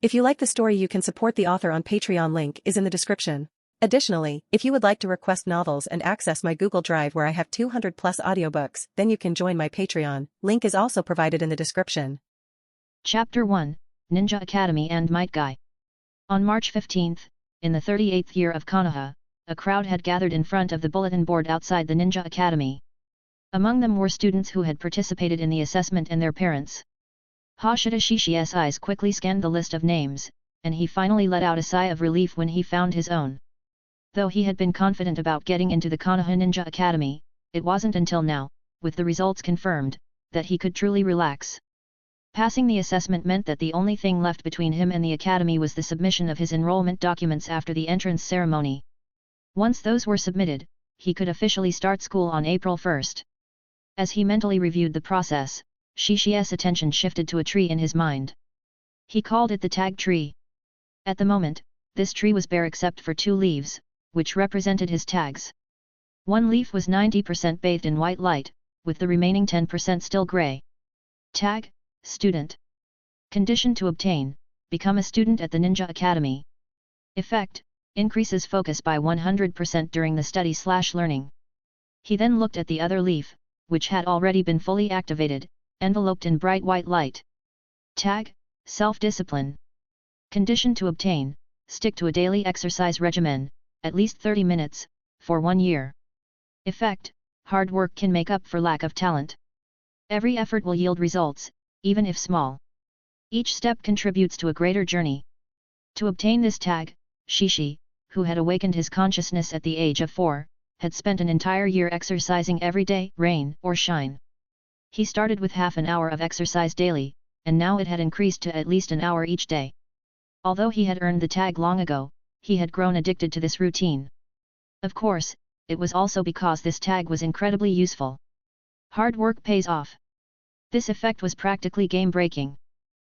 If you like the story, you can support the author on Patreon. Link is in the description. Additionally, if you would like to request novels and access my Google Drive where I have 200 plus audiobooks, then you can join my Patreon. Link is also provided in the description. Chapter 1, Ninja Academy and Might Guy. On March 15th, in the 38th year of Konoha, a crowd had gathered in front of the bulletin board outside the Ninja Academy. Among them were students who had participated in the assessment and their parents. Hashida Shishi's eyes quickly scanned the list of names, and he finally let out a sigh of relief when he found his own. Though he had been confident about getting into the Konoha Ninja Academy, it wasn't until now, with the results confirmed, that he could truly relax. Passing the assessment meant that the only thing left between him and the academy was the submission of his enrollment documents after the entrance ceremony. Once those were submitted, he could officially start school on April 1st. As he mentally reviewed the process, Shishi's attention shifted to a tree in his mind. He called it the tag tree. At the moment, this tree was bare except for 2 leaves, which represented his tags. One leaf was 90% bathed in white light, with the remaining 10% still gray. Tag, student. Condition to obtain, become a student at the Ninja Academy. Effect, increases focus by 100% during the study/learning. He then looked at the other leaf, which had already been fully activated, enveloped in bright white light. Tag, self-discipline. Condition to obtain, stick to a daily exercise regimen, at least 30 minutes, for 1 year. Effect, hard work can make up for lack of talent. Every effort will yield results, even if small. Each step contributes to a greater journey. To obtain this tag, Shishi, who had awakened his consciousness at the age of 4, had spent an entire year exercising every day, rain or shine. He started with half an hour of exercise daily, and now it had increased to at least an hour each day. Although he had earned the tag long ago, he had grown addicted to this routine. Of course, it was also because this tag was incredibly useful. Hard work pays off. This effect was practically game-breaking.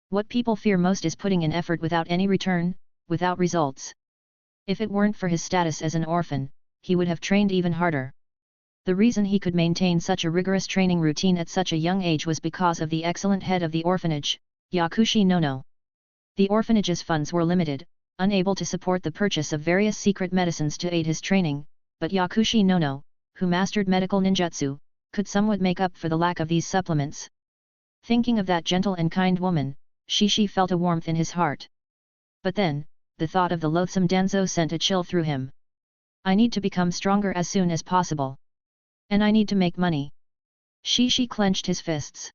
What people fear most is putting in effort without any return, without results. If it weren't for his status as an orphan, he would have trained even harder. The reason he could maintain such a rigorous training routine at such a young age was because of the excellent head of the orphanage, Yakushi no. The orphanage's funds were limited, unable to support the purchase of various secret medicines to aid his training, but Yakushi no, who mastered medical ninjutsu, could somewhat make up for the lack of these supplements. Thinking of that gentle and kind woman, Shishi felt a warmth in his heart. But then, the thought of the loathsome Danzo sent a chill through him. I need to become stronger as soon as possible. And I need to make money. Shishi clenched his fists.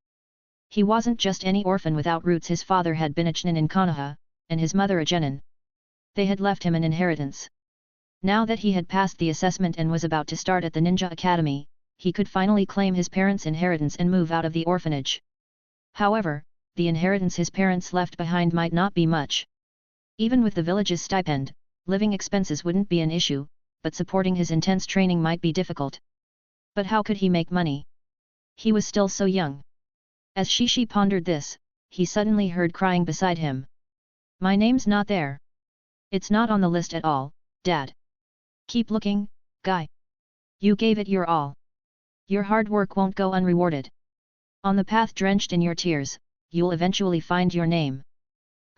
He wasn't just any orphan without roots. His father had been a chunin in Konoha, and his mother a genin. They had left him an inheritance. Now that he had passed the assessment and was about to start at the Ninja Academy, he could finally claim his parents' inheritance and move out of the orphanage. However, the inheritance his parents left behind might not be much. Even with the village's stipend, living expenses wouldn't be an issue, but supporting his intense training might be difficult. But how could he make money? He was still so young. As Shishi pondered this, he suddenly heard crying beside him. My name's not there. It's not on the list at all, Dad. Keep looking, Guy. You gave it your all. Your hard work won't go unrewarded. On the path drenched in your tears, you'll eventually find your name.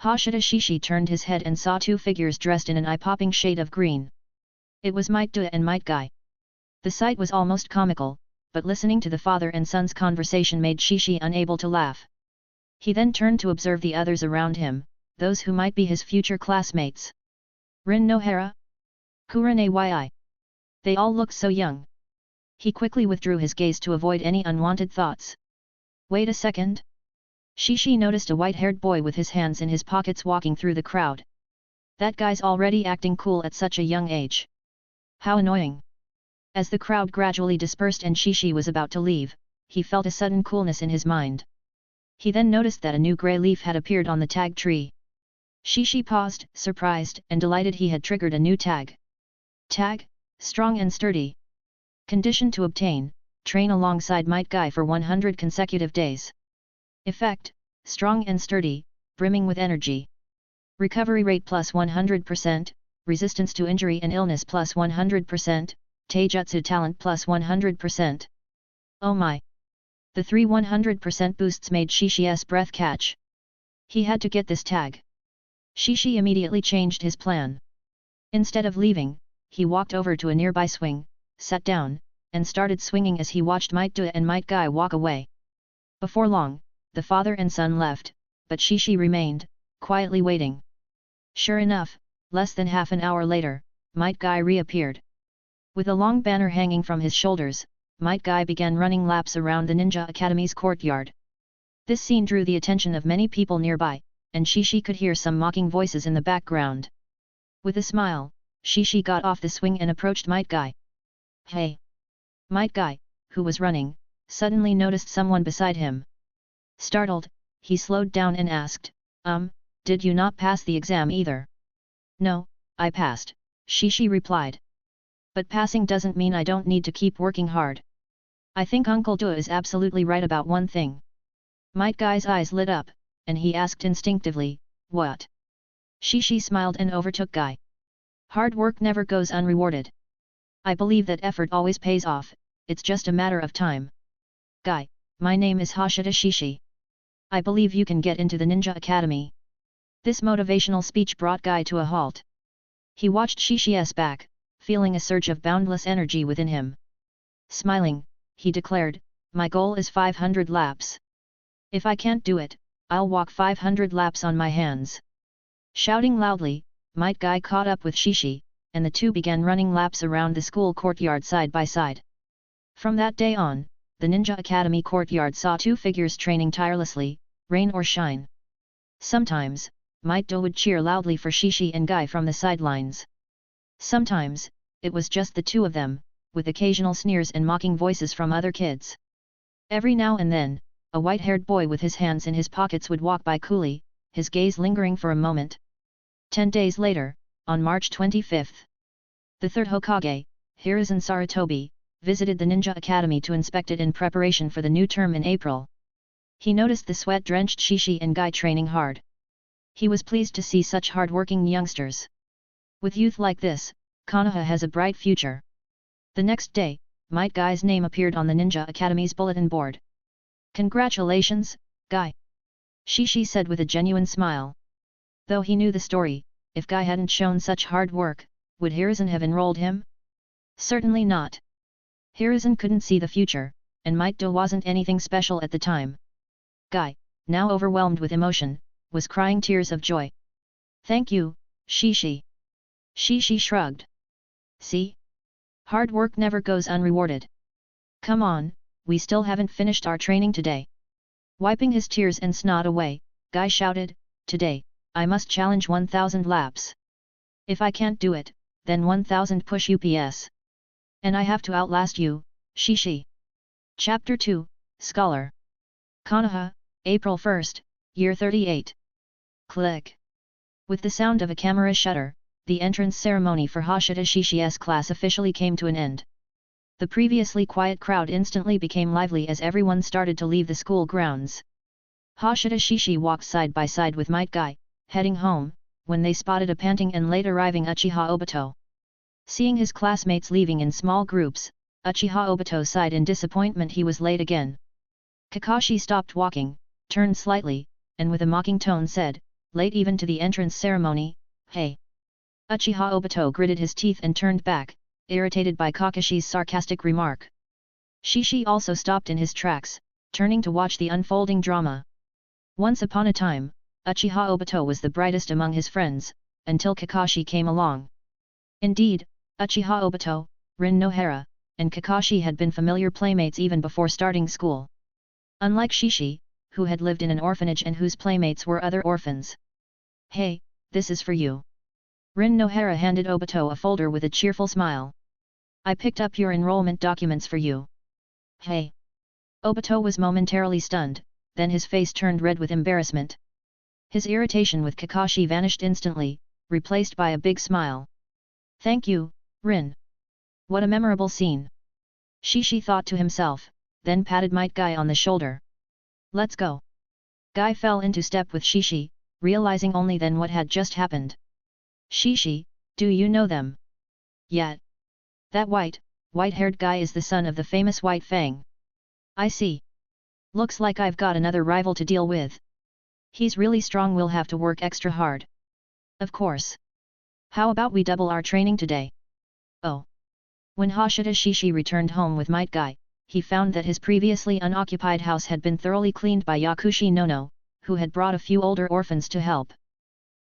Hashida Shishi turned his head and saw 2 figures dressed in an eye-popping shade of green. It was Might Guy and Might Guy. The sight was almost comical, but listening to the father and son's conversation made Shishi unable to laugh. He then turned to observe the others around him, those who might be his future classmates. Rin Nohara? Kurane Yi. They all looked so young. He quickly withdrew his gaze to avoid any unwanted thoughts. Wait a second. Shishi noticed a white-haired boy with his hands in his pockets walking through the crowd. That guy's already acting cool at such a young age. How annoying. As the crowd gradually dispersed and Shishi was about to leave, he felt a sudden coolness in his mind. He then noticed that a new grey leaf had appeared on the tag tree. Shishi paused, surprised and delighted he had triggered a new tag. Tag, strong and sturdy. Condition to obtain, train alongside Might Guy for 100 consecutive days. Effect, strong and sturdy, brimming with energy. Recovery rate plus 100%, resistance to injury and illness plus 100%, Taijutsu talent plus 100%. Oh my! The 3 100% boosts made Shishi's breath catch. He had to get this tag. Shishi immediately changed his plan. Instead of leaving, he walked over to a nearby swing, sat down, and started swinging as he watched Might Do and Might Guy walk away. Before long, the father and son left, but Shishi remained, quietly waiting. Sure enough, less than half an hour later, Might Guy reappeared. With a long banner hanging from his shoulders, Might Guy began running laps around the Ninja Academy's courtyard. This scene drew the attention of many people nearby, and Shishi could hear some mocking voices in the background. With a smile, Shishi got off the swing and approached Might Guy. Hey! Might Guy, who was running, suddenly noticed someone beside him. Startled, he slowed down and asked, did you not pass the exam either? No, I passed, Shishi replied. But passing doesn't mean I don't need to keep working hard. I think Uncle Du is absolutely right about one thing. Might Guy's eyes lit up, and he asked instinctively, what? Shishi smiled and overtook Guy. Hard work never goes unrewarded. I believe that effort always pays off, it's just a matter of time. Guy, my name is Hashida Shishi. I believe you can get into the Ninja Academy. This motivational speech brought Guy to a halt. He watched Shishi's back, feeling a surge of boundless energy within him. Smiling, he declared, my goal is 500 laps. If I can't do it, I'll walk 500 laps on my hands. Shouting loudly, Might Guy caught up with Shishi, and the two began running laps around the school courtyard side by side. From that day on, the Ninja Academy courtyard saw two figures training tirelessly, rain or shine. Sometimes, Might Do would cheer loudly for Shishi and Guy from the sidelines. Sometimes, it was just the two of them, with occasional sneers and mocking voices from other kids. Every now and then, a white-haired boy with his hands in his pockets would walk by coolly, his gaze lingering for a moment. 10 days later, on March 25th, the third Hokage, Hiruzen Sarutobi, visited the Ninja Academy to inspect it in preparation for the new term in April. He noticed the sweat-drenched Shishi and Guy training hard. He was pleased to see such hard-working youngsters. With youth like this, Konoha has a bright future. The next day, Might Guy's name appeared on the Ninja Academy's bulletin board. Congratulations, Guy! Shishi said with a genuine smile. Though he knew the story, if Guy hadn't shown such hard work, would Hiruzen have enrolled him? Certainly not. Hiruzen couldn't see the future, and Might Do wasn't anything special at the time. Guy, now overwhelmed with emotion, was crying tears of joy. Thank you, Shishi. Shishi shrugged. See? Hard work never goes unrewarded. Come on, we still haven't finished our training today. Wiping his tears and snot away, Guy shouted, today, I must challenge 1000 laps. If I can't do it, then 1000 push-ups. And I have to outlast you, Shishi. Chapter 2, Scholar. Konoha, April 1st, Year 38. Click. With the sound of a camera shutter, the entrance ceremony for Hashida Shishi's class officially came to an end. The previously quiet crowd instantly became lively as everyone started to leave the school grounds. Hashida Shishi walked side by side with Might Guy, heading home, when they spotted a panting and late arriving Uchiha Obito. Seeing his classmates leaving in small groups, Uchiha Obito sighed in disappointment. He was late again. Kakashi stopped walking, turned slightly, and with a mocking tone said, late even to the entrance ceremony, hey! Uchiha Obito gritted his teeth and turned back, irritated by Kakashi's sarcastic remark. Shishi also stopped in his tracks, turning to watch the unfolding drama. Once upon a time, Uchiha Obito was the brightest among his friends, until Kakashi came along. Indeed, Uchiha Obito, Rin Nohara, and Kakashi had been familiar playmates even before starting school. Unlike Shishi, who had lived in an orphanage and whose playmates were other orphans. Hey, this is for you. Rin Nohara handed Obito a folder with a cheerful smile. I picked up your enrollment documents for you. Hey! Obito was momentarily stunned, then his face turned red with embarrassment. His irritation with Kakashi vanished instantly, replaced by a big smile. Thank you, Rin. What a memorable scene. Shishi thought to himself, then patted Might Guy on the shoulder. Let's go. Guy fell into step with Shishi, realizing only then what had just happened. Shishi, do you know them? Yeah. That white-haired guy is the son of the famous White Fang. I see. Looks like I've got another rival to deal with. He's really strong, we'll have to work extra hard. Of course. How about we double our training today? Oh. When Hashida Shishi returned home with Might Guy, he found that his previously unoccupied house had been thoroughly cleaned by Yakushi Nono, who had brought a few older orphans to help.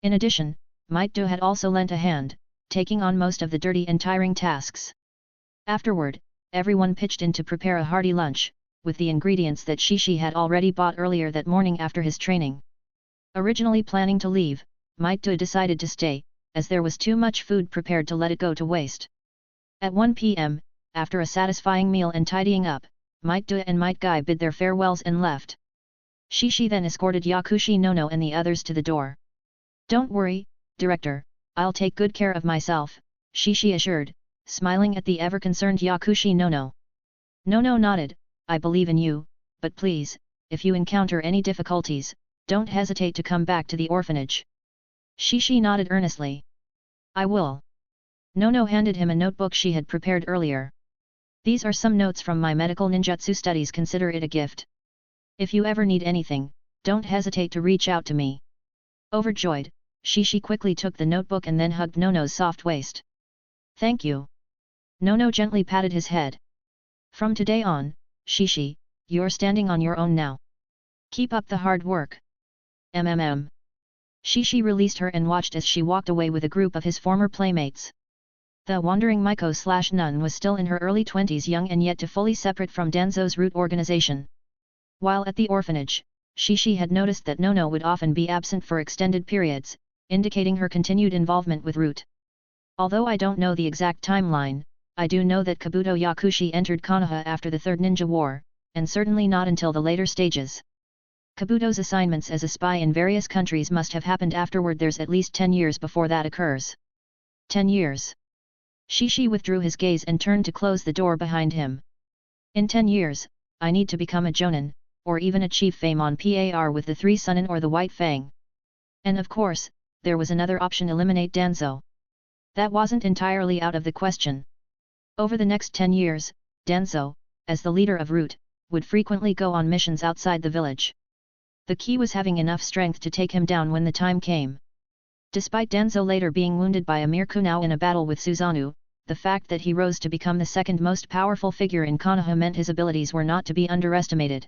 In addition, Might Do had also lent a hand, taking on most of the dirty and tiring tasks. Afterward, everyone pitched in to prepare a hearty lunch, with the ingredients that Shishi had already bought earlier that morning after his training. Originally planning to leave, Might Do decided to stay, as there was too much food prepared to let it go to waste. At 1 p.m., after a satisfying meal and tidying up, Might Do and Might Guy bid their farewells and left. Shishi then escorted Yakushi Nono and the others to the door. "Don't worry, Director, I'll take good care of myself," Shishi assured, smiling at the ever-concerned Yakushi Nono. Nono nodded, "I believe in you, but please, if you encounter any difficulties, don't hesitate to come back to the orphanage." Shishi nodded earnestly. "I will." Nono handed him a notebook she had prepared earlier. "These are some notes from my medical ninjutsu studies, consider it a gift. If you ever need anything, don't hesitate to reach out to me." Overjoyed, Shishi quickly took the notebook and then hugged Nono's soft waist. "Thank you." Nono gently patted his head. "From today on, Shishi, you're standing on your own now. Keep up the hard work." Shishi released her and watched as she walked away with a group of his former playmates. The wandering Miko/nun was still in her early 20s, young and yet to fully separate from Danzo's root organization. While at the orphanage, Shishi had noticed that Nono would often be absent for extended periods, indicating her continued involvement with Root. "Although I don't know the exact timeline, I do know that Kabuto Yakushi entered Konoha after the Third Ninja War, and certainly not until the later stages. Kabuto's assignments as a spy in various countries must have happened afterward. There's at least 10 years before that occurs." 10 years. Shishi withdrew his gaze and turned to close the door behind him. "In 10 years, I need to become a Jonin, or even achieve fame on par with the Three Sunin or the White Fang. And of course, there was another option: eliminate Danzo. That wasn't entirely out of the question. Over the next 10 years, Danzo, as the leader of Root, would frequently go on missions outside the village. The key was having enough strength to take him down when the time came. Despite Danzo later being wounded by Amir Kunao in a battle with Susanoo, the fact that he rose to become the second most powerful figure in Konoha meant his abilities were not to be underestimated.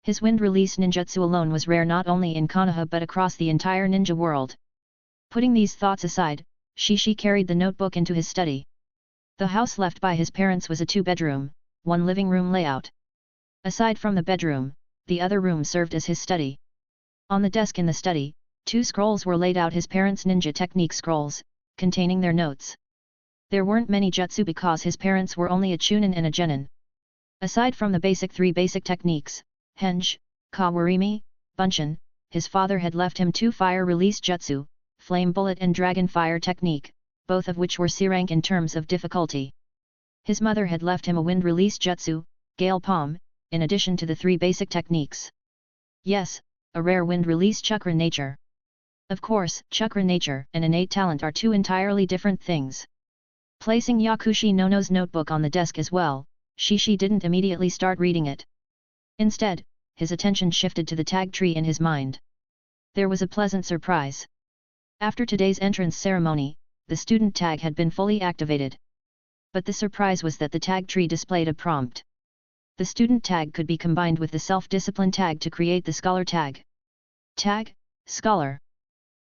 His wind-release ninjutsu alone was rare not only in Konoha but across the entire ninja world. Putting these thoughts aside, Shishi carried the notebook into his study. The house left by his parents was a 2-bedroom, 1 living room layout. Aside from the bedroom, the other room served as his study. On the desk in the study, 2 scrolls were laid out, his parents' ninja technique scrolls, containing their notes. There weren't many jutsu because his parents were only a chunin and a genin. Aside from the 3 basic techniques, Henge, Kawarimi, Bunshin, his father had left him 2 fire-release jutsu, Flame Bullet and Dragon Fire technique, both of which were C-rank in terms of difficulty. His mother had left him a wind-release jutsu, Gale Palm, in addition to the 3 basic techniques. Yes, a rare wind-release chakra nature. Of course, chakra nature and innate talent are 2 entirely different things. Placing Yakushi Nono's notebook on the desk as well, Shishi didn't immediately start reading it. Instead, his attention shifted to the tag tree in his mind. There was a pleasant surprise. After today's entrance ceremony, the student tag had been fully activated. But the surprise was that the tag tree displayed a prompt. The student tag could be combined with the self-discipline tag to create the scholar tag. Tag, Scholar.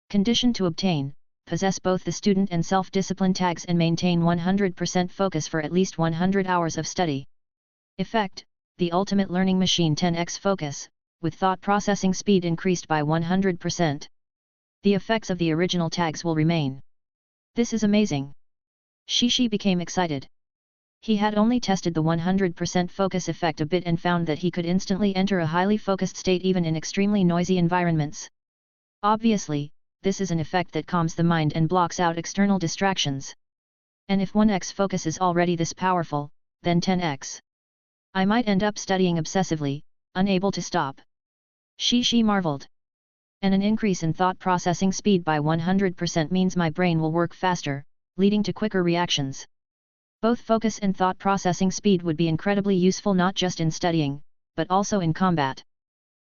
Condition to obtain: possess both the student and self-discipline tags and maintain 100% focus for at least 100 hours of study. Effect: the ultimate learning machine 10x focus, with thought processing speed increased by 100%. The effects of the original tags will remain. This is amazing. Shishi became excited. He had only tested the 100% focus effect a bit and found that he could instantly enter a highly focused state even in extremely noisy environments. Obviously, this is an effect that calms the mind and blocks out external distractions. And if 1x focus is already this powerful, then 10x. I might end up studying obsessively, unable to stop. Shishi marveled. And an increase in thought processing speed by 100% means my brain will work faster, leading to quicker reactions. Both focus and thought processing speed would be incredibly useful not just in studying, but also in combat.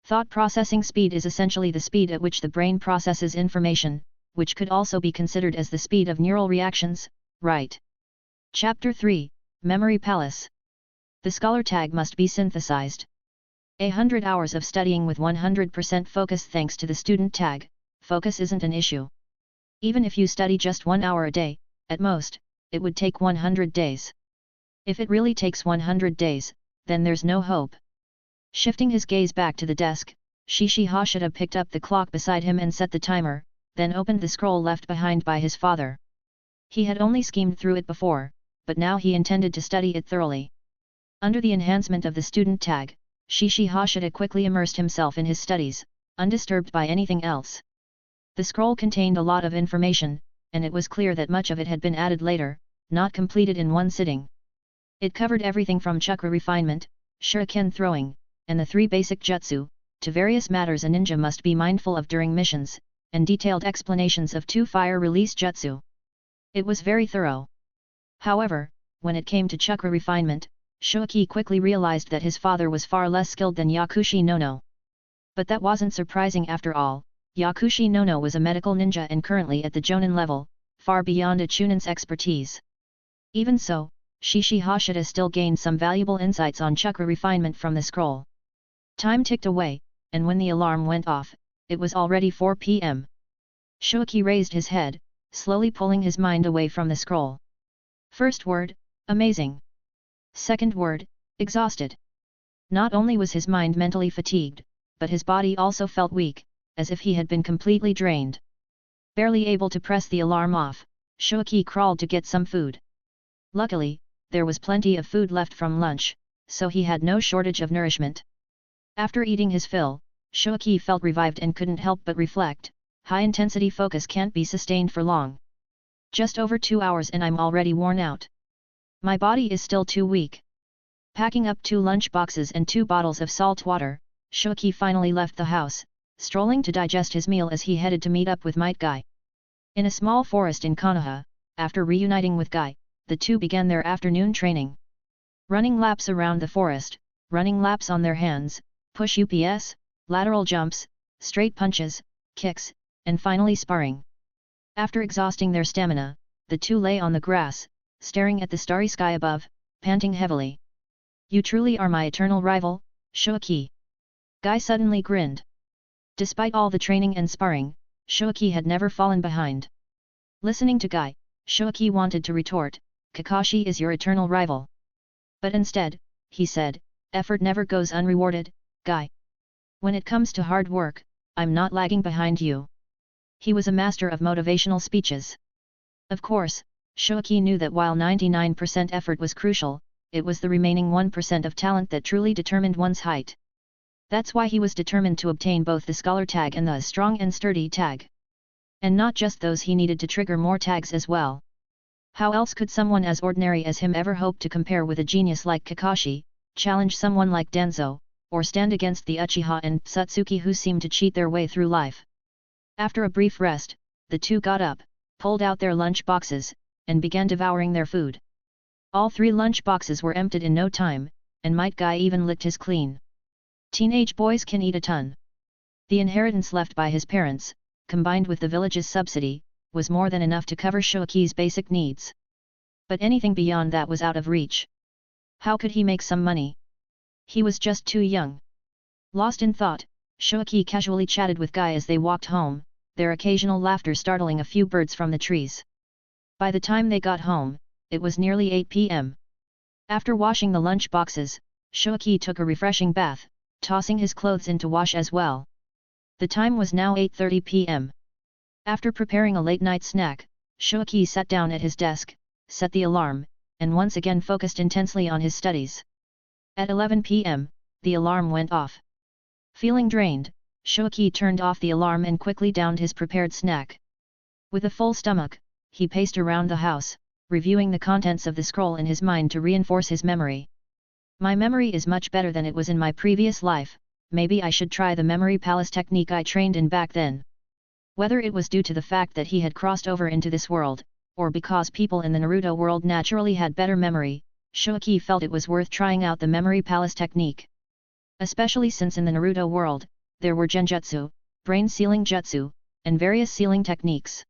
Thought processing speed is essentially the speed at which the brain processes information, which could also be considered as the speed of neural reactions, right? Chapter 3, Memory Palace. The scholar tag must be synthesized. 100 hours of studying with 100% focus. Thanks to the student tag, focus isn't an issue. Even if you study just 1 hour a day, at most, it would take 100 days. If it really takes 100 days, then there's no hope. Shifting his gaze back to the desk, Shishi Hashida picked up the clock beside him and set the timer, then opened the scroll left behind by his father. He had only skimmed through it before, but now he intended to study it thoroughly. Under the enhancement of the student tag, Shishi Hashida quickly immersed himself in his studies, undisturbed by anything else. The scroll contained a lot of information, and it was clear that much of it had been added later, not completed in one sitting. It covered everything from chakra refinement, shuriken throwing, and the 3 basic jutsu, to various matters a ninja must be mindful of during missions, and detailed explanations of 2 fire release jutsu. It was very thorough. However, when it came to chakra refinement, Shuaki quickly realized that his father was far less skilled than Yakushi no. But that wasn't surprising after all. Yakushi no was a medical ninja and currently at the Jonin level, far beyond a Chunin's expertise. Even so, Shishi Hashida still gained some valuable insights on chakra refinement from the scroll. Time ticked away, and when the alarm went off, it was already 4 p.m. Shuaki raised his head, slowly pulling his mind away from the scroll. First word, amazing. Second word, exhausted. Not only was his mind mentally fatigued, but his body also felt weak, as if he had been completely drained. Barely able to press the alarm off, Shuaki crawled to get some food. Luckily, there was plenty of food left from lunch, so he had no shortage of nourishment. After eating his fill, Shuaki felt revived and couldn't help but reflect, high-intensity focus can't be sustained for long. Just over 2 hours and I'm already worn out. My body is still too weak. Packing up 2 lunch boxes and 2 bottles of salt water, Shuaki finally left the house, strolling to digest his meal as he headed to meet up with Might Guy. In a small forest in Konoha, after reuniting with Guy, the two began their afternoon training. Running laps around the forest, running laps on their hands, push-ups, lateral jumps, straight punches, kicks, and finally sparring. After exhausting their stamina, the two lay on the grass, staring at the starry sky above, panting heavily. "You truly are my eternal rival, Shuaki." Guy suddenly grinned. Despite all the training and sparring, Shuaki had never fallen behind. Listening to Guy, Shuaki wanted to retort, "Kakashi is your eternal rival." But instead, he said, "Effort never goes unrewarded, Guy. When it comes to hard work, I'm not lagging behind you." He was a master of motivational speeches. Of course, Shuaki knew that while 99% effort was crucial, it was the remaining 1% of talent that truly determined one's height. That's why he was determined to obtain both the scholar tag and the strong and sturdy tag. And not just those, he needed to trigger more tags as well. How else could someone as ordinary as him ever hope to compare with a genius like Kakashi, challenge someone like Danzo, or stand against the Uchiha and Satsuki who seemed to cheat their way through life? After a brief rest, the two got up, pulled out their lunch boxes, and began devouring their food. All 3 lunch boxes were emptied in no time, and Might Guy even licked his clean. Teenage boys can eat a ton. The inheritance left by his parents, combined with the village's subsidy, was more than enough to cover Shuaki's basic needs. But anything beyond that was out of reach. How could he make some money? He was just too young. Lost in thought, Shuaki casually chatted with Guy as they walked home, their occasional laughter startling a few birds from the trees. By the time they got home, it was nearly 8 p.m. After washing the lunch boxes, Shuaki took a refreshing bath, tossing his clothes into wash as well. The time was now 8:30 p.m. After preparing a late-night snack, Shuaki sat down at his desk, set the alarm, and once again focused intensely on his studies. At 11 p.m., the alarm went off. Feeling drained, Shuaki turned off the alarm and quickly downed his prepared snack. With a full stomach, he paced around the house, reviewing the contents of the scroll in his mind to reinforce his memory. "My memory is much better than it was in my previous life, maybe I should try the memory palace technique I trained in back then." Whether it was due to the fact that he had crossed over into this world, or because people in the Naruto world naturally had better memory, Shuaki felt it was worth trying out the memory palace technique. Especially since in the Naruto world, there were genjutsu, brain sealing jutsu, and various sealing techniques.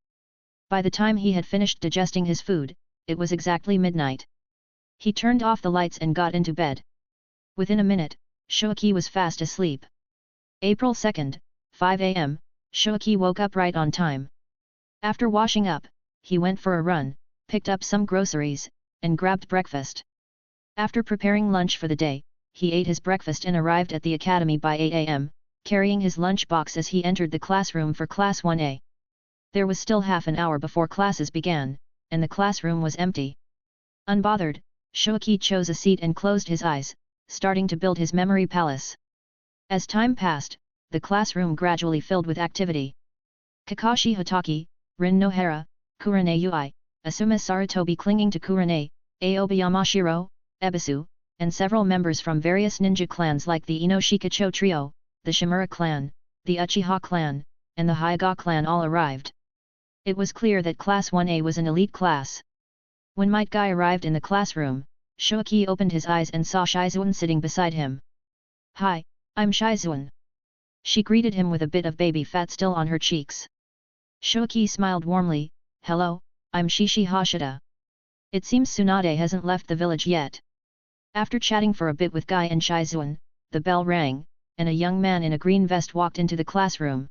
By the time he had finished digesting his food, it was exactly midnight. He turned off the lights and got into bed. Within a minute, Shoaki was fast asleep. April 2nd, 5 am, Shoaki woke up right on time. After washing up, he went for a run, picked up some groceries, and grabbed breakfast. After preparing lunch for the day, he ate his breakfast and arrived at the academy by 8 am, carrying his lunch box as he entered the classroom for Class 1A. There was still half an hour before classes began, and the classroom was empty. Unbothered, Shoaki chose a seat and closed his eyes, starting to build his memory palace. As time passed, the classroom gradually filled with activity. Kakashi Hatake, Rin Nohara, Kurane Ui, Asuma Sarutobi clinging to Kurane, Aoba Yamashiro, Ebisu, and several members from various ninja clans like the Inoshikacho Trio, the Shimura clan, the Uchiha clan, and the Hyuga clan all arrived. It was clear that Class 1A was an elite class. When Might Guy arrived in the classroom, Shoaki opened his eyes and saw Shizuan sitting beside him. "Hi, I'm Shizuan." She greeted him with a bit of baby fat still on her cheeks. Shoaki smiled warmly, "Hello, I'm Shishi Hashida. It seems Tsunade hasn't left the village yet." After chatting for a bit with Guy and Shizuan, the bell rang, and a young man in a green vest walked into the classroom.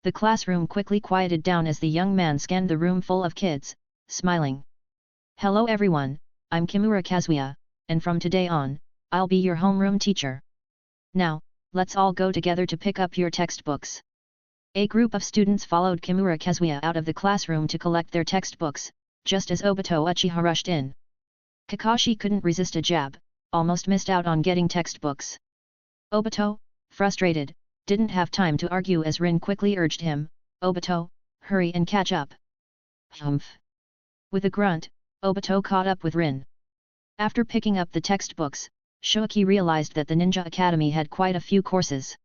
The classroom quickly quieted down as the young man scanned the room full of kids, smiling. "Hello everyone, I'm Kimura Kazuya, and from today on, I'll be your homeroom teacher. Now, let's all go together to pick up your textbooks." A group of students followed Kimura Kazuya out of the classroom to collect their textbooks, just as Obito Uchiha rushed in. Kakashi couldn't resist a jab, almost missed out on getting textbooks. Obito, frustrated, didn't have time to argue as Rin quickly urged him, "Obito, hurry and catch up." "Humph." With a grunt, Obito caught up with Rin. After picking up the textbooks, Shoaki realized that the Ninja Academy had quite a few courses.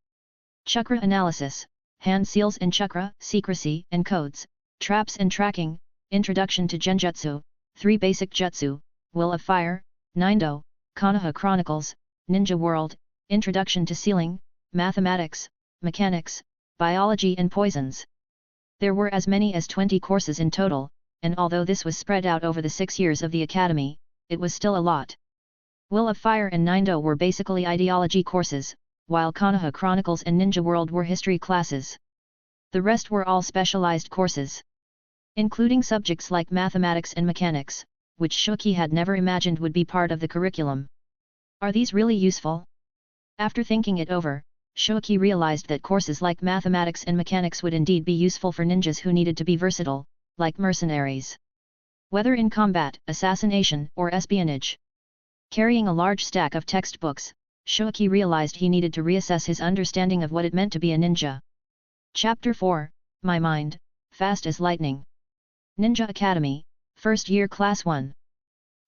Chakra analysis, hand seals and chakra, secrecy and codes, traps and tracking, introduction to genjutsu, 3 basic jutsu, will of fire, Nindo, Konoha Chronicles, Ninja World, introduction to sealing, mathematics, mechanics, biology and poisons. There were as many as 20 courses in total, and although this was spread out over the 6 years of the academy, it was still a lot. Will of Fire and Nindo were basically ideology courses, while Konoha Chronicles and Ninja World were history classes. The rest were all specialized courses, including subjects like mathematics and mechanics, which Shoaki had never imagined would be part of the curriculum. Are these really useful? After thinking it over, Shoaki realized that courses like mathematics and mechanics would indeed be useful for ninjas who needed to be versatile, like mercenaries. Whether in combat, assassination, or espionage. Carrying a large stack of textbooks, Shoaki realized he needed to reassess his understanding of what it meant to be a ninja. Chapter 4, My Mind, Fast as Lightning. Ninja Academy, First Year Class 1.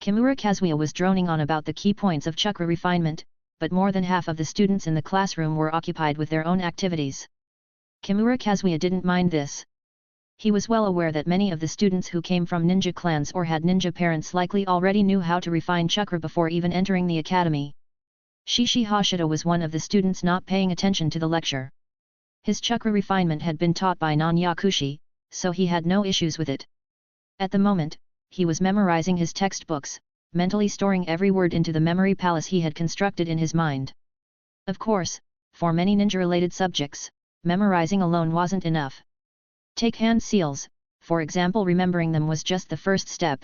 Kimura Kazuya was droning on about the key points of chakra refinement, but more than half of the students in the classroom were occupied with their own activities. Kimura Kazuya didn't mind this. He was well aware that many of the students who came from ninja clans or had ninja parents likely already knew how to refine chakra before even entering the academy. Shishi Hashida was one of the students not paying attention to the lecture. His chakra refinement had been taught by non-yakushi, so he had no issues with it. At the moment, he was memorizing his textbooks, mentally storing every word into the memory palace he had constructed in his mind. Of course, for many ninja-related subjects, memorizing alone wasn't enough. Take hand seals, for example. Remembering them was just the first step.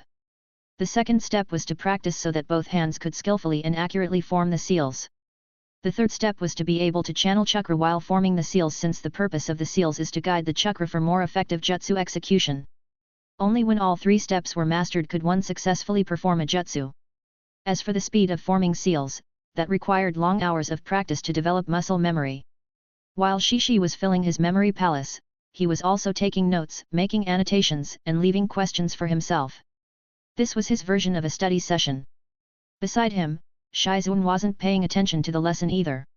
The second step was to practice so that both hands could skillfully and accurately form the seals. The third step was to be able to channel chakra while forming the seals, since the purpose of the seals is to guide the chakra for more effective jutsu execution. Only when all 3 steps were mastered could one successfully perform a jutsu. As for the speed of forming seals, that required long hours of practice to develop muscle memory. While Shishi was filling his memory palace, he was also taking notes, making annotations, and leaving questions for himself. This was his version of a study session. Beside him, Shizuan wasn't paying attention to the lesson either.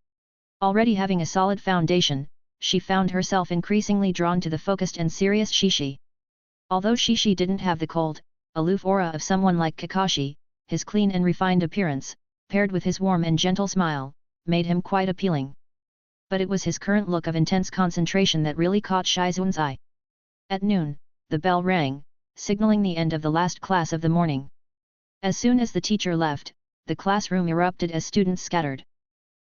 Already having a solid foundation, she found herself increasingly drawn to the focused and serious Shishi. Although Shishi didn't have the cold, aloof aura of someone like Kakashi, his clean and refined appearance, paired with his warm and gentle smile, made him quite appealing. but it was his current look of intense concentration that really caught Shizuan's eye. At noon, the bell rang, signaling the end of the last class of the morning. As soon as the teacher left, the classroom erupted as students scattered.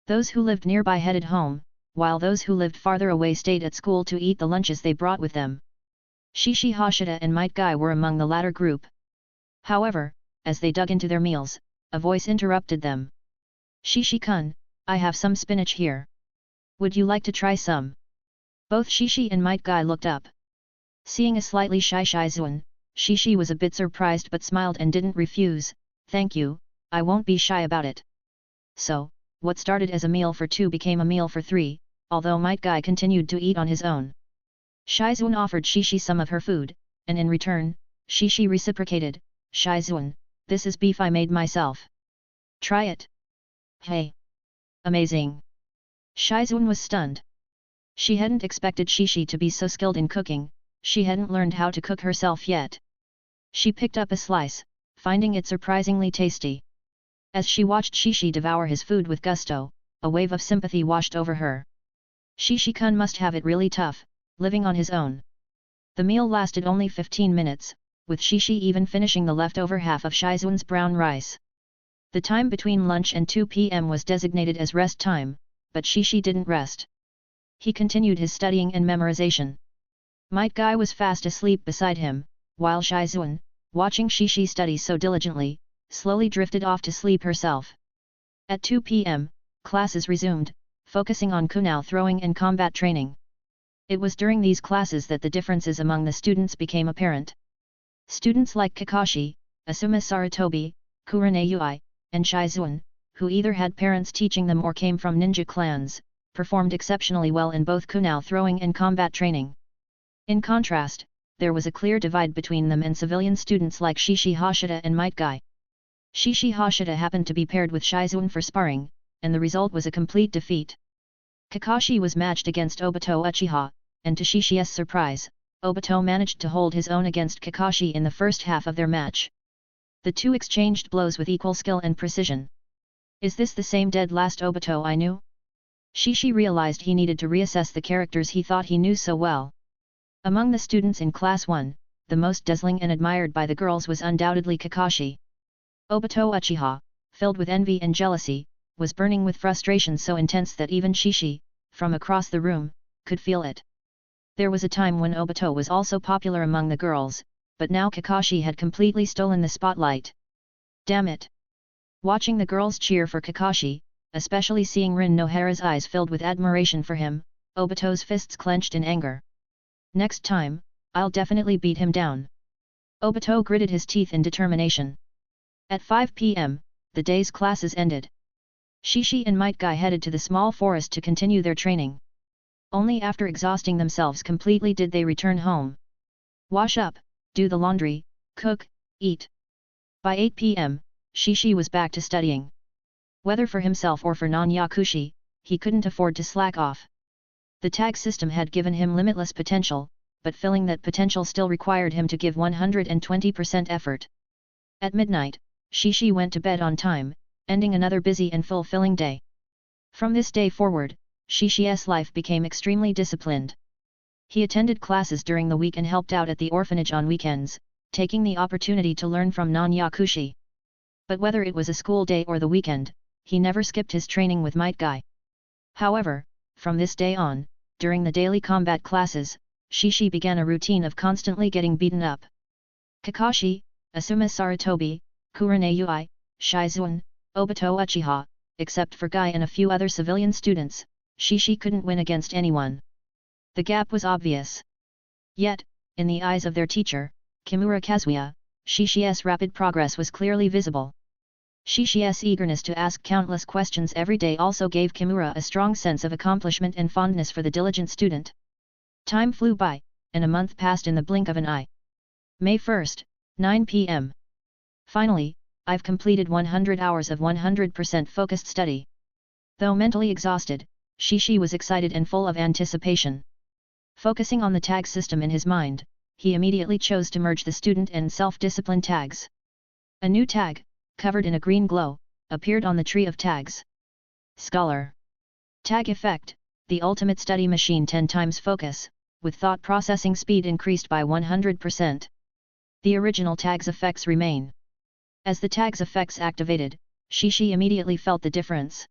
Those who lived nearby headed home, while those who lived farther away stayed at school to eat the lunches they brought with them. Shishi Hashida and Might Guy were among the latter group. However, as they dug into their meals, a voice interrupted them. Shishi-kun, I have some spinach here. Would you like to try some? Both Shishi and Might Guy looked up. Seeing a slightly shy Shizuan, Shishi was a bit surprised but smiled and didn't refuse. Thank you, I won't be shy about it. So, what started as a meal for two became a meal for three, although Might Guy continued to eat on his own. Shizuan offered Shishi some of her food, and in return, Shishi reciprocated, Shizuan, this is beef I made myself. Try it. Hey! Amazing! Shizuan was stunned. She hadn't expected Shishi to be so skilled in cooking, she hadn't learned how to cook herself yet. She picked up a slice, finding it surprisingly tasty. As she watched Shishi devour his food with gusto, a wave of sympathy washed over her. Shishi-kun must have it really tough, living on his own. The meal lasted only 15 minutes, with Shishi even finishing the leftover half of Shizuan's brown rice. The time between lunch and 2 p.m. was designated as rest time, but Shishi didn't rest. He continued his studying and memorization. Might Guy was fast asleep beside him, while Shizuan, watching Shishi study so diligently, slowly drifted off to sleep herself. At 2 p.m., classes resumed, focusing on kunao throwing and combat training. It was during these classes that the differences among the students became apparent. Students like Kakashi, Asuma Sarutobi, Kurane Yui, and Shizuan, who either had parents teaching them or came from ninja clans, performed exceptionally well in both kunao throwing and combat training. In contrast, there was a clear divide between them and civilian students like Shishi Hashida and Might Guy. Shishi Hashida happened to be paired with Shizuan for sparring, and the result was a complete defeat. Kakashi was matched against Obito Uchiha, and to Shishi's surprise, Obito managed to hold his own against Kakashi in the first half of their match. The two exchanged blows with equal skill and precision. Is this the same dead last Obito I knew? Shishi realized he needed to reassess the characters he thought he knew so well. Among the students in Class 1, the most dazzling and admired by the girls was undoubtedly Kakashi. Obito Uchiha, filled with envy and jealousy, was burning with frustration so intense that even Shishi, from across the room, could feel it. There was a time when Obito was also popular among the girls, but now Kakashi had completely stolen the spotlight. Damn it! Watching the girls cheer for Kakashi, especially seeing Rin Nohara's eyes filled with admiration for him, Obito's fists clenched in anger. Next time, I'll definitely beat him down. Obito gritted his teeth in determination. At 5 p.m., the day's classes ended. Shishi and Might Guy headed to the small forest to continue their training. Only after exhausting themselves completely did they return home. Wash up, do the laundry, cook, eat. By 8 p.m., Shishi was back to studying. Whether for himself or for non-yakushi, he couldn't afford to slack off. The tag system had given him limitless potential, but filling that potential still required him to give 120% effort. At midnight, Shishi went to bed on time, ending another busy and fulfilling day. From this day forward, Shishi's life became extremely disciplined. He attended classes during the week and helped out at the orphanage on weekends, taking the opportunity to learn from non-yakushi. But whether it was a school day or the weekend, he never skipped his training with Might Guy. However, from this day on, during the daily combat classes, Shishi began a routine of constantly getting beaten up. Kakashi, Asuma Sarutobi, Kurane Yui, Shizuan, Obito Uchiha, except for Guy and a few other civilian students, Shishi couldn't win against anyone. The gap was obvious. Yet, in the eyes of their teacher, Kimura Kazuya, Shishi's rapid progress was clearly visible. Shishi's eagerness to ask countless questions every day also gave Kimura a strong sense of accomplishment and fondness for the diligent student. Time flew by, and a month passed in the blink of an eye. May 1st, 9 p.m. Finally, I've completed 100 hours of 100% focused study. Though mentally exhausted, Shishi was excited and full of anticipation. Focusing on the tag system in his mind, he immediately chose to merge the student and self-discipline tags. A new tag, covered in a green glow, appeared on the tree of tags. Scholar. Tag effect, the ultimate study machine 10 times focus, with thought processing speed increased by 100%. The original tag's effects remain. As the tag's effects activated, Shishi immediately felt the difference.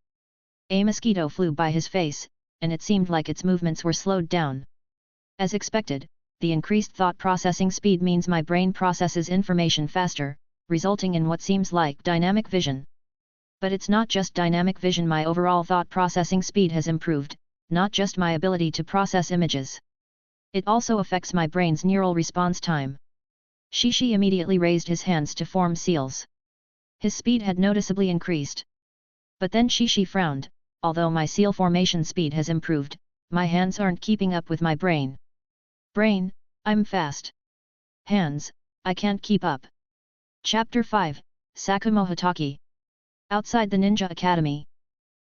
A mosquito flew by his face, and it seemed like its movements were slowed down. As expected, the increased thought processing speed means my brain processes information faster, resulting in what seems like dynamic vision. But it's not just dynamic vision, my overall thought processing speed has improved, not just my ability to process images. It also affects my brain's neural response time. Shishi immediately raised his hands to form seals. His speed had noticeably increased. But then Shishi frowned. Although my seal formation speed has improved, my hands aren't keeping up with my brain. Brain, I'm fast. Hands, I can't keep up. Chapter 5, Sakumo Hatake. Outside the Ninja Academy.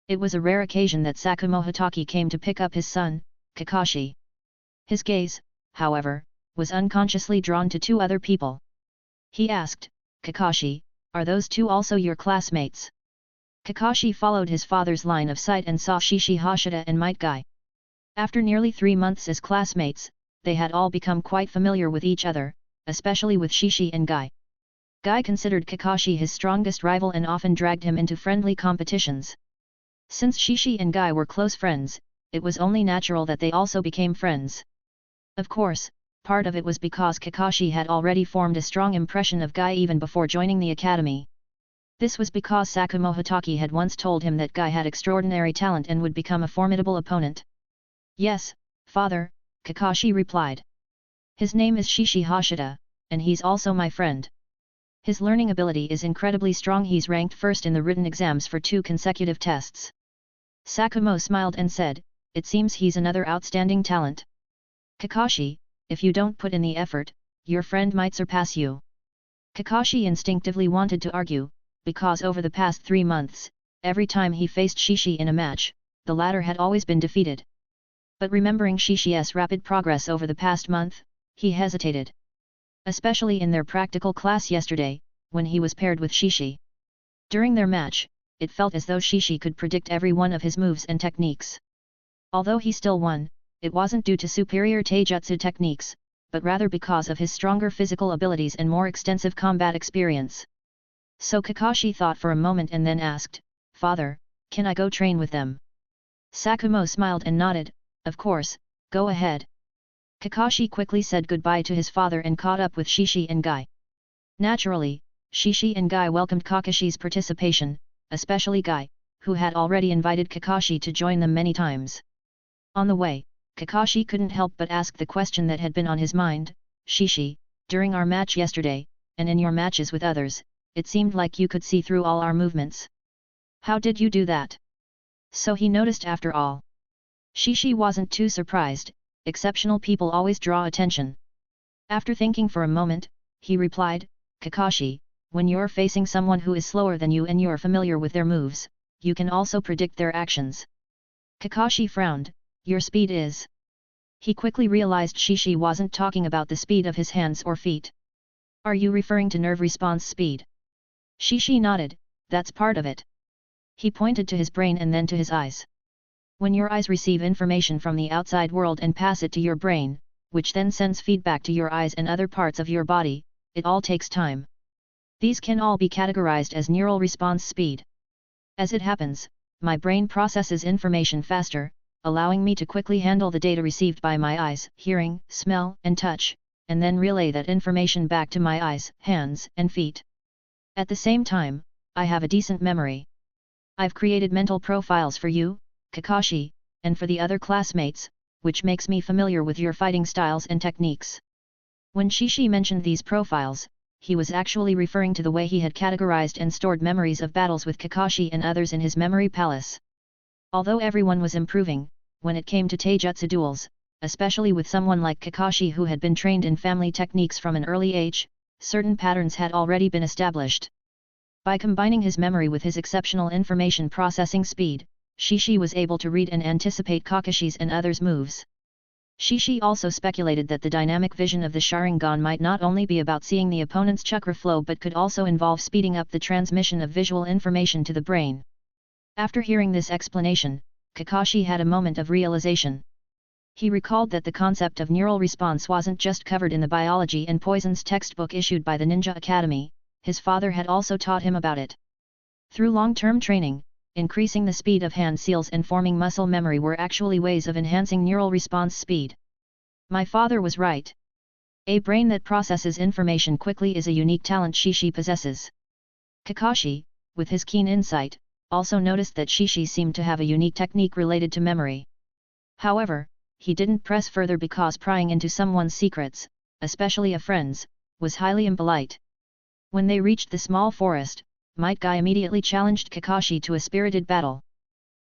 It was a rare occasion that Sakumo Hatake came to pick up his son, Kakashi. His gaze, however, was unconsciously drawn to two other people. He asked, Kakashi, are those two also your classmates? Kakashi followed his father's line of sight and saw Shishi Hashida and Might Guy. After nearly 3 months as classmates, they had all become quite familiar with each other, especially with Shishi and Guy. Guy considered Kakashi his strongest rival and often dragged him into friendly competitions. Since Shishi and Guy were close friends, it was only natural that they also became friends. Of course, part of it was because Kakashi had already formed a strong impression of Guy even before joining the academy. This was because Sakumo Hatake had once told him that Guy had extraordinary talent and would become a formidable opponent. Yes, father, Kakashi replied. His name is Shishi Hashida, and he's also my friend. His learning ability is incredibly strong. He's ranked first in the written exams for 2 consecutive tests. Sakumo smiled and said, it seems he's another outstanding talent. Kakashi, if you don't put in the effort, your friend might surpass you. Kakashi instinctively wanted to argue, because over the past 3 months, every time he faced Shishi in a match, the latter had always been defeated. But remembering Shishi's rapid progress over the past month, he hesitated. Especially in their practical class yesterday, when he was paired with Shishi. During their match, it felt as though Shishi could predict every one of his moves and techniques. Although he still won, it wasn't due to superior Taijutsu techniques, but rather because of his stronger physical abilities and more extensive combat experience. So Kakashi thought for a moment and then asked, Father, can I go train with them? Sakumo smiled and nodded, of course, go ahead. Kakashi quickly said goodbye to his father and caught up with Shishi and Guy. Naturally, Shishi and Guy welcomed Kakashi's participation, especially Guy, who had already invited Kakashi to join them many times. On the way, Kakashi couldn't help but ask the question that had been on his mind, Shishi, during our match yesterday, and in your matches with others, it seemed like you could see through all our movements. How did you do that? So he noticed after all. Shishi wasn't too surprised, exceptional people always draw attention. After thinking for a moment, he replied, Kakashi, when you're facing someone who is slower than you and you're familiar with their moves, you can also predict their actions. Kakashi frowned, your speed is... He quickly realized Shishi wasn't talking about the speed of his hands or feet. Are you referring to nerve response speed? Shishi nodded, that's part of it. He pointed to his brain and then to his eyes. When your eyes receive information from the outside world and pass it to your brain, which then sends feedback to your eyes and other parts of your body, it all takes time. These can all be categorized as neural response speed. As it happens, my brain processes information faster, allowing me to quickly handle the data received by my eyes, hearing, smell, and touch, and then relay that information back to my eyes, hands, and feet. At the same time, I have a decent memory. I've created mental profiles for you, Kakashi, and for the other classmates, which makes me familiar with your fighting styles and techniques. When Shishi mentioned these profiles, he was actually referring to the way he had categorized and stored memories of battles with Kakashi and others in his memory palace. Although everyone was improving, when it came to Taijutsu duels, especially with someone like Kakashi who had been trained in family techniques from an early age, certain patterns had already been established. By combining his memory with his exceptional information processing speed, Shishi was able to read and anticipate Kakashi's and others' moves. Shishi also speculated that the dynamic vision of the Sharingan might not only be about seeing the opponent's chakra flow but could also involve speeding up the transmission of visual information to the brain. After hearing this explanation, Kakashi had a moment of realization. He recalled that the concept of neural response wasn't just covered in the biology and poisons textbook issued by the Ninja Academy, his father had also taught him about it. Through long-term training, increasing the speed of hand seals and forming muscle memory were actually ways of enhancing neural response speed. My father was right. A brain that processes information quickly is a unique talent Shishi possesses. Kakashi, with his keen insight, also noticed that Shishi seemed to have a unique technique related to memory. However, he didn't press further because prying into someone's secrets, especially a friend's, was highly impolite. When they reached the small forest, Might Guy immediately challenged Kakashi to a spirited battle.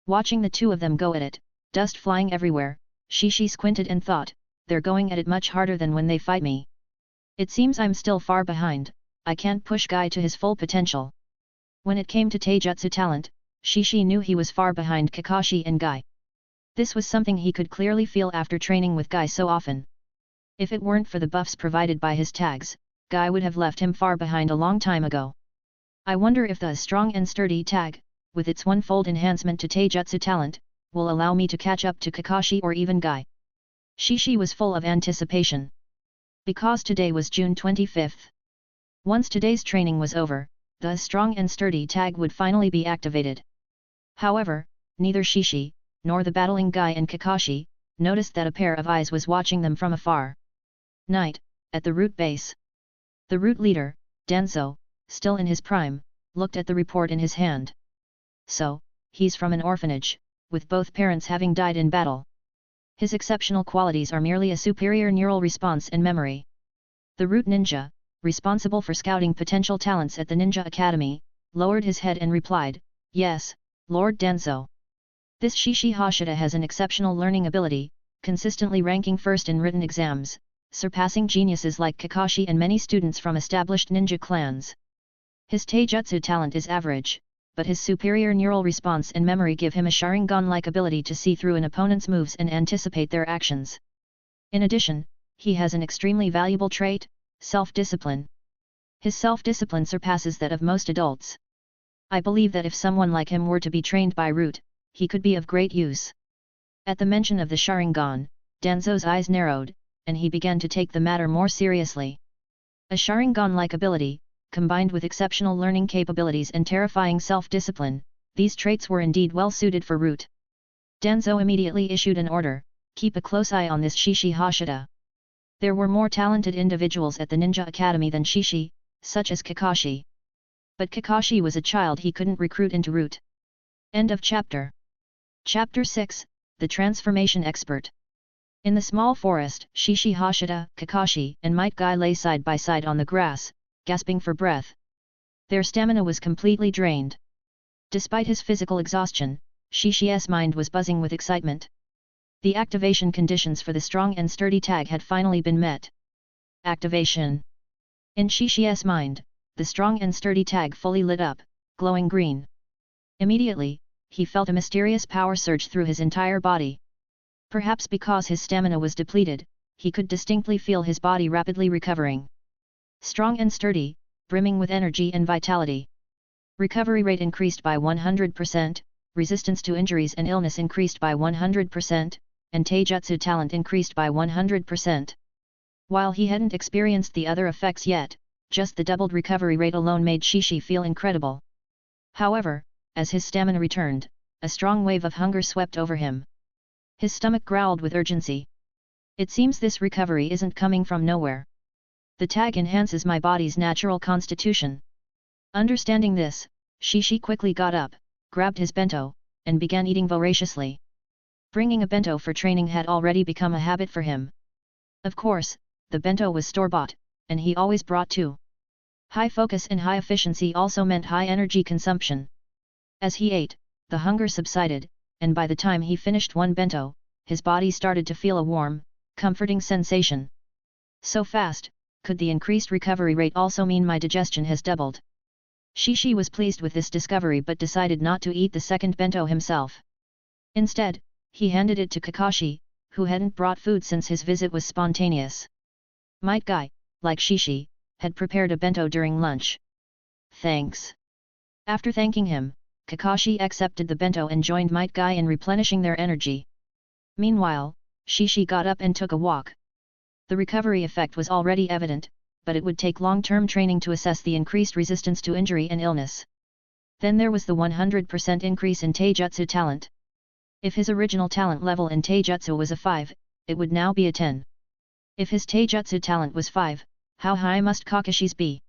Watching the two of them go at it, dust flying everywhere, Shishi squinted and thought, they're going at it much harder than when they fight me. It seems I'm still far behind, I can't push Guy to his full potential. When it came to Taijutsu talent, Shishi knew he was far behind Kakashi and Guy. This was something he could clearly feel after training with Guy so often. If it weren't for the buffs provided by his tags, Guy would have left him far behind a long time ago. I wonder if the strong and sturdy tag, with its one-fold enhancement to Taijutsu talent, will allow me to catch up to Kakashi or even Guy. Shishi was full of anticipation. Because today was June 25th. Once today's training was over, the strong and sturdy tag would finally be activated. However, neither Shishi, nor the battling Guy and Kakashi, noticed that a pair of eyes was watching them from afar. Night, at the root base. The root leader, Danzo, still in his prime, looked at the report in his hand. So, he's from an orphanage, with both parents having died in battle. His exceptional qualities are merely a superior neural response and memory. The root ninja, responsible for scouting potential talents at the Ninja Academy, lowered his head and replied, "Yes, Lord Danzo. This Shishi Hashida has an exceptional learning ability, consistently ranking first in written exams, surpassing geniuses like Kakashi and many students from established ninja clans. His Taijutsu talent is average, but his superior neural response and memory give him a Sharingan-like ability to see through an opponent's moves and anticipate their actions. In addition, he has an extremely valuable trait, self-discipline. His self-discipline surpasses that of most adults. I believe that if someone like him were to be trained by root, he could be of great use." At the mention of the Sharingan, Danzo's eyes narrowed, and he began to take the matter more seriously. A Sharingan-like ability, combined with exceptional learning capabilities and terrifying self-discipline, these traits were indeed well suited for root. Danzo immediately issued an order, "Keep a close eye on this Shishi Hashida." There were more talented individuals at the Ninja Academy than Shishi, such as Kakashi. But Kakashi was a child he couldn't recruit into root. End of chapter. Chapter 6, The Transformation Expert. In the small forest, Shishi Hashida, Kakashi, and Might Guy lay side by side on the grass, gasping for breath. Their stamina was completely drained. Despite his physical exhaustion, Shishi's mind was buzzing with excitement. The activation conditions for the strong and sturdy tag had finally been met. Activation. In Shishi's mind, the strong and sturdy tag fully lit up, glowing green. Immediately, he felt a mysterious power surge through his entire body. Perhaps because his stamina was depleted, he could distinctly feel his body rapidly recovering. Strong and sturdy, brimming with energy and vitality. Recovery rate increased by 100%, resistance to injuries and illness increased by 100%, and Taijutsu talent increased by 100%. While he hadn't experienced the other effects yet, just the doubled recovery rate alone made Shishi feel incredible. However, as his stamina returned, a strong wave of hunger swept over him. His stomach growled with urgency. It seems this recovery isn't coming from nowhere. The tag enhances my body's natural constitution. Understanding this, Shishi quickly got up, grabbed his bento, and began eating voraciously. Bringing a bento for training had already become a habit for him. Of course, the bento was store-bought, and he always brought two. High focus and high efficiency also meant high energy consumption. As he ate, the hunger subsided, and by the time he finished one bento, his body started to feel a warm, comforting sensation. So fast, could the increased recovery rate also mean my digestion has doubled? Shishi was pleased with this discovery but decided not to eat the second bento himself. Instead, he handed it to Kakashi, who hadn't brought food since his visit was spontaneous. Might Guy, like Shishi, had prepared a bento during lunch. Thanks. After thanking him, Kakashi accepted the bento and joined Might Guy in replenishing their energy. Meanwhile, Shishi got up and took a walk. The recovery effect was already evident, but it would take long-term training to assess the increased resistance to injury and illness. Then there was the 100% increase in Taijutsu talent. If his original talent level in Taijutsu was a 5, it would now be a 10. If his Taijutsu talent was 5, how high must Kakashi's be?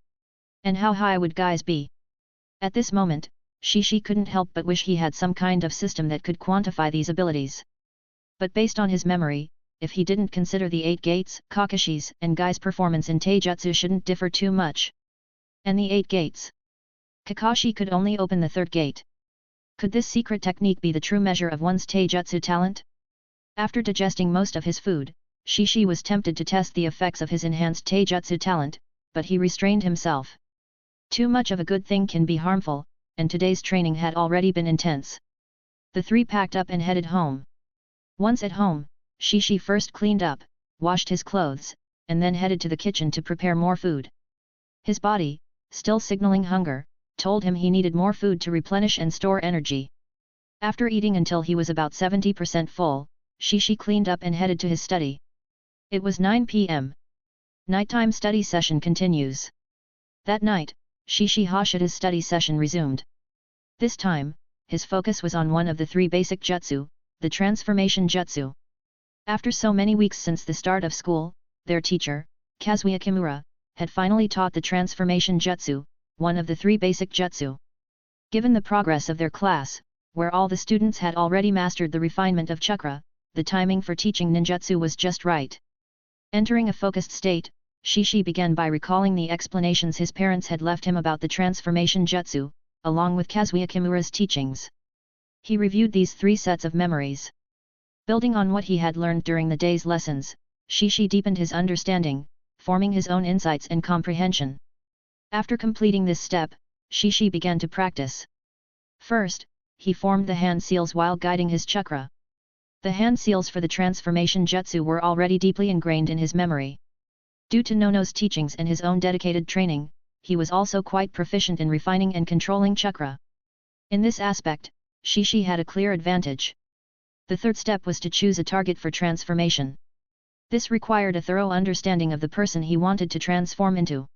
And how high would Guy's be? At this moment, Shishi couldn't help but wish he had some kind of system that could quantify these abilities. But based on his memory, if he didn't consider the 8 gates, Kakashi's and Guy's performance in Taijutsu shouldn't differ too much. And the 8 gates? Kakashi could only open the 3rd gate. Could this secret technique be the true measure of one's Taijutsu talent? After digesting most of his food, Shishi was tempted to test the effects of his enhanced Taijutsu talent, but he restrained himself. Too much of a good thing can be harmful, and today's training had already been intense. The three packed up and headed home. Once at home, Shishi first cleaned up, washed his clothes, and then headed to the kitchen to prepare more food. His body, still signaling hunger, told him he needed more food to replenish and store energy. After eating until he was about 70% full, Shishi cleaned up and headed to his study. It was 9 p.m. Nighttime study session continues. That night, Shishi Hashira's study session resumed. This time, his focus was on one of the 3 basic jutsu, the transformation jutsu. After so many weeks since the start of school, their teacher, Kazuya Kimura, had finally taught the transformation jutsu, one of the 3 basic jutsu. Given the progress of their class, where all the students had already mastered the refinement of chakra, the timing for teaching ninjutsu was just right. Entering a focused state, Shishi began by recalling the explanations his parents had left him about the transformation jutsu, along with Kazuya Kimura's teachings. He reviewed these 3 sets of memories. Building on what he had learned during the day's lessons, Shishi deepened his understanding, forming his own insights and comprehension. After completing this step, Shishi began to practice. First, he formed the hand seals while guiding his chakra. The hand seals for the transformation jutsu were already deeply ingrained in his memory. Due to Nono's teachings and his own dedicated training, he was also quite proficient in refining and controlling chakra. In this aspect, Shishi had a clear advantage. The third step was to choose a target for transformation. This required a thorough understanding of the person he wanted to transform into.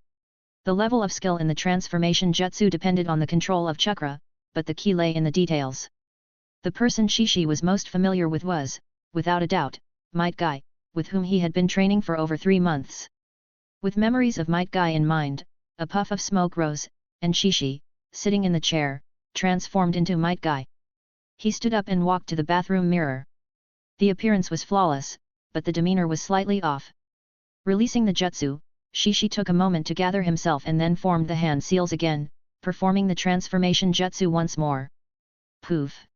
The level of skill in the transformation jutsu depended on the control of chakra, but the key lay in the details. The person Shishi was most familiar with was, without a doubt, Might Guy, with whom he had been training for over 3 months. With memories of Might Guy in mind, a puff of smoke rose, and Shishi, sitting in the chair, transformed into Might Guy. He stood up and walked to the bathroom mirror. The appearance was flawless, but the demeanor was slightly off. Releasing the jutsu, Shishi took a moment to gather himself and then formed the hand seals again, performing the transformation jutsu once more. Poof!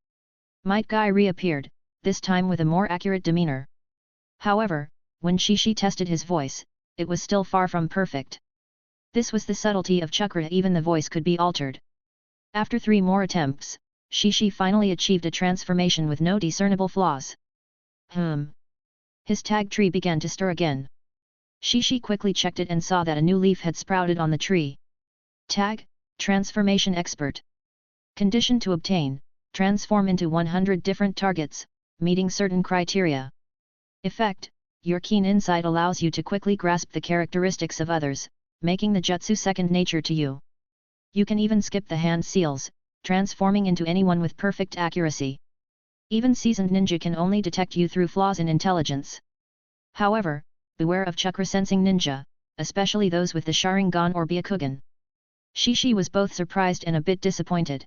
Might Guy reappeared, this time with a more accurate demeanor. However, when Shishi tested his voice, it was still far from perfect. This was the subtlety of chakra, even the voice could be altered. After 3 more attempts, Shishi finally achieved a transformation with no discernible flaws. His tag tree began to stir again. Shishi quickly checked it and saw that a new leaf had sprouted on the tree. Tag, Transformation Expert. Condition to obtain, transform into 100 different targets, meeting certain criteria. Effect, your keen insight allows you to quickly grasp the characteristics of others, making the jutsu second nature to you. You can even skip the hand seals, transforming into anyone with perfect accuracy. Even seasoned ninja can only detect you through flaws in intelligence. However, beware of chakra-sensing ninja, especially those with the Sharingan or Byakugan. Shishi was both surprised and a bit disappointed.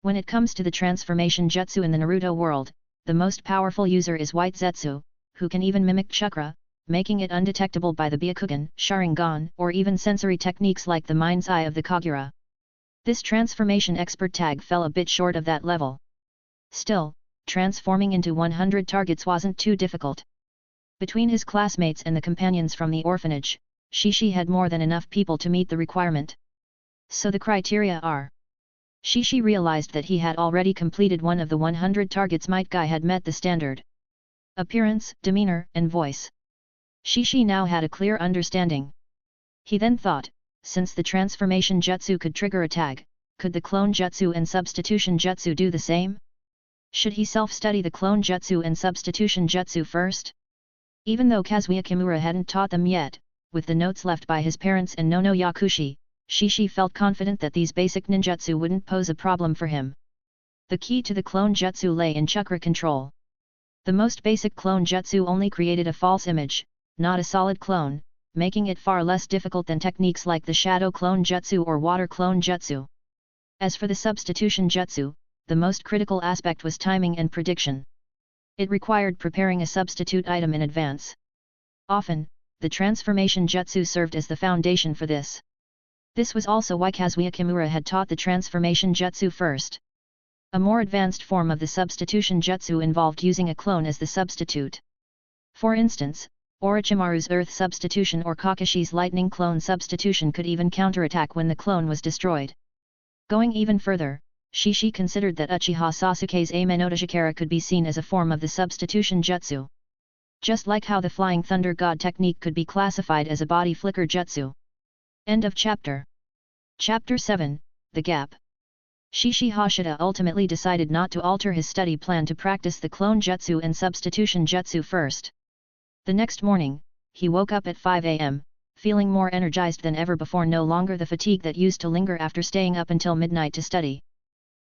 When it comes to the transformation jutsu in the Naruto world, the most powerful user is White Zetsu, who can even mimic chakra, making it undetectable by the Byakugan, Sharingan, or even sensory techniques like the mind's eye of the Kagura. This transformation expert tag fell a bit short of that level. Still, transforming into 100 targets wasn't too difficult. Between his classmates and the companions from the orphanage, Shishi had more than enough people to meet the requirement. So the criteria are. Shishi realized that he had already completed one of the 100 targets. Might Guy had met the standard. Appearance, demeanor, and voice. Shishi now had a clear understanding. He then thought, since the transformation jutsu could trigger a tag, could the clone jutsu and substitution jutsu do the same? Should he self-study the clone jutsu and substitution jutsu first? Even though Kazuya Kimura hadn't taught them yet, with the notes left by his parents and Nono Yakushi, Shishi felt confident that these basic ninjutsu wouldn't pose a problem for him. The key to the clone jutsu lay in chakra control. The most basic clone jutsu only created a false image, not a solid clone, making it far less difficult than techniques like the shadow clone jutsu or water clone jutsu. As for the substitution jutsu, the most critical aspect was timing and prediction. It required preparing a substitute item in advance. Often, the transformation jutsu served as the foundation for this. This was also why Kazuya Kimura had taught the transformation jutsu first. A more advanced form of the substitution jutsu involved using a clone as the substitute. For instance, Orochimaru's earth substitution or Kakashi's lightning clone substitution could even counterattack when the clone was destroyed. Going even further, Shishi considered that Uchiha Sasuke's Ame no Tajikara could be seen as a form of the substitution jutsu. Just like how the Flying Thunder God technique could be classified as a body flicker jutsu. End of chapter. Chapter 7, The Gap. Shishi Hashida ultimately decided not to alter his study plan to practice the clone jutsu and substitution jutsu first. The next morning, he woke up at 5 a.m., feeling more energized than ever before, no longer the fatigue that used to linger after staying up until midnight to study.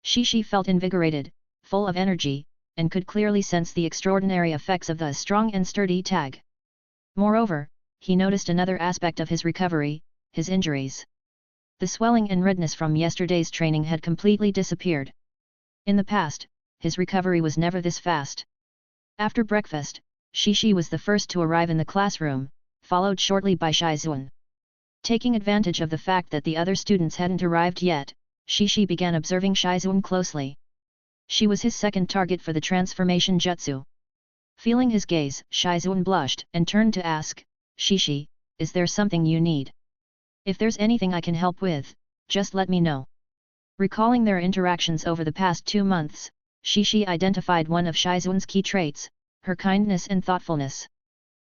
Shishi felt invigorated, full of energy, and could clearly sense the extraordinary effects of the strong and sturdy tag. Moreover, he noticed another aspect of his recovery, his injuries. The swelling and redness from yesterday's training had completely disappeared. In the past, his recovery was never this fast. After breakfast, Shishi was the first to arrive in the classroom, followed shortly by Shizuan. Taking advantage of the fact that the other students hadn't arrived yet, Shishi began observing Shizuan closely. She was his second target for the transformation jutsu. Feeling his gaze, Shizuan blushed and turned to ask, "Shishi, is there something you need? If there's anything I can help with, just let me know." Recalling their interactions over the past 2 months, Shishi identified one of Shizuan's key traits, her kindness and thoughtfulness.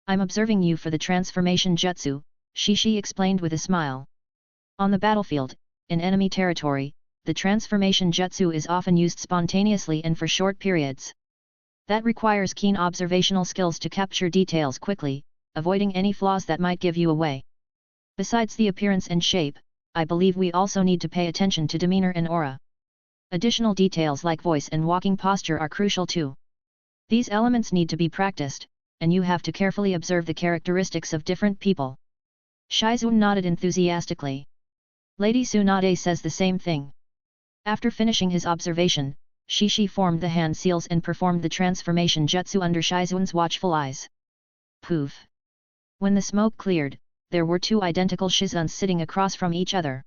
"I'm observing you for the transformation jutsu," Shishi explained with a smile. On the battlefield, in enemy territory, the transformation jutsu is often used spontaneously and for short periods. That requires keen observational skills to capture details quickly, avoiding any flaws that might give you away. Besides the appearance and shape, I believe we also need to pay attention to demeanor and aura. Additional details like voice and walking posture are crucial too. These elements need to be practiced, and you have to carefully observe the characteristics of different people." Shizuan nodded enthusiastically. Lady Tsunade says the same thing. After finishing his observation, Shishi formed the hand seals and performed the transformation jutsu under Shizuan's watchful eyes. Poof! When the smoke cleared, there were 2 identical Shizuns sitting across from each other.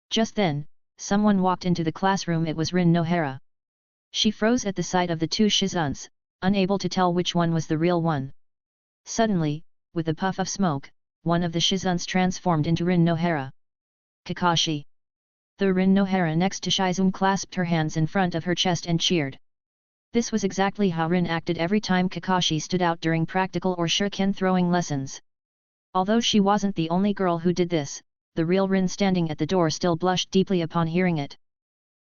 Just then, someone walked into the classroom. It was Rin Nohara. She froze at the sight of the 2 Shizuns, unable to tell which one was the real one. Suddenly, with a puff of smoke, one of the Shizuns transformed into Rin Nohara. "Kakashi!" The Rin Nohara next to Shizuan clasped her hands in front of her chest and cheered. This was exactly how Rin acted every time Kakashi stood out during practical or shuriken throwing lessons. Although she wasn't the only girl who did this, the real Rin standing at the door still blushed deeply upon hearing it.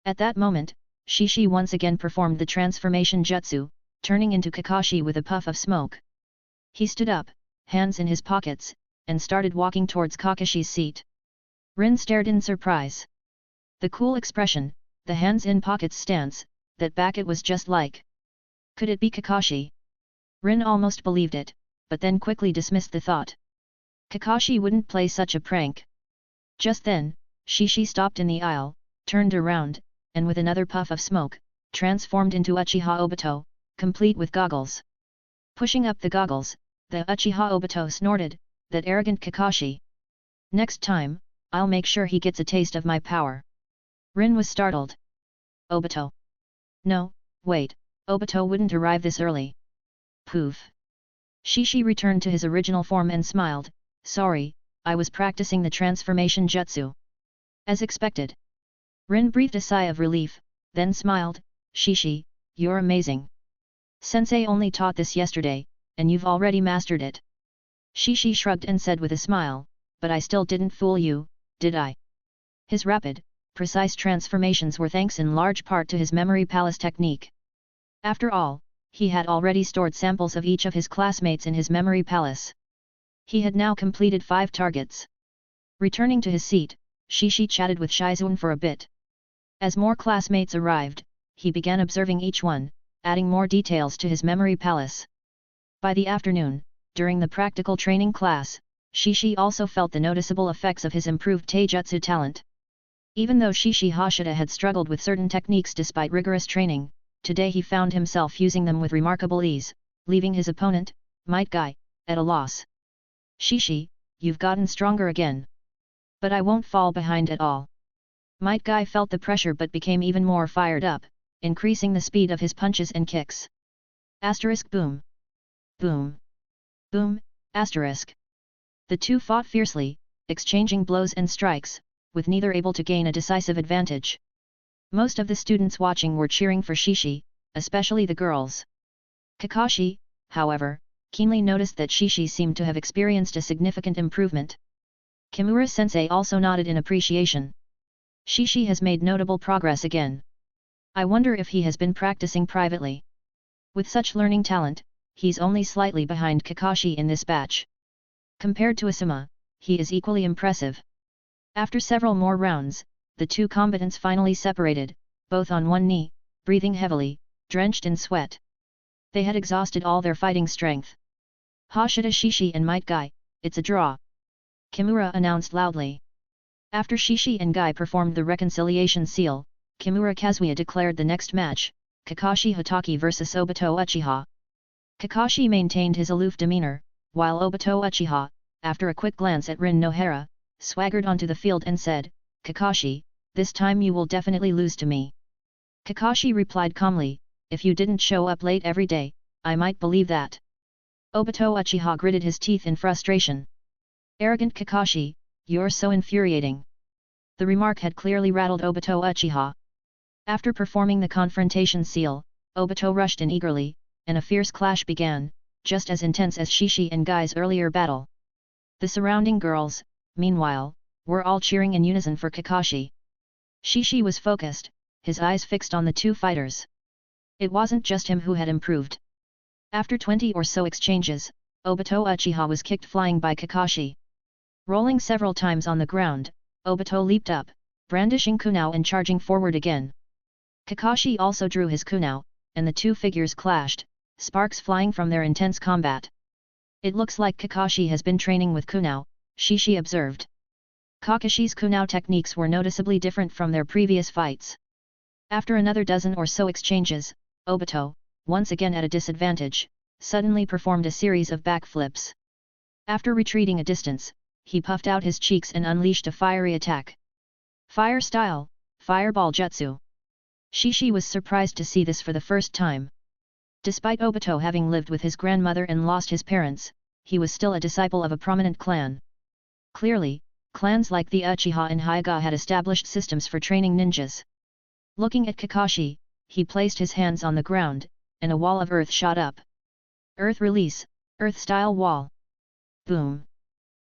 At that moment, Shishi once again performed the transformation jutsu, turning into Kakashi with a puff of smoke. He stood up, hands in his pockets, and started walking towards Kakashi's seat. Rin stared in surprise. The cool expression, the hands in pockets stance, that back it was just like. Could it be Kakashi? Rin almost believed it, but then quickly dismissed the thought. Kakashi wouldn't play such a prank. Just then, Shishi stopped in the aisle, turned around, and with another puff of smoke, transformed into Uchiha Obito, complete with goggles. Pushing up the goggles, the Uchiha Obito snorted, "That arrogant Kakashi! Next time, I'll make sure he gets a taste of my power." Rin was startled. "Obito? No, wait, Obito wouldn't arrive this early." Poof! Shishi returned to his original form and smiled, "Sorry, I was practicing the transformation jutsu." As expected. Rin breathed a sigh of relief, then smiled, "Shishi, you're amazing. Sensei only taught this yesterday, and you've already mastered it." Shishi shrugged and said with a smile, "But I still didn't fool you, did I?" His rapid, precise transformations were thanks in large part to his memory palace technique. After all, he had already stored samples of each of his classmates in his memory palace. He had now completed 5 targets. Returning to his seat, Shishi chatted with Shizun for a bit. As more classmates arrived, he began observing each one, adding more details to his memory palace. By the afternoon, during the practical training class, Shishi also felt the noticeable effects of his improved Taijutsu talent. Even though Shishi Hashida had struggled with certain techniques despite rigorous training, today he found himself using them with remarkable ease, leaving his opponent, Might Guy, at a loss. Shishi, you've gotten stronger again. But I won't fall behind at all. Might Guy felt the pressure but became even more fired up, increasing the speed of his punches and kicks. Asterisk boom. Boom. Boom, asterisk. The two fought fiercely, exchanging blows and strikes, with neither able to gain a decisive advantage. Most of the students watching were cheering for Shishi, especially the girls. Kakashi, however, keenly noticed that Shishi seemed to have experienced a significant improvement. Kimura-sensei also nodded in appreciation. Shishi has made notable progress again. I wonder if he has been practicing privately. With such learning talent, he's only slightly behind Kakashi in this batch. Compared to Asuma, he is equally impressive. After several more rounds, the two combatants finally separated, both on one knee, breathing heavily, drenched in sweat. They had exhausted all their fighting strength. Hashida Shishi and Might Guy, it's a draw. Kimura announced loudly. After Shishi and Guy performed the reconciliation seal, Kimura Kazuya declared the next match, Kakashi Hatake vs Obito Uchiha. Kakashi maintained his aloof demeanor, while Obito Uchiha, after a quick glance at Rin Nohara, swaggered onto the field and said, Kakashi, this time you will definitely lose to me. Kakashi replied calmly, if you didn't show up late every day, I might believe that. Obito Uchiha gritted his teeth in frustration. Arrogant Kakashi, you're so infuriating. The remark had clearly rattled Obito Uchiha. After performing the confrontation seal, Obito rushed in eagerly, and a fierce clash began, just as intense as Shishi and Guy's earlier battle. The surrounding girls, meanwhile, were all cheering in unison for Kakashi. Shishi was focused, his eyes fixed on the two fighters. It wasn't just him who had improved. After 20 or so exchanges, Obito Uchiha was kicked flying by Kakashi. Rolling several times on the ground, Obito leaped up, brandishing kunao and charging forward again. Kakashi also drew his kunao, and the two figures clashed, sparks flying from their intense combat. It looks like Kakashi has been training with kunao, Shishi observed. Kakashi's kunao techniques were noticeably different from their previous fights. After another dozen or so exchanges, Obito, once again at a disadvantage, suddenly performed a series of backflips. After retreating a distance, he puffed out his cheeks and unleashed a fiery attack. Fire style, fireball jutsu. Shishi was surprised to see this for the first time. Despite Obito having lived with his grandmother and lost his parents, he was still a disciple of a prominent clan. Clearly, clans like the Uchiha and Hokage had established systems for training ninjas. Looking at Kakashi, he placed his hands on the ground, and a wall of earth shot up. Earth release, earth-style wall. Boom!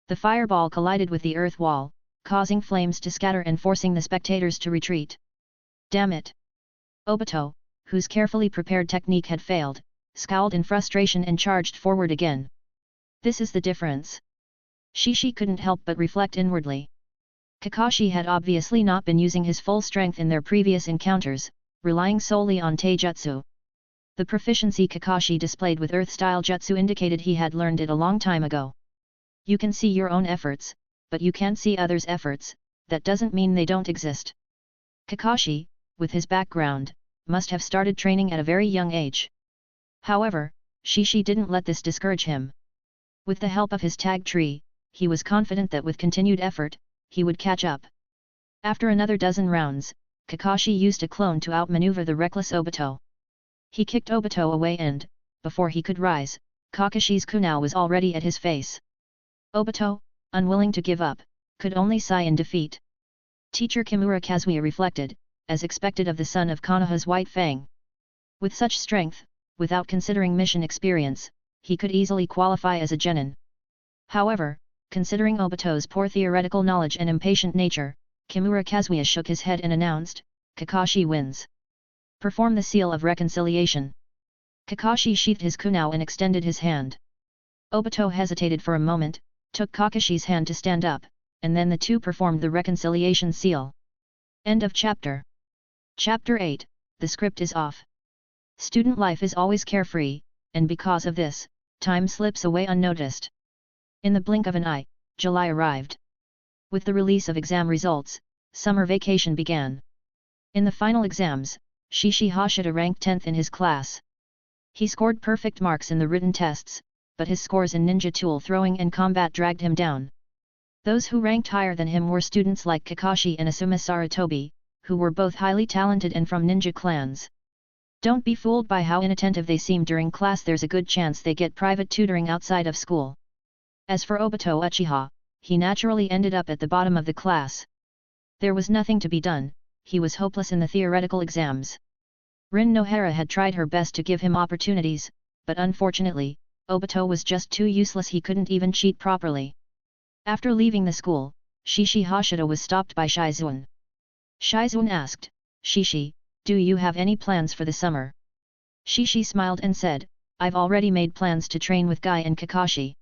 The fireball collided with the earth wall, causing flames to scatter and forcing the spectators to retreat. Damn it! Obito, whose carefully prepared technique had failed, scowled in frustration and charged forward again. This is the difference. Shishi couldn't help but reflect inwardly. Kakashi had obviously not been using his full strength in their previous encounters, relying solely on Taijutsu. The proficiency Kakashi displayed with earth-style jutsu indicated he had learned it a long time ago. You can see your own efforts, but you can't see others' efforts, that doesn't mean they don't exist. Kakashi, with his background, must have started training at a very young age. However, Shishi didn't let this discourage him. With the help of his tag tree, he was confident that with continued effort, he would catch up. After another dozen rounds, Kakashi used a clone to outmaneuver the reckless Obito. He kicked Obito away and, before he could rise, Kakashi's kunao was already at his face. Obito, unwilling to give up, could only sigh in defeat. Teacher Kimura Kazuya reflected, as expected of the son of Konoha's White Fang. With such strength, without considering mission experience, he could easily qualify as a genin. However, considering Obito's poor theoretical knowledge and impatient nature, Kimura Kazuya shook his head and announced, Kakashi wins. Perform the seal of reconciliation. Kakashi sheathed his kunao and extended his hand. Obito hesitated for a moment, took Kakashi's hand to stand up, and then the two performed the reconciliation seal. End of chapter. Chapter 8, the script is off. Student life is always carefree, and because of this, time slips away unnoticed. In the blink of an eye, July arrived. With the release of exam results, summer vacation began. In the final exams, Shishi Hashida ranked 10th in his class. He scored perfect marks in the written tests, but his scores in ninja tool throwing and combat dragged him down. Those who ranked higher than him were students like Kakashi and Asuma Saratobi, who were both highly talented and from ninja clans. Don't be fooled by how inattentive they seem during class. There's a good chance they get private tutoring outside of school. As for Obito Uchiha, he naturally ended up at the bottom of the class. There was nothing to be done, he was hopeless in the theoretical exams. Rin Nohara had tried her best to give him opportunities, but unfortunately, Obito was just too useless. He couldn't even cheat properly. After leaving the school, Shishi Hashida was stopped by Shizuan. Shizuan asked, Shishi, do you have any plans for the summer? Shishi smiled and said, I've already made plans to train with Guy and Kakashi.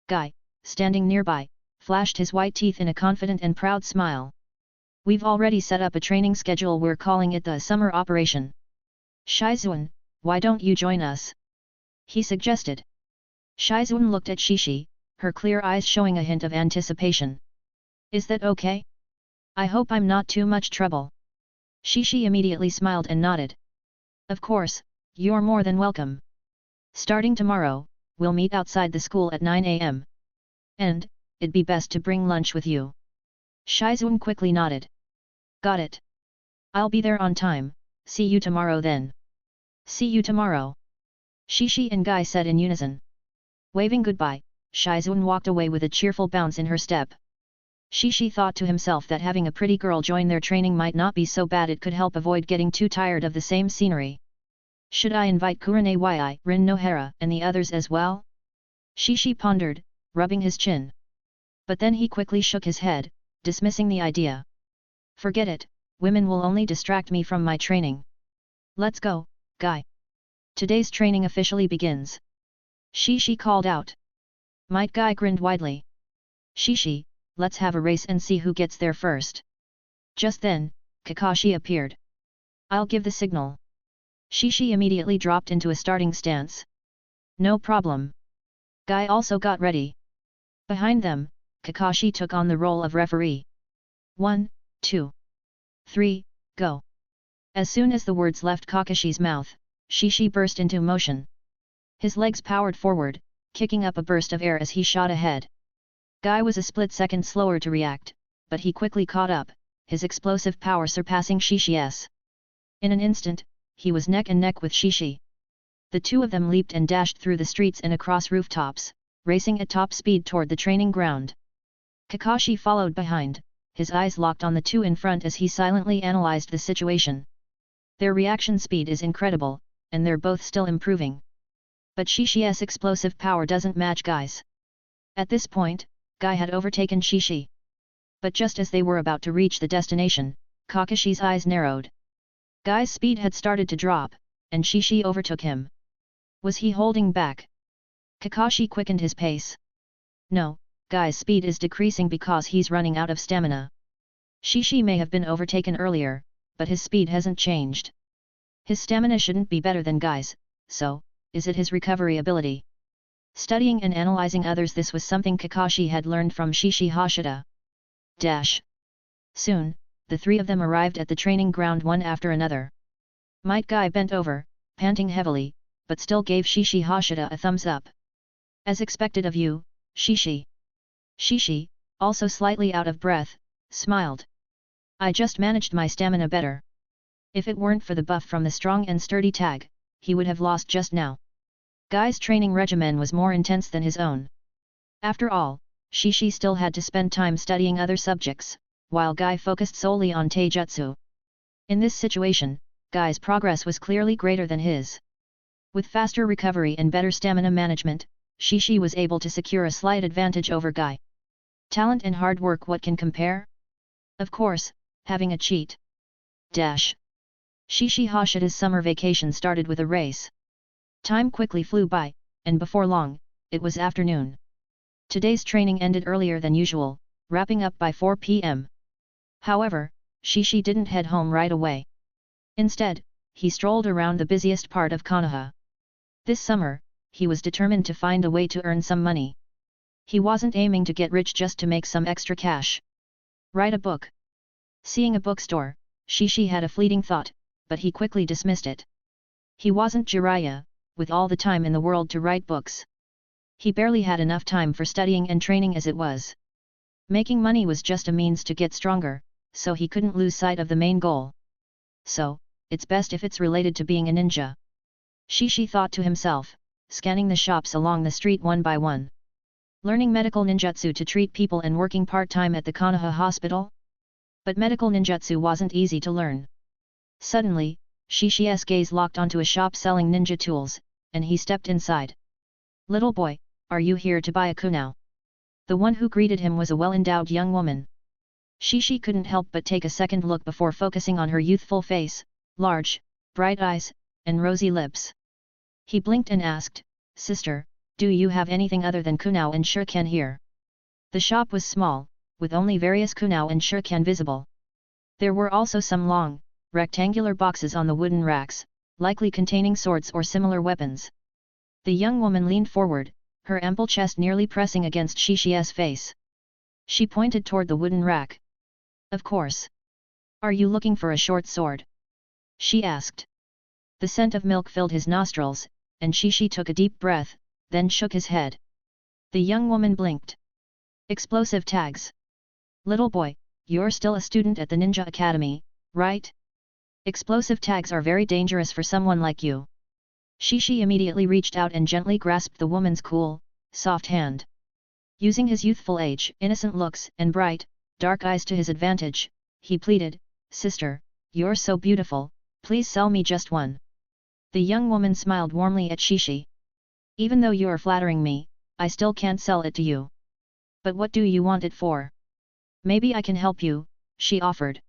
Guy, standing nearby, flashed his white teeth in a confident and proud smile. We've already set up a training schedule. We're calling it the summer operation. Shizuan, why don't you join us? He suggested. Shizuan looked at Shishi, her clear eyes showing a hint of anticipation. Is that okay? I hope I'm not too much trouble. Shishi immediately smiled and nodded. Of course, you're more than welcome. Starting tomorrow, we'll meet outside the school at 9 a.m. And, it'd be best to bring lunch with you. Shizuan quickly nodded. Got it. I'll be there on time, see you tomorrow then. See you tomorrow. Shishi and Guy said in unison. Waving goodbye, Shizuan walked away with a cheerful bounce in her step. Shishi thought to himself that having a pretty girl join their training might not be so bad. It could help avoid getting too tired of the same scenery. Should I invite Kurenai, Rin Nohara, and the others as well? Shishi pondered, rubbing his chin. But then he quickly shook his head, dismissing the idea. Forget it, women will only distract me from my training. Let's go, Guy. Today's training officially begins. Shishi called out. Might Guy grinned widely. Shishi, let's have a race and see who gets there first. Just then, Kakashi appeared. I'll give the signal. Shishi immediately dropped into a starting stance. No problem. Guy also got ready. Behind them, Kakashi took on the role of referee. 1, 2, 3, go. As soon as the words left Kakashi's mouth, Shishi burst into motion. His legs powered forward, kicking up a burst of air as he shot ahead. Guy was a split second slower to react, but he quickly caught up, his explosive power surpassing Shishi's. In an instant, he was neck and neck with Shishi. The two of them leaped and dashed through the streets and across rooftops, racing at top speed toward the training ground. Kakashi followed behind, his eyes locked on the two in front as he silently analyzed the situation. Their reaction speed is incredible, and they're both still improving. But Shishi's explosive power doesn't match Guy's. At this point, Guy had overtaken Shishi. But just as they were about to reach the destination, Kakashi's eyes narrowed. Guy's speed had started to drop, and Shishi overtook him. Was he holding back? Kakashi quickened his pace. No, Guy's speed is decreasing because he's running out of stamina. Shishi may have been overtaken earlier, but his speed hasn't changed. His stamina shouldn't be better than Guy's, so, is it his recovery ability? Studying and analyzing others, this was something Kakashi had learned from Shishi Hashida. Soon, the three of them arrived at the training ground one after another. Might Guy bent over, panting heavily, but still gave Shishi Hashida a thumbs up. As expected of you, Shishi. Shishi, also slightly out of breath, smiled. I just managed my stamina better. If it weren't for the buff from the strong and sturdy tag, he would have lost just now. Guy's training regimen was more intense than his own. After all, Shishi still had to spend time studying other subjects, while Guy focused solely on Taijutsu. In this situation, Guy's progress was clearly greater than his. With faster recovery and better stamina management, Shishi was able to secure a slight advantage over Guy. Talent and hard work, what can compare? Of course, having a cheat. Dash. Shishi Hashira's summer vacation started with a race. Time quickly flew by, and before long, it was afternoon. Today's training ended earlier than usual, wrapping up by 4 p.m. However, Shishi didn't head home right away. Instead, he strolled around the busiest part of Konoha. This summer, he was determined to find a way to earn some money. He wasn't aiming to get rich just to make some extra cash. Write a book. Seeing a bookstore, Shishi had a fleeting thought, but he quickly dismissed it. He wasn't Jiraiya, with all the time in the world to write books. He barely had enough time for studying and training as it was. Making money was just a means to get stronger, so he couldn't lose sight of the main goal. So, it's best if it's related to being a ninja. Shishi thought to himself, scanning the shops along the street one by one. Learning medical ninjutsu to treat people and working part-time at the Konoha hospital? But medical ninjutsu wasn't easy to learn. Suddenly, Shishi's gaze locked onto a shop selling ninja tools, and he stepped inside. "Little boy, are you here to buy a kunao?" The one who greeted him was a well-endowed young woman. Shishi couldn't help but take a second look before focusing on her youthful face, large, bright eyes, and rosy lips. He blinked and asked, "Sister, do you have anything other than kunao and shuriken here?" The shop was small, with only various kunao and shuriken visible. There were also some long, rectangular boxes on the wooden racks, likely containing swords or similar weapons. The young woman leaned forward, her ample chest nearly pressing against Shishi's face. She pointed toward the wooden rack. "Of course. Are you looking for a short sword?" she asked. The scent of milk filled his nostrils, and Shishi took a deep breath, then shook his head. The young woman blinked. "Explosive tags. Little boy, you're still a student at the Ninja Academy, right? Explosive tags are very dangerous for someone like you." Shishi immediately reached out and gently grasped the woman's cool, soft hand. Using his youthful age, innocent looks, and bright, dark eyes to his advantage, he pleaded, "Sister, you're so beautiful, please sell me just one." The young woman smiled warmly at Shishi. "Even though you are flattering me, I still can't sell it to you. But what do you want it for?" "Maybe I can help you," she offered.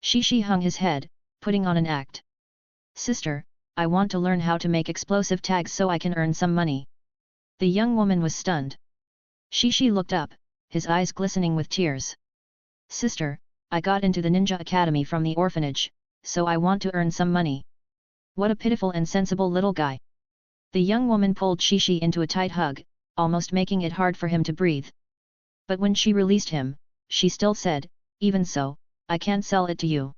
Shishi hung his head, putting on an act. "Sister, I want to learn how to make explosive tags so I can earn some money." The young woman was stunned. Shishi looked up, his eyes glistening with tears. "Sister, I got into the Ninja Academy from the orphanage, so I want to earn some money." "What a pitiful and sensible little guy." The young woman pulled Shishi into a tight hug, almost making it hard for him to breathe. But when she released him, she still said, "Even so, I can't sell it to you.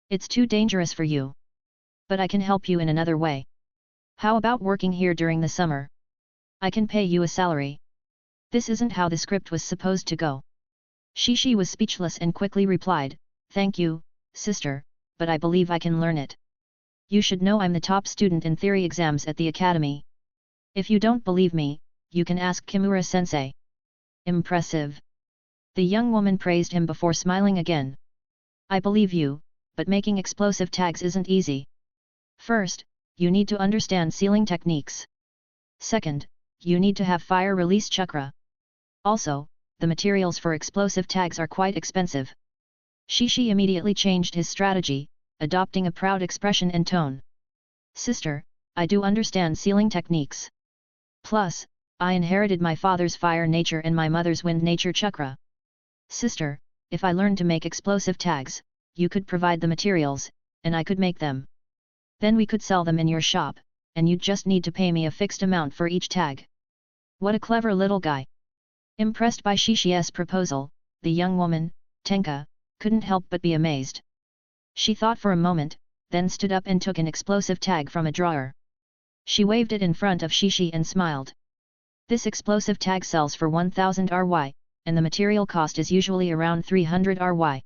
It's too dangerous for you. But I can help you in another way. How about working here during the summer? I can pay you a salary." This isn't how the script was supposed to go. Shishi was speechless and quickly replied, "Thank you, sister, but I believe I can learn it. You should know I'm the top student in theory exams at the academy. If you don't believe me, you can ask Kimura-sensei." "Impressive." The young woman praised him before smiling again. "I believe you, but making explosive tags isn't easy. First, you need to understand sealing techniques. Second, you need to have fire release chakra. Also, the materials for explosive tags are quite expensive." Shishi immediately changed his strategy, adopting a proud expression and tone. "Sister, I do understand sealing techniques. Plus, I inherited my father's fire nature and my mother's wind nature chakra. Sister, if I learned to make explosive tags, you could provide the materials, and I could make them. Then we could sell them in your shop, and you'd just need to pay me a fixed amount for each tag." What a clever little guy. Impressed by Shishi's proposal, the young woman, Tenka, couldn't help but be amazed. She thought for a moment, then stood up and took an explosive tag from a drawer. She waved it in front of Shishi and smiled. "This explosive tag sells for 1000 RY, and the material cost is usually around 300 RY.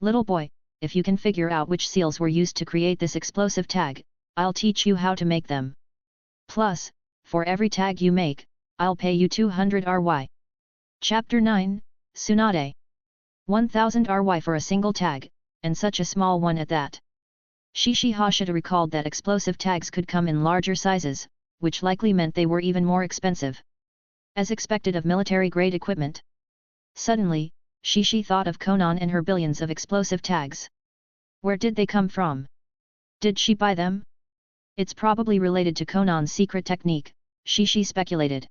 Little boy, if you can figure out which seals were used to create this explosive tag, I'll teach you how to make them. Plus, for every tag you make, I'll pay you 200 RY. Chapter 9, Tsunade. 1000 RY for a single tag, and such a small one at that. Shishi Hashira recalled that explosive tags could come in larger sizes, which likely meant they were even more expensive. As expected of military-grade equipment. Suddenly, Shishi thought of Konan and her billions of explosive tags. Where did they come from? Did she buy them? It's probably related to Konan's secret technique, Shishi speculated.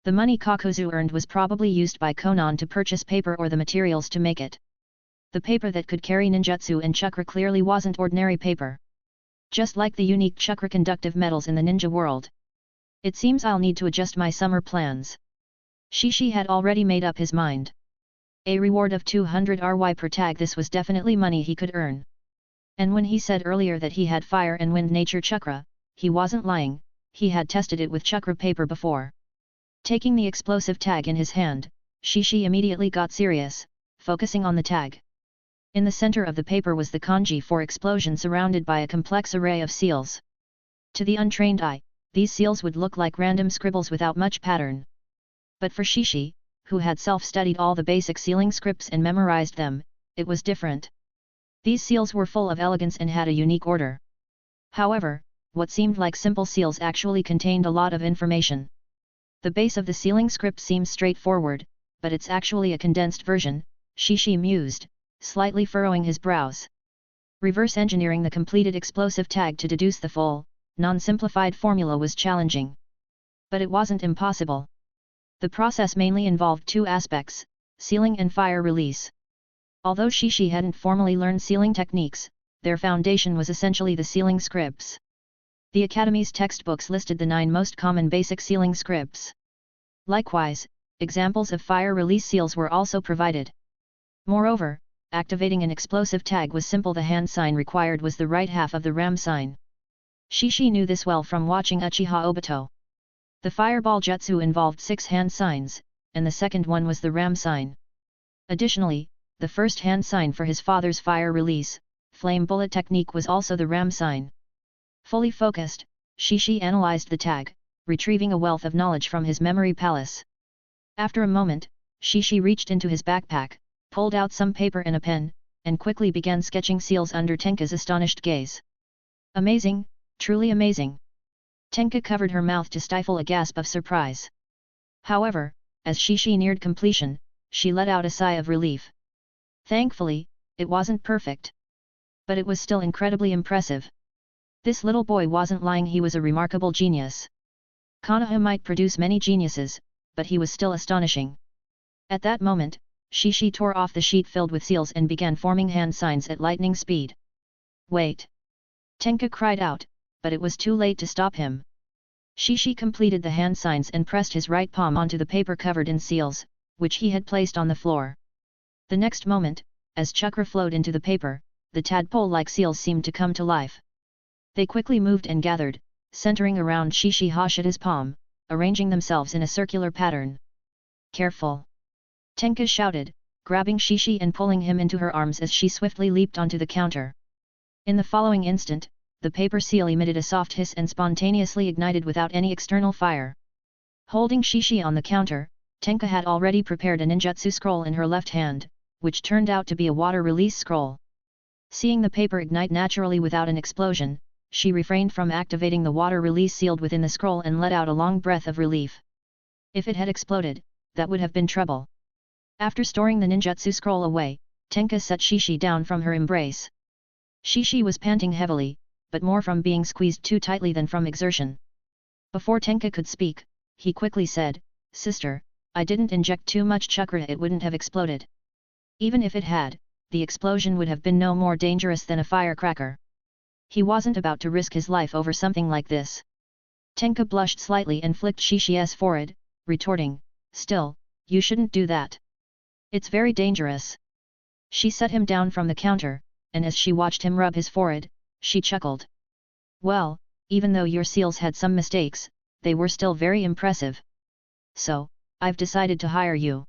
The money Kakuzu earned was probably used by Konan to purchase paper or the materials to make it. The paper that could carry ninjutsu and chakra clearly wasn't ordinary paper. Just like the unique chakra conductive metals in the ninja world. It seems I'll need to adjust my summer plans. Shishi had already made up his mind. A reward of 200 RY per tag, this was definitely money he could earn. And when he said earlier that he had fire and wind nature chakra, he wasn't lying, he had tested it with chakra paper before. Taking the explosive tag in his hand, Shishi immediately got serious, focusing on the tag. In the center of the paper was the kanji for explosion, surrounded by a complex array of seals. To the untrained eye, these seals would look like random scribbles without much pattern. But for Shishi, who had self-studied all the basic sealing scripts and memorized them, it was different. These seals were full of elegance and had a unique order. However, what seemed like simple seals actually contained a lot of information. The base of the sealing script seems straightforward, but it's actually a condensed version, Shishi mused, slightly furrowing his brows. Reverse engineering the completed explosive tag to deduce the full, non-simplified formula was challenging. But it wasn't impossible. The process mainly involved two aspects, sealing and fire release. Although Shishi hadn't formally learned sealing techniques, their foundation was essentially the sealing scripts. The Academy's textbooks listed the 9 most common basic sealing scripts. Likewise, examples of fire release seals were also provided. Moreover, activating an explosive tag was simple. The hand sign required was the right half of the ram sign. Shishi knew this well from watching Uchiha Obito. The fireball jutsu involved 6 hand signs, and the second one was the ram sign. Additionally, the first hand sign for his father's fire release, flame bullet technique was also the ram sign. Fully focused, Shishi analyzed the tag, retrieving a wealth of knowledge from his memory palace. After a moment, Shishi reached into his backpack, pulled out some paper and a pen, and quickly began sketching seals under Tenka's astonished gaze. Amazing, truly amazing. Tenka covered her mouth to stifle a gasp of surprise. However, as Shishi neared completion, she let out a sigh of relief. Thankfully, it wasn't perfect. But it was still incredibly impressive. This little boy wasn't lying, he was a remarkable genius. Konoha might produce many geniuses, but he was still astonishing. At that moment, Shishi tore off the sheet filled with seals and began forming hand signs at lightning speed. Wait! Tenka cried out, but it was too late to stop him. Shishi completed the hand signs and pressed his right palm onto the paper covered in seals, which he had placed on the floor. The next moment, as chakra flowed into the paper, the tadpole-like seals seemed to come to life. They quickly moved and gathered, centering around Shishi Hashida's palm, arranging themselves in a circular pattern. Careful! Tenka shouted, grabbing Shishi and pulling him into her arms as she swiftly leaped onto the counter. In the following instant, the paper seal emitted a soft hiss and spontaneously ignited without any external fire. Holding Shishi on the counter, Tenka had already prepared a ninjutsu scroll in her left hand, which turned out to be a water release scroll. Seeing the paper ignite naturally without an explosion, she refrained from activating the water release sealed within the scroll and let out a long breath of relief. If it had exploded, that would have been trouble. After storing the ninjutsu scroll away, Tenka set Shishi down from her embrace. Shishi was panting heavily, but more from being squeezed too tightly than from exertion. Before Tenka could speak, he quickly said, "Sister, I didn't inject too much chakra, it wouldn't have exploded. Even if it had, the explosion would have been no more dangerous than a firecracker." He wasn't about to risk his life over something like this. Tenka blushed slightly and flicked Shishi's forehead, retorting, "Still, you shouldn't do that. It's very dangerous." She set him down from the counter, and as she watched him rub his forehead, she chuckled. "Well, even though your seals had some mistakes, they were still very impressive. So, I've decided to hire you."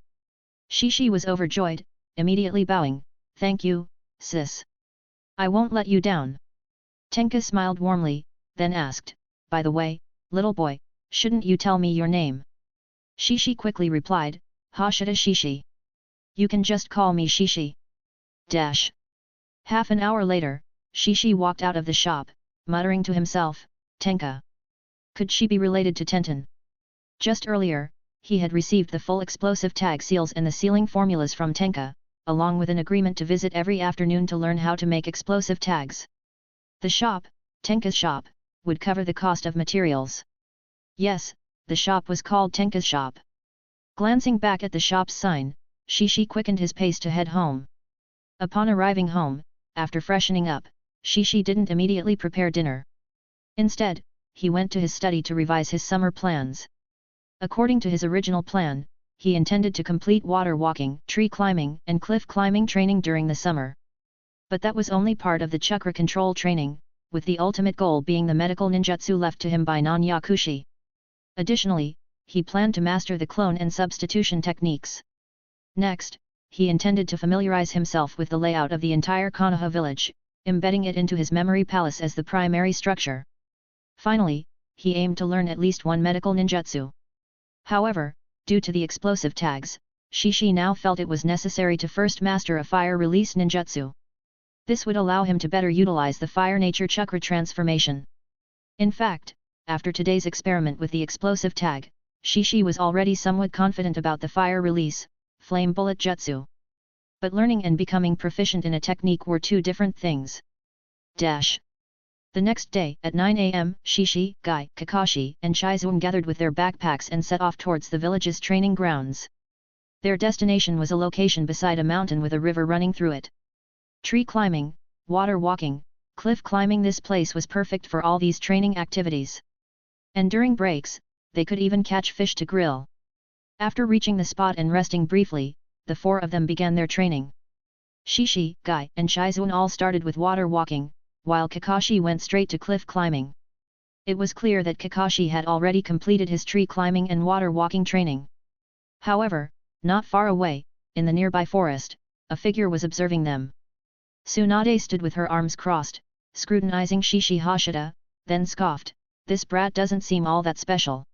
Shishi was overjoyed, immediately bowing, "Thank you, sis. I won't let you down." Tenka smiled warmly, then asked, "By the way, little boy, shouldn't you tell me your name?" Shishi quickly replied, "Hashida Shishi. You can just call me Shishi." Half an hour later, Shishi walked out of the shop, muttering to himself, "Tenka. Could she be related to Tenten?" Just earlier, he had received the full explosive tag seals and the sealing formulas from Tenka, along with an agreement to visit every afternoon to learn how to make explosive tags. The shop, Tenka's shop, would cover the cost of materials. Yes, the shop was called Tenka's shop. Glancing back at the shop's sign, Shishi quickened his pace to head home. Upon arriving home, after freshening up, Shishi didn't immediately prepare dinner. Instead, he went to his study to revise his summer plans. According to his original plan, he intended to complete water walking, tree climbing, and cliff climbing training during the summer. But that was only part of the chakra control training, with the ultimate goal being the medical ninjutsu left to him by non-Yakushi. Additionally, he planned to master the clone and substitution techniques. Next, he intended to familiarize himself with the layout of the entire Konoha village, embedding it into his memory palace as the primary structure. Finally, he aimed to learn at least one medical ninjutsu. However, due to the explosive tags, Shishi now felt it was necessary to first master a fire release ninjutsu. This would allow him to better utilize the fire nature chakra transformation. In fact, after today's experiment with the explosive tag, Shishi was already somewhat confident about the fire release, flame bullet jutsu. But learning and becoming proficient in a technique were two different things. The next day, at 9 a.m., Shishi, Guy, Kakashi, and Shizune gathered with their backpacks and set off towards the village's training grounds. Their destination was a location beside a mountain with a river running through it. Tree climbing, water walking, cliff climbing, this place was perfect for all these training activities. And during breaks, they could even catch fish to grill. After reaching the spot and resting briefly, the four of them began their training. Shishi, Guy, and Shizune all started with water walking, while Kakashi went straight to cliff climbing. It was clear that Kakashi had already completed his tree climbing and water walking training. However, not far away, in the nearby forest, a figure was observing them. Tsunade stood with her arms crossed, scrutinizing Shishi Hashida, then scoffed, "This brat doesn't seem all that special."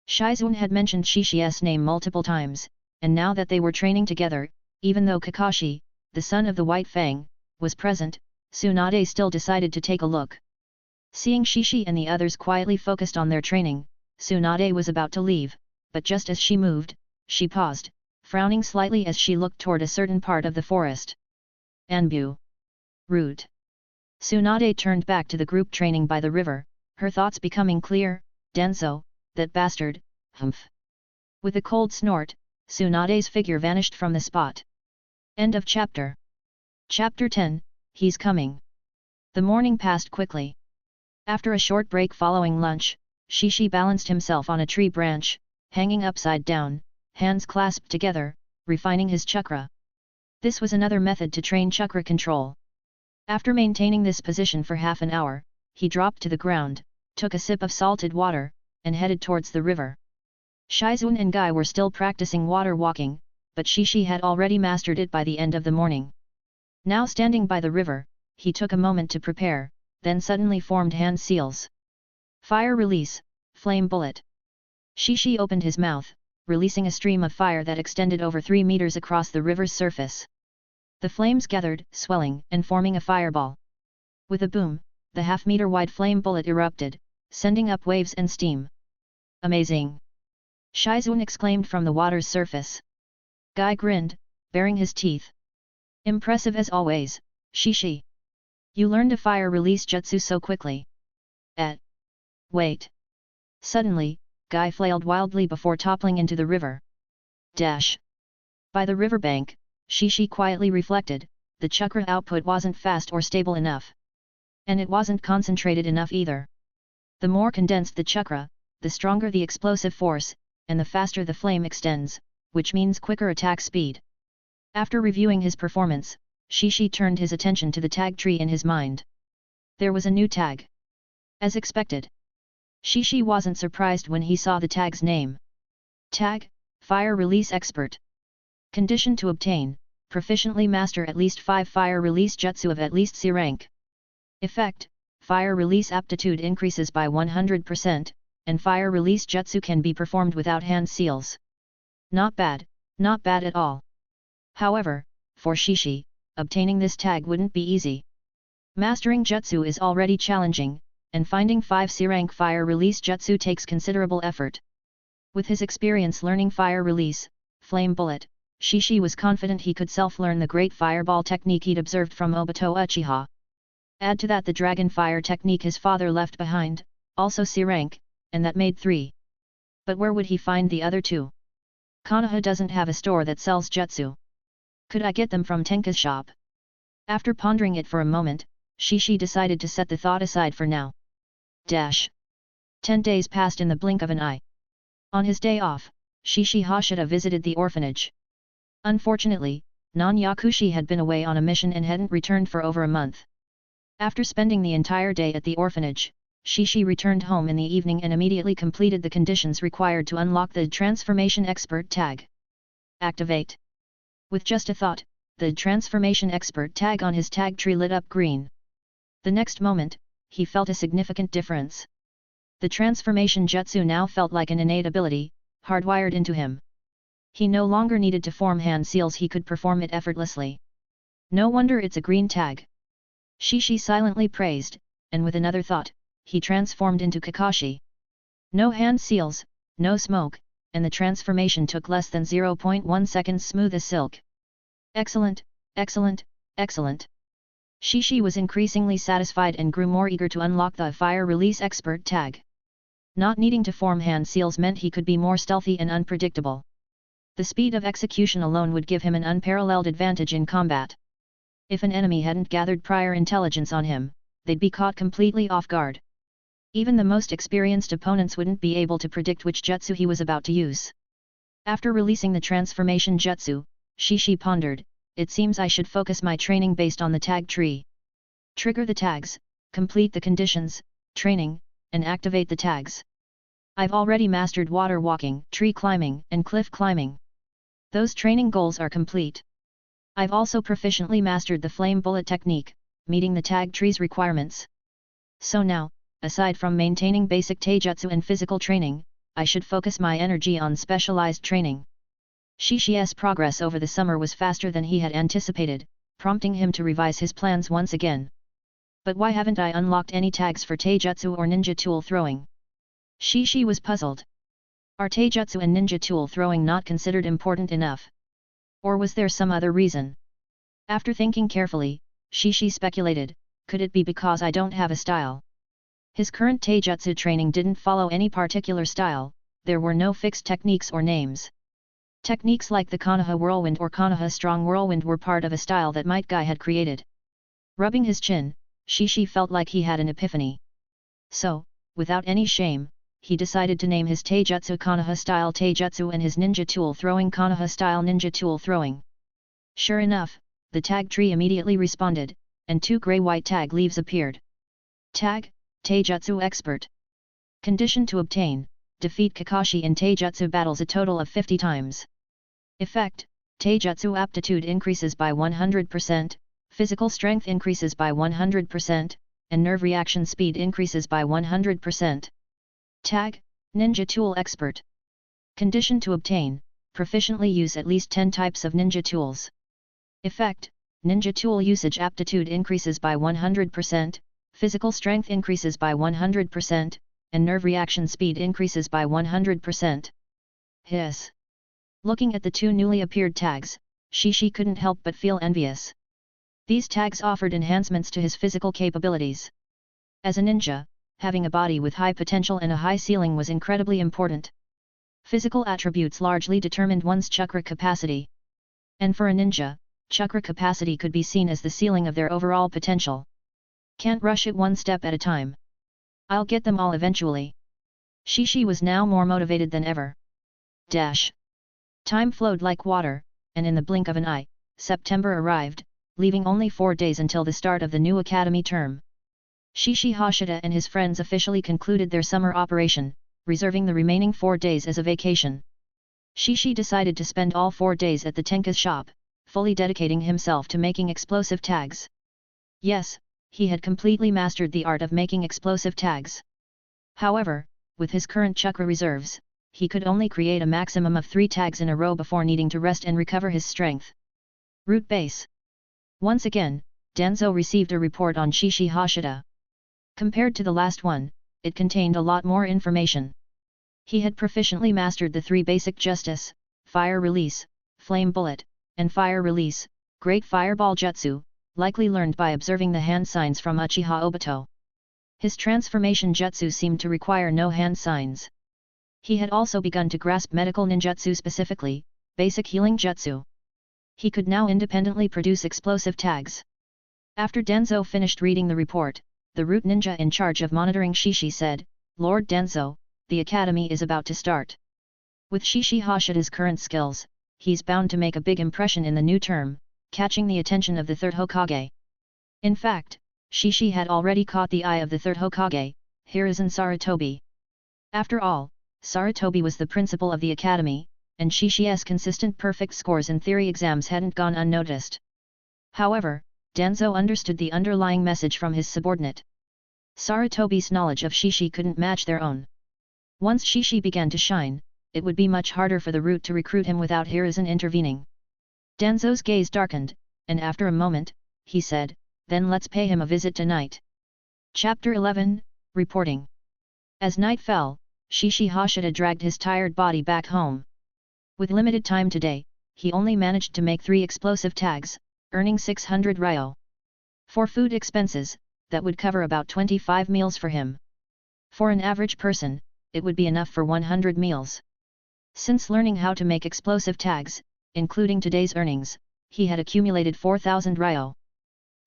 Shizune had mentioned Shishi's name multiple times, and now that they were training together, even though Kakashi, the son of the White Fang, was present, Tsunade still decided to take a look. Seeing Shishi and the others quietly focused on their training, Tsunade was about to leave, but just as she moved, she paused, frowning slightly as she looked toward a certain part of the forest. Anbu. Root. Tsunade turned back to the group training by the river, her thoughts becoming clear. Danzo, that bastard, humph. With a cold snort, Tsunade's figure vanished from the spot. End of chapter. Chapter 10, He's coming. The morning passed quickly. After a short break following lunch, Shishi balanced himself on a tree branch, hanging upside down, hands clasped together, refining his chakra. This was another method to train chakra control. After maintaining this position for half an hour, he dropped to the ground, took a sip of salted water, and headed towards the river. Shizune and Guy were still practicing water walking, but Shishi had already mastered it by the end of the morning. Now standing by the river, he took a moment to prepare, then suddenly formed hand seals. Fire release, flame bullet. Shishi opened his mouth, releasing a stream of fire that extended over 3 meters across the river's surface. The flames gathered, swelling, and forming a fireball. With a boom, the half-meter-wide flame bullet erupted, sending up waves and steam. Amazing! Shizune exclaimed from the water's surface. Guy grinned, baring his teeth. Impressive as always, Shishi. You learned a fire release jutsu so quickly. Wait. Suddenly, Guy flailed wildly before toppling into the river. By the riverbank, Shishi quietly reflected, the chakra output wasn't fast or stable enough. And it wasn't concentrated enough either. The more condensed the chakra, the stronger the explosive force, and the faster the flame extends, which means quicker attack speed. After reviewing his performance, Shishi turned his attention to the tag tree in his mind. There was a new tag. As expected. Shishi wasn't surprised when he saw the tag's name. Tag, Fire Release Expert. Condition to obtain, proficiently master at least 5 fire release jutsu of at least C rank. Effect, fire release aptitude increases by 100%, and fire release jutsu can be performed without hand seals. Not bad at all. However, for Shishi, obtaining this tag wouldn't be easy. Mastering jutsu is already challenging, and finding 5 C rank fire release jutsu takes considerable effort. With his experience learning fire release, flame bullet, Shishi was confident he could self-learn the great fireball technique he'd observed from Obito Uchiha. Add to that the dragon fire technique his father left behind, also C rank, and that made 3. But where would he find the other 2? Konoha doesn't have a store that sells jutsu. Could I get them from Tenka's shop? After pondering it for a moment, Shishi decided to set the thought aside for now. 10 days passed in the blink of an eye. On his day off, Shishi Hashida visited the orphanage. Unfortunately, Non-Yakushi had been away on a mission and hadn't returned for over a month. After spending the entire day at the orphanage, Shishi returned home in the evening and immediately completed the conditions required to unlock the Transformation Expert tag. Activate. With just a thought, the Transformation Expert tag on his tag tree lit up green. The next moment, he felt a significant difference. The transformation jutsu now felt like an innate ability, hardwired into him. He no longer needed to form hand seals, he could perform it effortlessly. No wonder it's a green tag. Shishi silently praised, and with another thought, he transformed into Kakashi. No hand seals, no smoke, and the transformation took less than 0.1 seconds, smooth as silk. Excellent, excellent, excellent. Shishi was increasingly satisfied and grew more eager to unlock the Fire Release Expert tag. Not needing to form hand seals meant he could be more stealthy and unpredictable. The speed of execution alone would give him an unparalleled advantage in combat. If an enemy hadn't gathered prior intelligence on him, they'd be caught completely off guard. Even the most experienced opponents wouldn't be able to predict which jutsu he was about to use. After releasing the transformation jutsu, Shishi pondered, it seems I should focus my training based on the tag tree. Trigger the tags, complete the conditions, training, and activate the tags. I've already mastered water walking, tree climbing, and cliff climbing. Those training goals are complete. I've also proficiently mastered the flame bullet technique, meeting the tag tree's requirements. So now, aside from maintaining basic taijutsu and physical training, I should focus my energy on specialized training. Shishi's progress over the summer was faster than he had anticipated, prompting him to revise his plans once again. But why haven't I unlocked any tags for taijutsu or ninja tool throwing? Shishi was puzzled. Are taijutsu and ninja tool throwing not considered important enough? Or was there some other reason? After thinking carefully, Shishi speculated, could it be because I don't have a style? His current taijutsu training didn't follow any particular style, there were no fixed techniques or names. Techniques like the Konoha Whirlwind or Konoha Strong Whirlwind were part of a style that Might Guy had created. Rubbing his chin, Shishi felt like he had an epiphany. So, without any shame, he decided to name his taijutsu Konoha style taijutsu and his ninja tool throwing Konoha style ninja tool throwing. Sure enough, the tag tree immediately responded, and 2 gray-white tag leaves appeared. Tag, Taijutsu Expert. Condition to obtain, defeat Kakashi in taijutsu battles a total of 50 times. Effect, taijutsu aptitude increases by 100%, physical strength increases by 100%, and nerve reaction speed increases by 100%. Tag, Ninja Tool Expert. Condition to obtain, proficiently use at least 10 types of ninja tools. Effect, ninja tool usage aptitude increases by 100%, physical strength increases by 100%, and nerve reaction speed increases by 100%. Hiss. Looking at the 2 newly appeared tags, Shishi couldn't help but feel envious. These tags offered enhancements to his physical capabilities. As a ninja, having a body with high potential and a high ceiling was incredibly important. Physical attributes largely determined one's chakra capacity. And for a ninja, chakra capacity could be seen as the ceiling of their overall potential. Can't rush it one step at a time. I'll get them all eventually. Shishi was now more motivated than ever. Time flowed like water, and in the blink of an eye, September arrived, leaving only 4 days until the start of the new academy term. Shishi Hashida and his friends officially concluded their summer operation, reserving the remaining 4 days as a vacation. Shishi decided to spend all 4 days at the Tenka's shop, fully dedicating himself to making explosive tags. Yes, he had completely mastered the art of making explosive tags. However, with his current chakra reserves, he could only create a maximum of 3 tags in a row before needing to rest and recover his strength. Root base. Once again, Danzo received a report on Shishi Hashida. Compared to the last one, it contained a lot more information. He had proficiently mastered the 3 basic justice, fire release, flame bullet, and fire release, great fireball jutsu, likely learned by observing the hand signs from Uchiha Obito. His transformation jutsu seemed to require no hand signs. He had also begun to grasp medical ninjutsu, specifically, basic healing jutsu. He could now independently produce explosive tags. After Danzo finished reading the report, the root ninja in charge of monitoring Shishi said, "Lord Danzo, the academy is about to start. With Shishi Hashida's current skills, he's bound to make a big impression in the new term, catching the attention of the 3rd Hokage." In fact, Shishi had already caught the eye of the 3rd Hokage, Hiruzen Sarutobi. After all, Sarutobi was the principal of the academy, and Shishi's consistent perfect scores in theory exams hadn't gone unnoticed. However, Danzo understood the underlying message from his subordinate. Sarutobi's knowledge of Shishi couldn't match their own. Once Shishi began to shine, it would be much harder for the root to recruit him without Hiruzen intervening. Danzo's gaze darkened, and after a moment, he said, "Then let's pay him a visit tonight." Chapter 11, Reporting. As night fell, Shishi Hashida dragged his tired body back home. With limited time today, he only managed to make 3 explosive tags, earning 600 ryo. For food expenses, that would cover about 25 meals for him. For an average person, it would be enough for 100 meals. Since learning how to make explosive tags, including today's earnings, he had accumulated 4,000 ryo.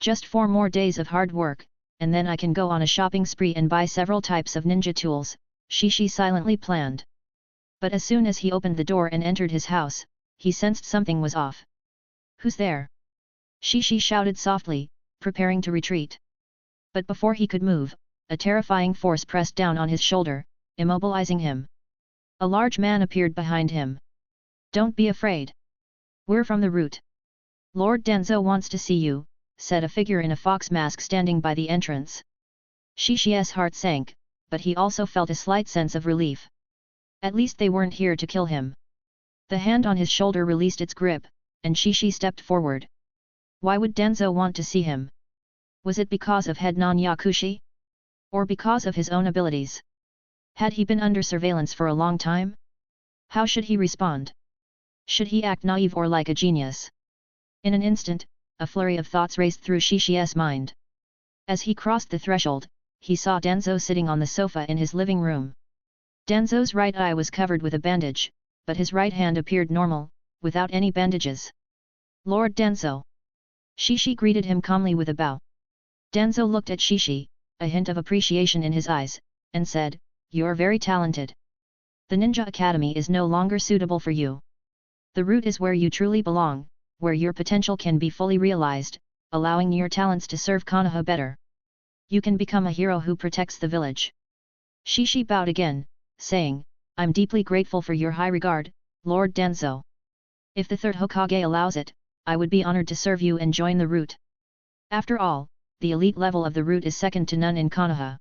Just 4 more days of hard work, and then I can go on a shopping spree and buy several types of ninja tools, Shishi silently planned. But as soon as he opened the door and entered his house, he sensed something was off. "Who's there?" Shishi shouted softly, preparing to retreat. But before he could move, a terrifying force pressed down on his shoulder, immobilizing him. A large man appeared behind him. "Don't be afraid. We're from the root. Lord Danzo wants to see you," said a figure in a fox mask standing by the entrance. Shishi's heart sank, but he also felt a slight sense of relief. At least they weren't here to kill him. The hand on his shoulder released its grip, and Shishi stepped forward. Why would Danzo want to see him? Was it because of head non-Yakushi? Or because of his own abilities? Had he been under surveillance for a long time? How should he respond? Should he act naive or like a genius? In an instant, a flurry of thoughts raced through Shishi's mind. As he crossed the threshold, he saw Danzo sitting on the sofa in his living room. Danzo's right eye was covered with a bandage, but his right hand appeared normal, without any bandages. "Lord Danzo." Shishi greeted him calmly with a bow. Danzo looked at Shishi, a hint of appreciation in his eyes, and said, "You're very talented. The Ninja Academy is no longer suitable for you. The root is where you truly belong, where your potential can be fully realized, allowing your talents to serve Konoha better. You can become a hero who protects the village." Shishi bowed again, saying, "I'm deeply grateful for your high regard, Lord Danzo. If the 3rd Hokage allows it, I would be honored to serve you and join the root. After all, the elite level of the root is second to none in Konoha."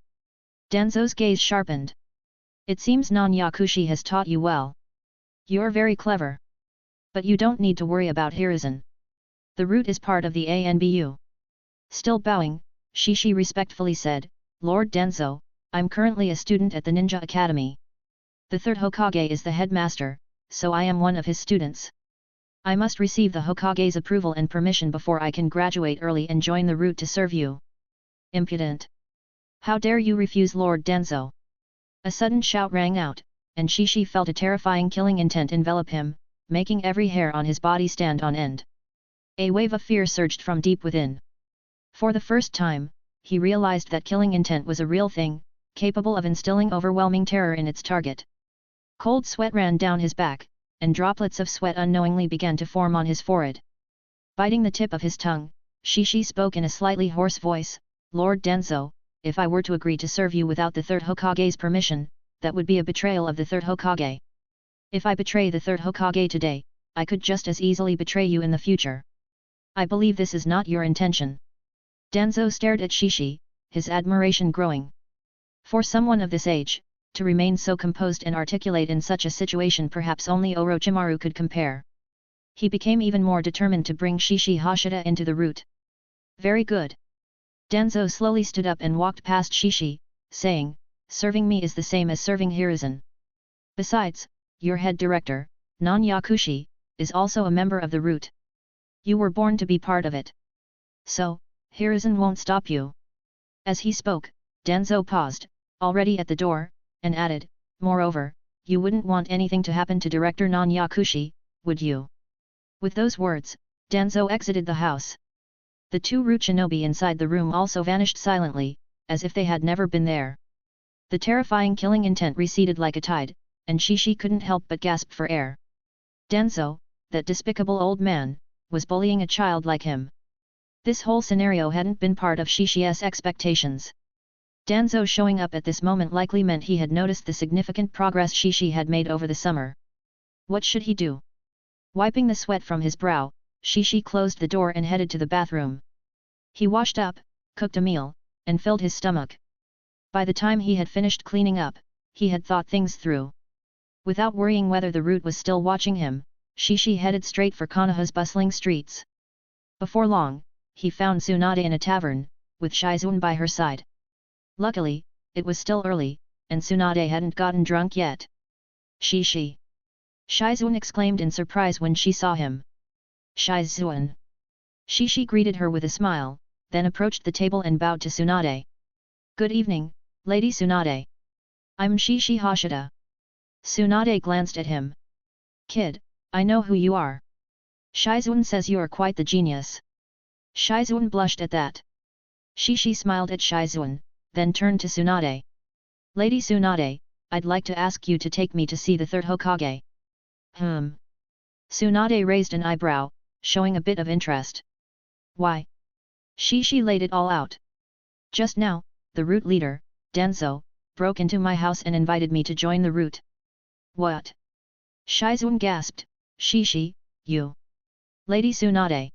Danzo's gaze sharpened. "It seems non-Yakushi has taught you well. You're very clever. But you don't need to worry about Hiruzen. The root is part of the ANBU." Still bowing, Shishi respectfully said, "Lord Danzo, I'm currently a student at the Ninja Academy. The 3rd Hokage is the headmaster, so I am one of his students. I must receive the Hokage's approval and permission before I can graduate early and join the root to serve you." "Impudent! How dare you refuse, Lord Danzo?" A sudden shout rang out, and Shishi felt a terrifying killing intent envelop him, making every hair on his body stand on end. A wave of fear surged from deep within. For the first time, he realized that killing intent was a real thing, capable of instilling overwhelming terror in its target. Cold sweat ran down his back, and droplets of sweat unknowingly began to form on his forehead. Biting the tip of his tongue, Shishi spoke in a slightly hoarse voice, "Lord Danzo, if I were to agree to serve you without the 3rd Hokage's permission, that would be a betrayal of the 3rd Hokage. If I betray the 3rd Hokage today, I could just as easily betray you in the future. I believe this is not your intention." Danzo stared at Shishi, his admiration growing. For someone of this age, to remain so composed and articulate in such a situation perhaps only Orochimaru could compare. He became even more determined to bring Shishi Hashida into the root. "Very good." Danzo slowly stood up and walked past Shishi, saying, "Serving me is the same as serving Hiruzen. Besides, your head director, Non-Yakushi, is also a member of the root. You were born to be part of it. So, Hiruzen won't stop you. As he spoke, Danzo paused, already at the door, and added, moreover, you wouldn't want anything to happen to Director Non-Yakushi, would you? With those words, Danzo exited the house. The two root shinobi inside the room also vanished silently, as if they had never been there. The terrifying killing intent receded like a tide, and Shishi couldn't help but gasp for air. Danzo, that despicable old man, was bullying a child like him. This whole scenario hadn't been part of Shishi's expectations. Danzo showing up at this moment likely meant he had noticed the significant progress Shishi had made over the summer. What should he do? Wiping the sweat from his brow, Shishi closed the door and headed to the bathroom. He washed up, cooked a meal, and filled his stomach. By the time he had finished cleaning up, he had thought things through. Without worrying whether the root was still watching him, Shishi headed straight for Konoha's bustling streets. Before long, he found Tsunade in a tavern, with Shizune by her side. Luckily, it was still early, and Tsunade hadn't gotten drunk yet. Shishi! Shizune exclaimed in surprise when she saw him. Shizune! Shishi greeted her with a smile, then approached the table and bowed to Tsunade. Good evening, Lady Tsunade. I'm Shishi Hashida. Tsunade glanced at him. Kid, I know who you are. Shizune says you are quite the genius. Shizune blushed at that. Shishi smiled at Shizune, then turned to Tsunade. Lady Tsunade, I'd like to ask you to take me to see the third Hokage. Tsunade raised an eyebrow, showing a bit of interest. Why? Shishi laid it all out. Just now, the root leader, Danzo, broke into my house and invited me to join the root. What? Shizune gasped, Shishi, you. Lady Tsunade.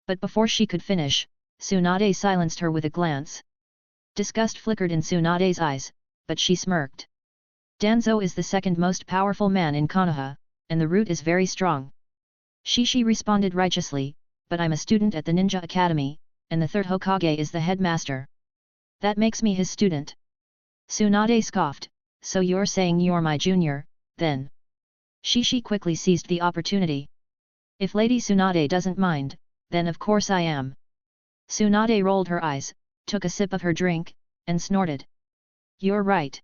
But before she could finish, Tsunade silenced her with a glance. Disgust flickered in Tsunade's eyes, but she smirked. Danzo is the second most powerful man in Konoha, and the root is very strong. Shishi responded righteously, but I'm a student at the Ninja Academy, and the third Hokage is the headmaster. That makes me his student. Tsunade scoffed, so you're saying you're my junior, then? Shishi quickly seized the opportunity. If Lady Tsunade doesn't mind, then of course I am. Tsunade rolled her eyes, took a sip of her drink, and snorted. You're right.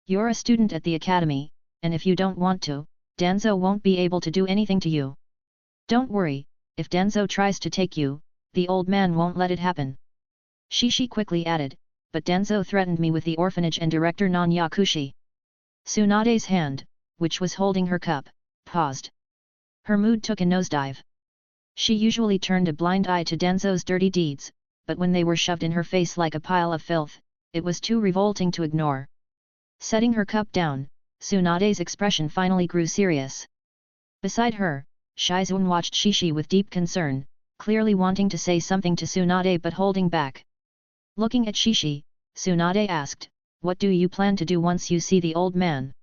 You're a student at the academy, and if you don't want to, Danzo won't be able to do anything to you. Don't worry, if Danzo tries to take you, the old man won't let it happen. Shishi quickly added, but Danzo threatened me with the orphanage and Director Non-Yakushi. Tsunade's hand, which was holding her cup, paused. Her mood took a nosedive. She usually turned a blind eye to Danzo's dirty deeds, but when they were shoved in her face like a pile of filth, it was too revolting to ignore. Setting her cup down, Tsunade's expression finally grew serious. Beside her, Shizune watched Shishi with deep concern, clearly wanting to say something to Tsunade but holding back. Looking at Shishi, Tsunade asked, what do you plan to do once you see the old man?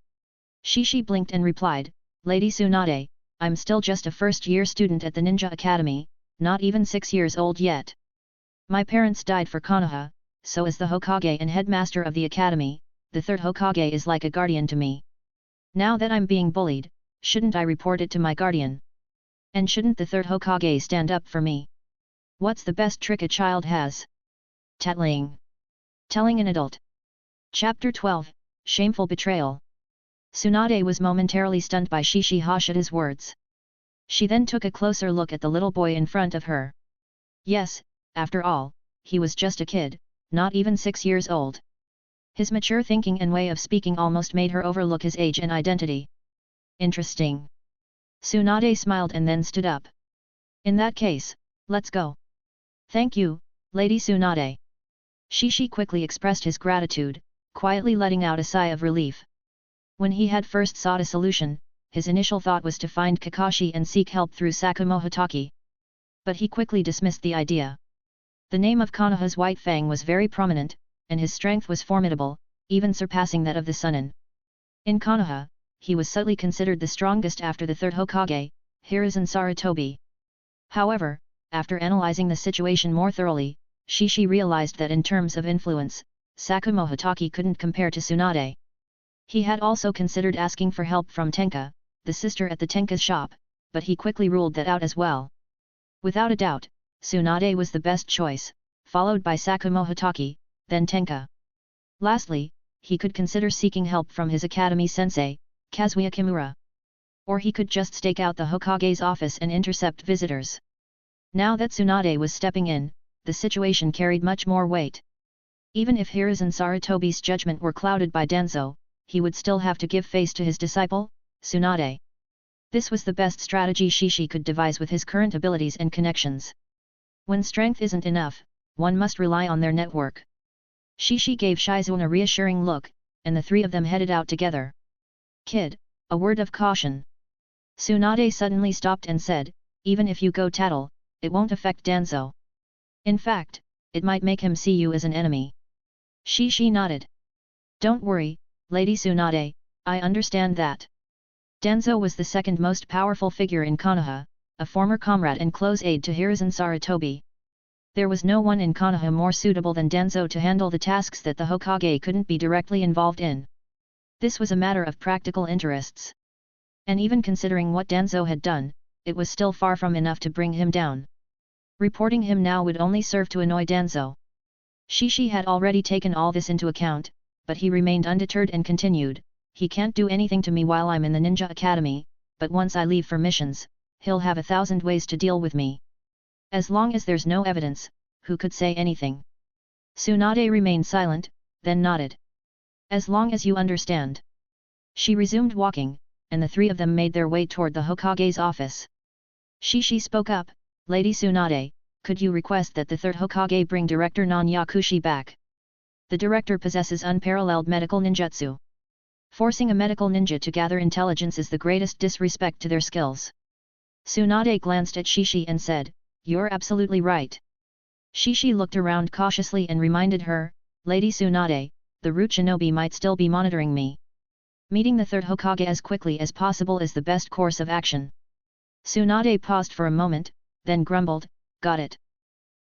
Shishi blinked and replied, Lady Tsunade, I'm still just a first-year student at the Ninja Academy, not even 6 years old yet. My parents died for Konoha, so as the Hokage and headmaster of the academy, the third Hokage is like a guardian to me. Now that I'm being bullied, shouldn't I report it to my guardian? And shouldn't the third Hokage stand up for me? What's the best trick a child has? Tattling. Telling an adult. Chapter 12, Shameful Betrayal. Tsunade was momentarily stunned by Shishi Hashida's words. She then took a closer look at the little boy in front of her. Yes, after all, he was just a kid, not even 6 years old. His mature thinking and way of speaking almost made her overlook his age and identity. Interesting. Tsunade smiled and then stood up. In that case, let's go. Thank you, Lady Tsunade. Shishi quickly expressed his gratitude, quietly letting out a sigh of relief. When he had first sought a solution, his initial thought was to find Kakashi and seek help through Sakumohotaki. But he quickly dismissed the idea. The name of Konoha's White Fang was very prominent, and his strength was formidable, even surpassing that of the Sunin. In Konoha, he was subtly considered the strongest after the third Hokage, Hiruzen Sarutobi. However, after analyzing the situation more thoroughly, Shishi realized that in terms of influence, Sakumohotaki couldn't compare to Tsunade. He had also considered asking for help from Tenka, the sister at the Tenka's shop, but he quickly ruled that out as well. Without a doubt, Tsunade was the best choice, followed by Sakumo Hitaki, then Tenka. Lastly, he could consider seeking help from his academy sensei, Kazuya Kimura. Or he could just stake out the Hokage's office and intercept visitors. Now that Tsunade was stepping in, the situation carried much more weight. Even if Hiruzen Sarutobi's judgment were clouded by Danzo, he would still have to give face to his disciple, Tsunade. This was the best strategy Shishi could devise with his current abilities and connections. When strength isn't enough, one must rely on their network. Shishi gave Shizuan a reassuring look, and the three of them headed out together. "Kid, a word of caution." Tsunade suddenly stopped and said, "Even if you go tattle, it won't affect Danzo. In fact, it might make him see you as an enemy." Shishi nodded. "Don't worry, Lady Tsunade, I understand that." Danzo was the second most powerful figure in Konoha, a former comrade and close aide to Hiruzen Sarutobi. There was no one in Konoha more suitable than Danzo to handle the tasks that the Hokage couldn't be directly involved in. This was a matter of practical interests. And even considering what Danzo had done, it was still far from enough to bring him down. Reporting him now would only serve to annoy Danzo. Shishi had already taken all this into account, but he remained undeterred and continued, "He can't do anything to me while I'm in the Ninja Academy, but once I leave for missions, he'll have 1,000 ways to deal with me. As long as there's no evidence, who could say anything?" Tsunade remained silent, then nodded. "As long as you understand." She resumed walking, and the three of them made their way toward the Hokage's office. Shishi spoke up, "Lady Tsunade, could you request that the third Hokage bring Director Non-Yakushi back? The director possesses unparalleled medical ninjutsu. Forcing a medical ninja to gather intelligence is the greatest disrespect to their skills." Tsunade glanced at Shishi and said, "You're absolutely right." Shishi looked around cautiously and reminded her, "Lady Tsunade, the root shinobi might still be monitoring me. Meeting the third Hokage as quickly as possible is the best course of action." Tsunade paused for a moment, then grumbled, "Got it."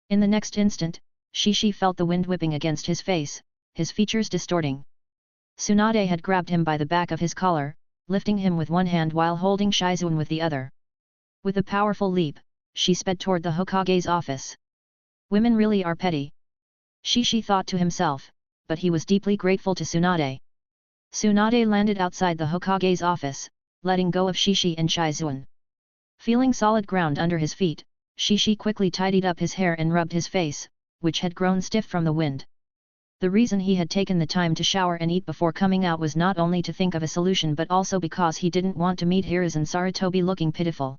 In the next instant, Shishi felt the wind whipping against his face, his features distorting. Tsunade had grabbed him by the back of his collar, lifting him with one hand while holding Shizuan with the other. With a powerful leap, she sped toward the Hokage's office. Women really are petty. Shishi thought to himself, but he was deeply grateful to Tsunade. Tsunade landed outside the Hokage's office, letting go of Shishi and Shizuan. Feeling solid ground under his feet, Shishi quickly tidied up his hair and rubbed his face, which had grown stiff from the wind. The reason he had taken the time to shower and eat before coming out was not only to think of a solution but also because he didn't want to meet Hiruzen Sarutobi looking pitiful.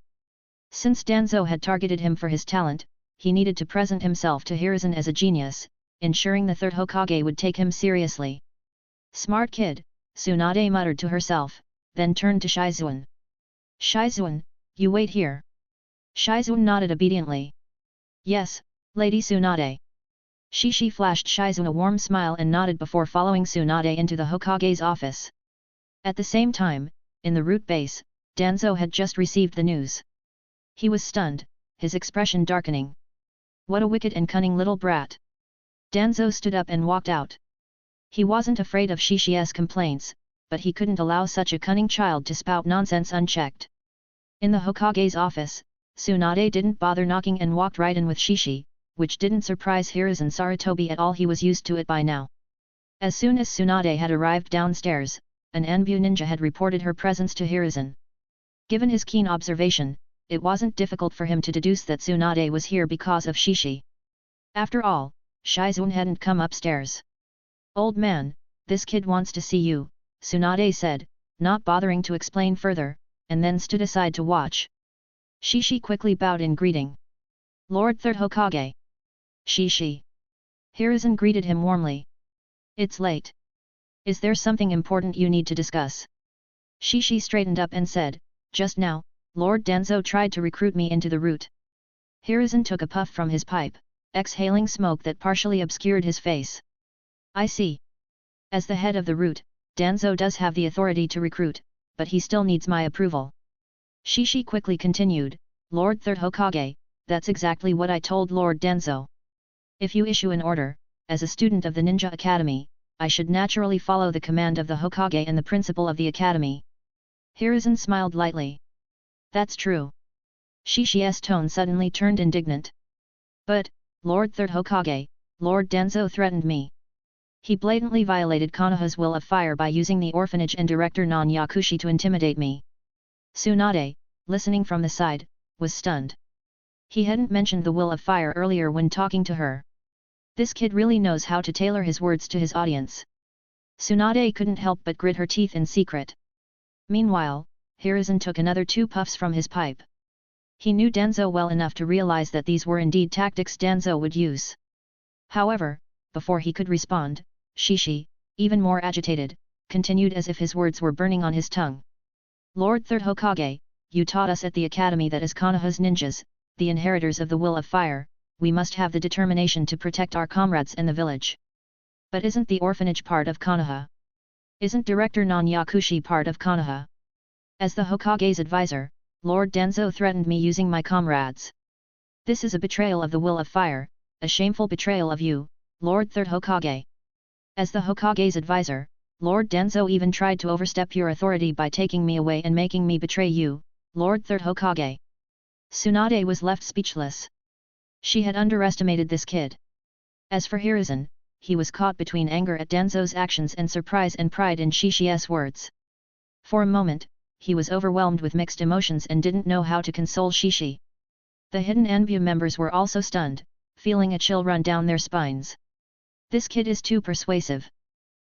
Since Danzo had targeted him for his talent, he needed to present himself to Hiruzen as a genius, ensuring the third Hokage would take him seriously. "Smart kid," Tsunade muttered to herself, then turned to Shizuan. "Shizuan, you wait here." Shizuan nodded obediently. "Yes, Lady Tsunade." Shishi flashed Shizuan a warm smile and nodded before following Tsunade into the Hokage's office. At the same time, in the root base, Danzo had just received the news. He was stunned, his expression darkening. What a wicked and cunning little brat. Danzo stood up and walked out. He wasn't afraid of Shishi's complaints, but he couldn't allow such a cunning child to spout nonsense unchecked. In the Hokage's office, Tsunade didn't bother knocking and walked right in with Shishi, which didn't surprise Hiruzen Sarutobi at all. He was used to it by now. As soon as Tsunade had arrived downstairs, an Anbu ninja had reported her presence to Hiruzen. Given his keen observation, it wasn't difficult for him to deduce that Tsunade was here because of Shishi. After all, Shizuan hadn't come upstairs. "Old man, this kid wants to see you," Tsunade said, not bothering to explain further, and then stood aside to watch. Shishi quickly bowed in greeting. "Lord Third Hokage." "Shishi." Hiruzen greeted him warmly. "It's late. Is there something important you need to discuss?" Shishi straightened up and said, "Just now, Lord Danzo tried to recruit me into the route." Hiruzen took a puff from his pipe, exhaling smoke that partially obscured his face. "I see. As the head of the route, Danzo does have the authority to recruit, but he still needs my approval." Shishi quickly continued, "Lord Third Hokage, that's exactly what I told Lord Danzo. If you issue an order, as a student of the Ninja Academy, I should naturally follow the command of the Hokage and the principal of the academy. Hiruzen smiled lightly. That's true. Shishi's tone suddenly turned indignant. But, Lord Third Hokage, Lord Danzo threatened me. He blatantly violated Konoha's will of fire by using the orphanage and director Non-Yakushi to intimidate me. Tsunade, listening from the side, was stunned. He hadn't mentioned the will of fire earlier when talking to her. This kid really knows how to tailor his words to his audience. Tsunade couldn't help but grit her teeth in secret. Meanwhile, Hiruzen took another 2 puffs from his pipe. He knew Danzo well enough to realize that these were indeed tactics Danzo would use. However, before he could respond, Shishi, even more agitated, continued as if his words were burning on his tongue. Lord Third Hokage, you taught us at the academy that as Konoha's ninjas, the inheritors of the will of fire, we must have the determination to protect our comrades and the village. But isn't the orphanage part of Konoha? Isn't Director Non-Yakushi part of Konoha? As the Hokage's advisor, Lord Danzo threatened me using my comrades. This is a betrayal of the will of fire, a shameful betrayal of you, Lord Third Hokage. As the Hokage's advisor, Lord Danzo even tried to overstep your authority by taking me away and making me betray you, Lord Third Hokage. Tsunade was left speechless. She had underestimated this kid. As for Hiruzen, he was caught between anger at Danzo's actions and surprise and pride in Shishi's words. For a moment, he was overwhelmed with mixed emotions and didn't know how to console Shishi. The hidden Anbu members were also stunned, feeling a chill run down their spines. This kid is too persuasive.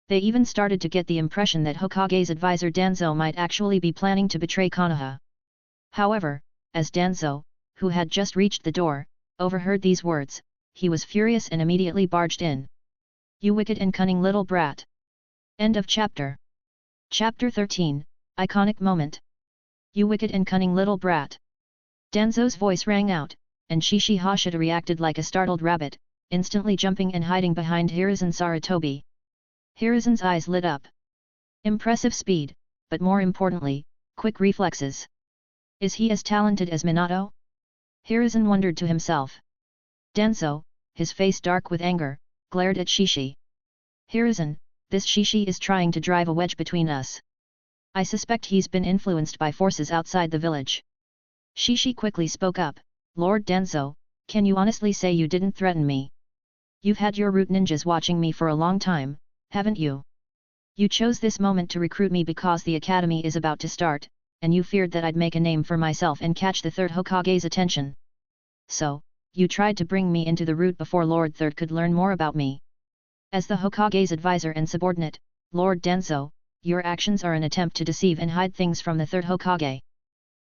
They even started to get the impression that Hokage's advisor Danzo might actually be planning to betray Konoha. However, as Danzo, who had just reached the door, overheard these words, he was furious and immediately barged in. You wicked and cunning little brat! End of chapter. Chapter 13, Iconic Moment. You wicked and cunning little brat! Danzo's voice rang out, and Shishi Hashida reacted like a startled rabbit, instantly jumping and hiding behind Hiruzen Sarutobi. Hiruzen's eyes lit up. Impressive speed, but more importantly, quick reflexes. Is he as talented as Minato? Hiruzen wondered to himself. Danzo, his face dark with anger, glared at Shishi. Hiruzen, this Shishi is trying to drive a wedge between us. I suspect he's been influenced by forces outside the village. Shishi quickly spoke up, Lord Danzo, can you honestly say you didn't threaten me? You've had your root ninjas watching me for a long time, haven't you? You chose this moment to recruit me because the academy is about to start, and you feared that I'd make a name for myself and catch the Third Hokage's attention. So, you tried to bring me into the root before Lord Third could learn more about me. As the Hokage's advisor and subordinate, Lord Danzo, your actions are an attempt to deceive and hide things from the Third Hokage.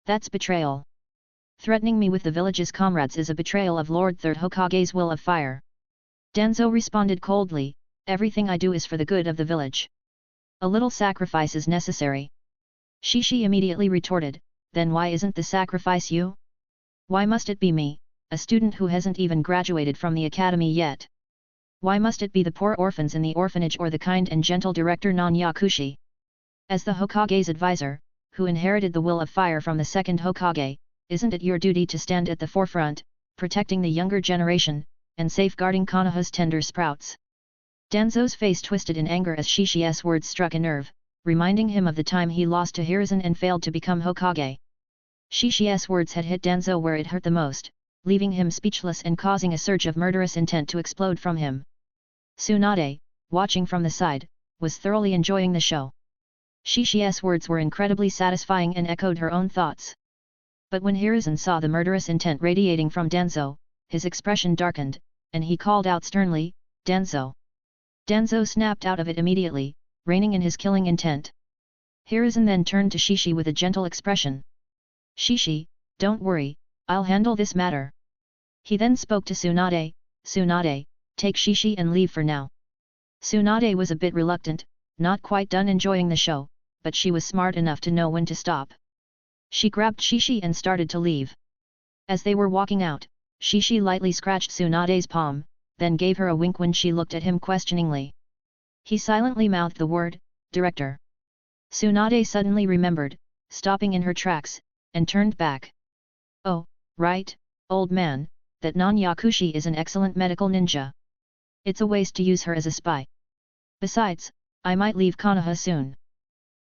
That's betrayal. Threatening me with the village's comrades is a betrayal of Lord Third Hokage's will of fire. Danzo responded coldly, everything I do is for the good of the village. A little sacrifice is necessary. Shishi immediately retorted, then why isn't the sacrifice you? Why must it be me, a student who hasn't even graduated from the academy yet? Why must it be the poor orphans in the orphanage or the kind and gentle director Non-Yakushi? As the Hokage's advisor, who inherited the will of fire from the second Hokage, isn't it your duty to stand at the forefront, protecting the younger generation, and safeguarding Konoha's tender sprouts? Danzo's face twisted in anger as Shishi's words struck a nerve, reminding him of the time he lost to Hiruzen and failed to become Hokage. Shishi's words had hit Danzo where it hurt the most, leaving him speechless and causing a surge of murderous intent to explode from him. Tsunade, watching from the side, was thoroughly enjoying the show. Shishi's words were incredibly satisfying and echoed her own thoughts. But when Hiruzen saw the murderous intent radiating from Danzo, his expression darkened, and he called out sternly, Danzo. Danzo snapped out of it immediately, reining in his killing intent. Hiruzen then turned to Shishi with a gentle expression. Shishi, don't worry, I'll handle this matter. He then spoke to Tsunade, Tsunade, take Shishi and leave for now. Tsunade was a bit reluctant, not quite done enjoying the show, but she was smart enough to know when to stop. She grabbed Shishi and started to leave. As they were walking out, Shishi lightly scratched Tsunade's palm, then gave her a wink when she looked at him questioningly. He silently mouthed the word, Director. Tsunade suddenly remembered, stopping in her tracks, and turned back. Oh, right, old man, that Non-Yakushi is an excellent medical ninja. It's a waste to use her as a spy. Besides, I might leave Konoha soon.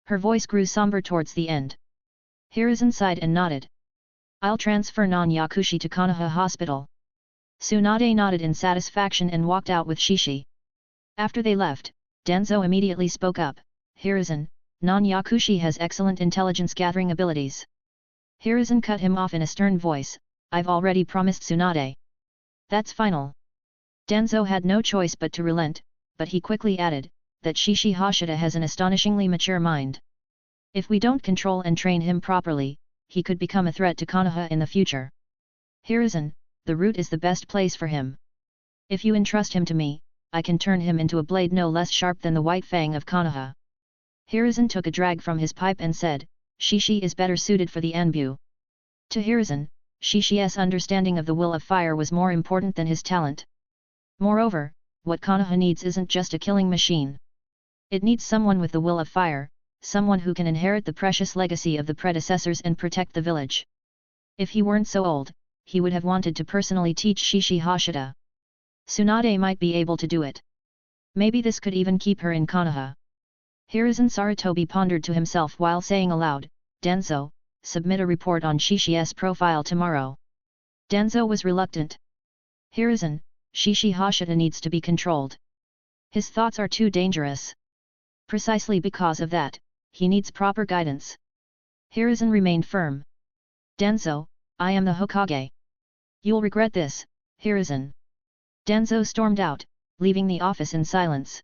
Her voice grew somber towards the end. Hiruzen sighed and nodded. I'll transfer non-Yakushi to Konoha Hospital. Tsunade nodded in satisfaction and walked out with Shishi. After they left, Danzo immediately spoke up, Hiruzen, non-Yakushi has excellent intelligence-gathering abilities. Hiruzen cut him off in a stern voice, I've already promised Tsunade. That's final. Danzo had no choice but to relent, but he quickly added, that Shishi Hashida has an astonishingly mature mind. If we don't control and train him properly, he could become a threat to Konoha in the future. Hiruzen, the root is the best place for him. If you entrust him to me, I can turn him into a blade no less sharp than the white fang of Konoha. Hiruzen took a drag from his pipe and said, Shishi is better suited for the Anbu. To Hiruzen, Shishi's understanding of the will of fire was more important than his talent. Moreover, what Konoha needs isn't just a killing machine. It needs someone with the will of fire, someone who can inherit the precious legacy of the predecessors and protect the village. If he weren't so old, he would have wanted to personally teach Shishi Hashida. Tsunade might be able to do it. Maybe this could even keep her in Konoha. Hiruzen Sarutobi pondered to himself while saying aloud, Danzo, submit a report on Shishi's profile tomorrow. Danzo was reluctant. Hiruzen, Shishi Hashida needs to be controlled. His thoughts are too dangerous. Precisely because of that, he needs proper guidance. Hiruzen remained firm. Danzo, I am the Hokage. You'll regret this, Hiruzen. Danzo stormed out, leaving the office in silence.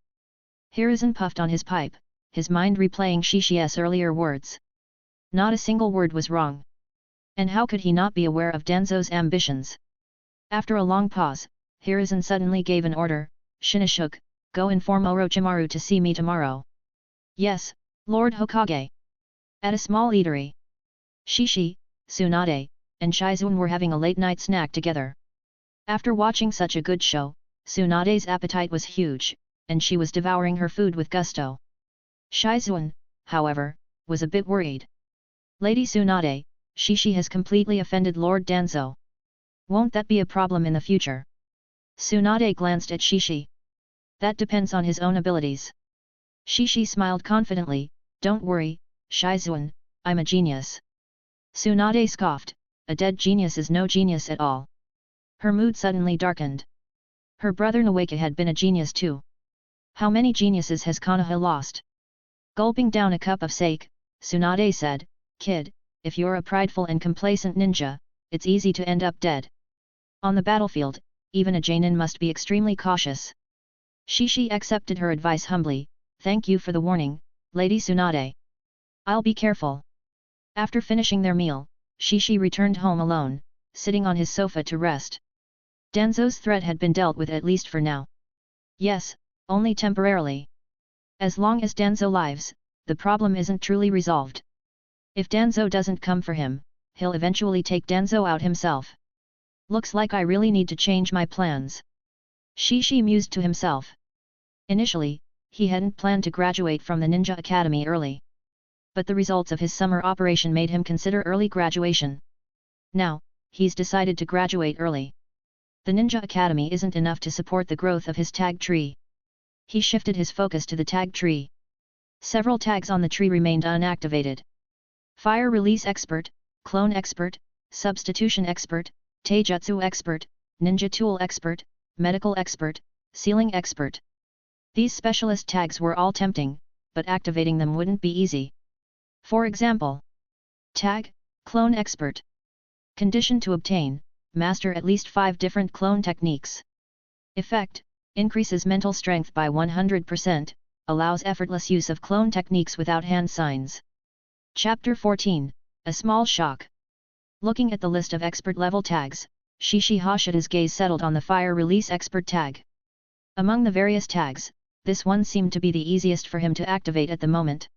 Hiruzen puffed on his pipe, his mind replaying Shishi's earlier words. Not a single word was wrong. And how could he not be aware of Danzo's ambitions? After a long pause, Hiruzen suddenly gave an order, Shinichuk, go inform Orochimaru to see me tomorrow. Yes, Lord Hokage. At a small eatery. Shishi, Tsunade, and Shizuan were having a late-night snack together. After watching such a good show, Tsunade's appetite was huge, and she was devouring her food with gusto. Shizuan, however, was a bit worried. Lady Tsunade, Shishi has completely offended Lord Danzo. Won't that be a problem in the future? Tsunade glanced at Shishi. That depends on his own abilities. Shishi smiled confidently, don't worry, Shizuan, I'm a genius. Tsunade scoffed, a dead genius is no genius at all. Her mood suddenly darkened. Her brother Nawaka had been a genius too. How many geniuses has Konoha lost? Gulping down a cup of sake, Tsunade said, Kid, if you're a prideful and complacent ninja, it's easy to end up dead. On the battlefield, even a Jainin must be extremely cautious. Shishi accepted her advice humbly, thank you for the warning, Lady Tsunade. I'll be careful. After finishing their meal, Shishi returned home alone, sitting on his sofa to rest. Danzo's threat had been dealt with at least for now. Yes, only temporarily. As long as Danzo lives, the problem isn't truly resolved. If Danzo doesn't come for him, he'll eventually take Danzo out himself. Looks like I really need to change my plans. Shishi mused to himself. Initially, he hadn't planned to graduate from the Ninja Academy early. But the results of his summer operation made him consider early graduation. Now, he's decided to graduate early. The Ninja Academy isn't enough to support the growth of his tag tree. He shifted his focus to the tag tree. Several tags on the tree remained unactivated. Fire Release Expert, Clone Expert, Substitution Expert, Taijutsu Expert, Ninja Tool Expert, Medical Expert, Sealing Expert. These specialist tags were all tempting, but activating them wouldn't be easy. For example, Tag, Clone Expert. Condition to obtain, master at least 5 different clone techniques. Effect, increases mental strength by 100%, allows effortless use of clone techniques without hand signs. Chapter 14, A Small Shock. Looking at the list of expert-level tags, Shishi Hashida's gaze settled on the Fire Release Expert tag. Among the various tags, this one seemed to be the easiest for him to activate at the moment.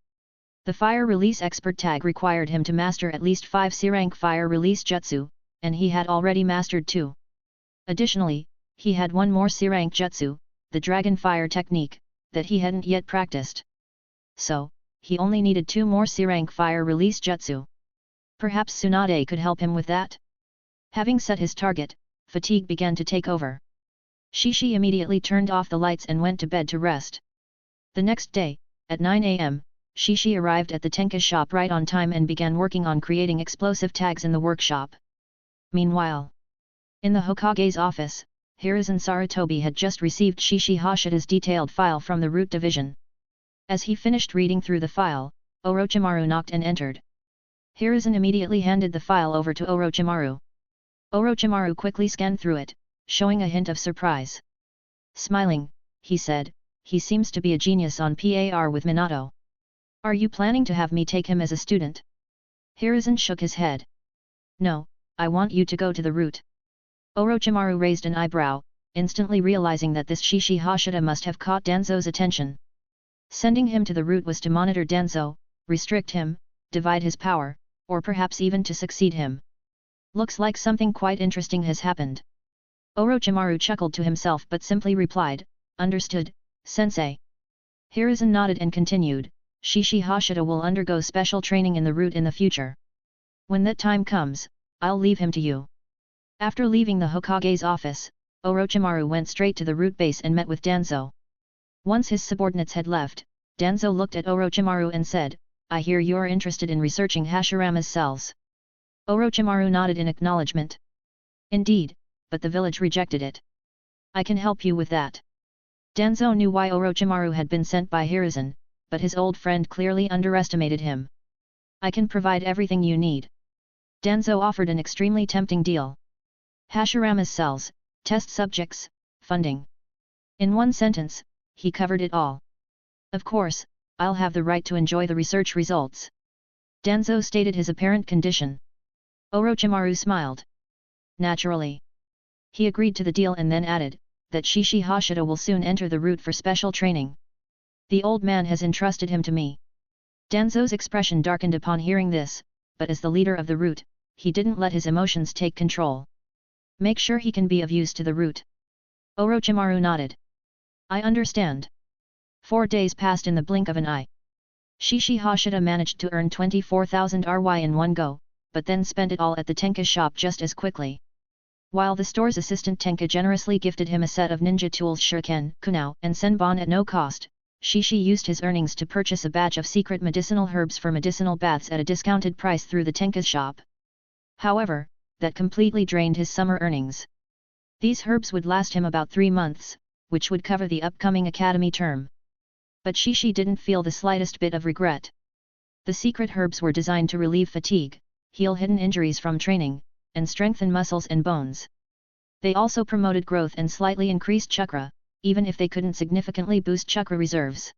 The Fire Release Expert tag required him to master at least 5 C-rank Fire Release Jutsu, and he had already mastered 2. Additionally, he had one more C-rank Jutsu, the Dragon Fire technique, that he hadn't yet practiced. So, he only needed 2 more C-rank Fire Release Jutsu. Perhaps Tsunade could help him with that? Having set his target, fatigue began to take over. Shishi immediately turned off the lights and went to bed to rest. The next day, at 9 a.m., Shishi arrived at the Tenka's shop right on time and began working on creating explosive tags in the workshop. Meanwhile, in the Hokage's office, Hiruzen Sarutobi had just received Shishi Hashida's detailed file from the Root Division. As he finished reading through the file, Orochimaru knocked and entered. Hiruzen immediately handed the file over to Orochimaru. Orochimaru quickly scanned through it, showing a hint of surprise. Smiling, he said, "He seems to be a genius on par with Minato. Are you planning to have me take him as a student?" Hiruzen shook his head. "No, I want you to go to the Root." Orochimaru raised an eyebrow, instantly realizing that this Shishi Hashida must have caught Danzo's attention. Sending him to the Root was to monitor Danzo, restrict him, divide his power, or perhaps even to succeed him. Looks like something quite interesting has happened. Orochimaru chuckled to himself but simply replied, "Understood, sensei." Hiruzen nodded and continued, "Shishi Hashida will undergo special training in the Root in the future. When that time comes, I'll leave him to you." After leaving the Hokage's office, Orochimaru went straight to the Root base and met with Danzo. Once his subordinates had left, Danzo looked at Orochimaru and said, "I hear you're interested in researching Hashirama's cells." Orochimaru nodded in acknowledgement. "Indeed, but the village rejected it. I can help you with that." Danzo knew why Orochimaru had been sent by Hiruzen, but his old friend clearly underestimated him. "I can provide everything you need." Danzo offered an extremely tempting deal. Hashirama's cells, test subjects, funding. In one sentence, he covered it all. "Of course, I'll have the right to enjoy the research results." Danzo stated his apparent condition. Orochimaru smiled. Naturally. He agreed to the deal and then added, that Shishi Hashida will soon enter the Root for special training. "The old man has entrusted him to me." Danzo's expression darkened upon hearing this, but as the leader of the Root, he didn't let his emotions take control. "Make sure he can be of use to the Root." Orochimaru nodded. "I understand." 4 days passed in the blink of an eye. Shishi Hashida managed to earn 24,000 RY in one go, but then spent it all at the Tenka shop just as quickly. While the store's assistant Tenka generously gifted him a set of ninja tools shuriken, kunao, and senbon at no cost, Shishi used his earnings to purchase a batch of secret medicinal herbs for medicinal baths at a discounted price through the Tenka's shop. However, that completely drained his summer earnings. These herbs would last him about 3 months, which would cover the upcoming academy term. But Shishi didn't feel the slightest bit of regret. The secret herbs were designed to relieve fatigue, heal hidden injuries from training, and strengthen muscles and bones. They also promoted growth and slightly increased chakra, even if they couldn't significantly boost chakra reserves.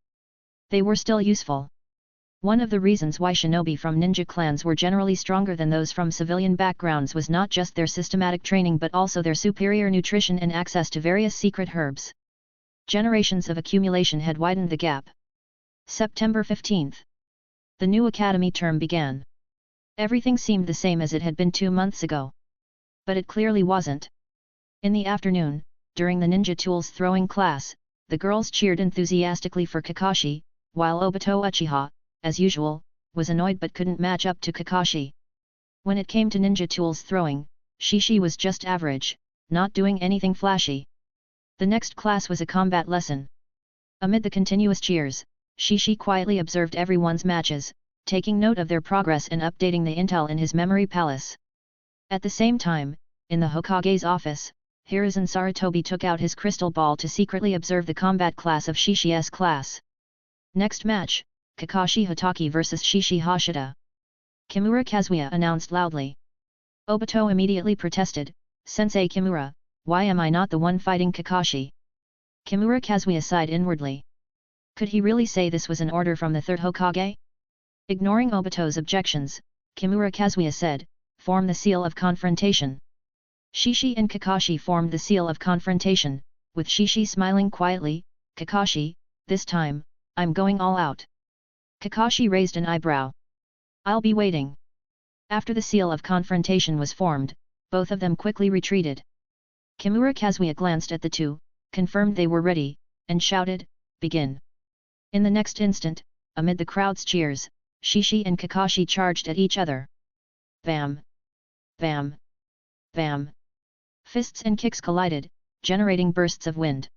They were still useful. One of the reasons why shinobi from ninja clans were generally stronger than those from civilian backgrounds was not just their systematic training but also their superior nutrition and access to various secret herbs. Generations of accumulation had widened the gap. September 15th. The new academy term began. Everything seemed the same as it had been 2 months ago. But it clearly wasn't. In the afternoon, during the ninja tools throwing class, the girls cheered enthusiastically for Kakashi, while Obito Uchiha, as usual, was annoyed but couldn't match up to Kakashi. When it came to ninja tools throwing, Shishi was just average, not doing anything flashy. The next class was a combat lesson. Amid the continuous cheers, Shishi quietly observed everyone's matches, taking note of their progress and updating the intel in his memory palace. At the same time, in the Hokage's office, Hiruzen Sarutobi took out his crystal ball to secretly observe the combat class of Shishi's class. Next match, Kakashi Hatake vs Shishi Hashida. Kimura Kazuya announced loudly. Obito immediately protested, "Sensei Kimura, why am I not the one fighting Kakashi?" Kimura Kazuya sighed inwardly. Could he really say this was an order from the third Hokage? Ignoring Obito's objections, Kimura Kazuya said, "Form the seal of confrontation." Shishi and Kakashi formed the seal of confrontation, with Shishi smiling quietly, "Kakashi, this time, I'm going all out." Kakashi raised an eyebrow. "I'll be waiting." After the seal of confrontation was formed, both of them quickly retreated. Kimura Kazuya glanced at the two, confirmed they were ready, and shouted, "Begin." In the next instant, amid the crowd's cheers, Shishi and Kakashi charged at each other. Bam! Bam! Bam! Fists and kicks collided, generating bursts of wind.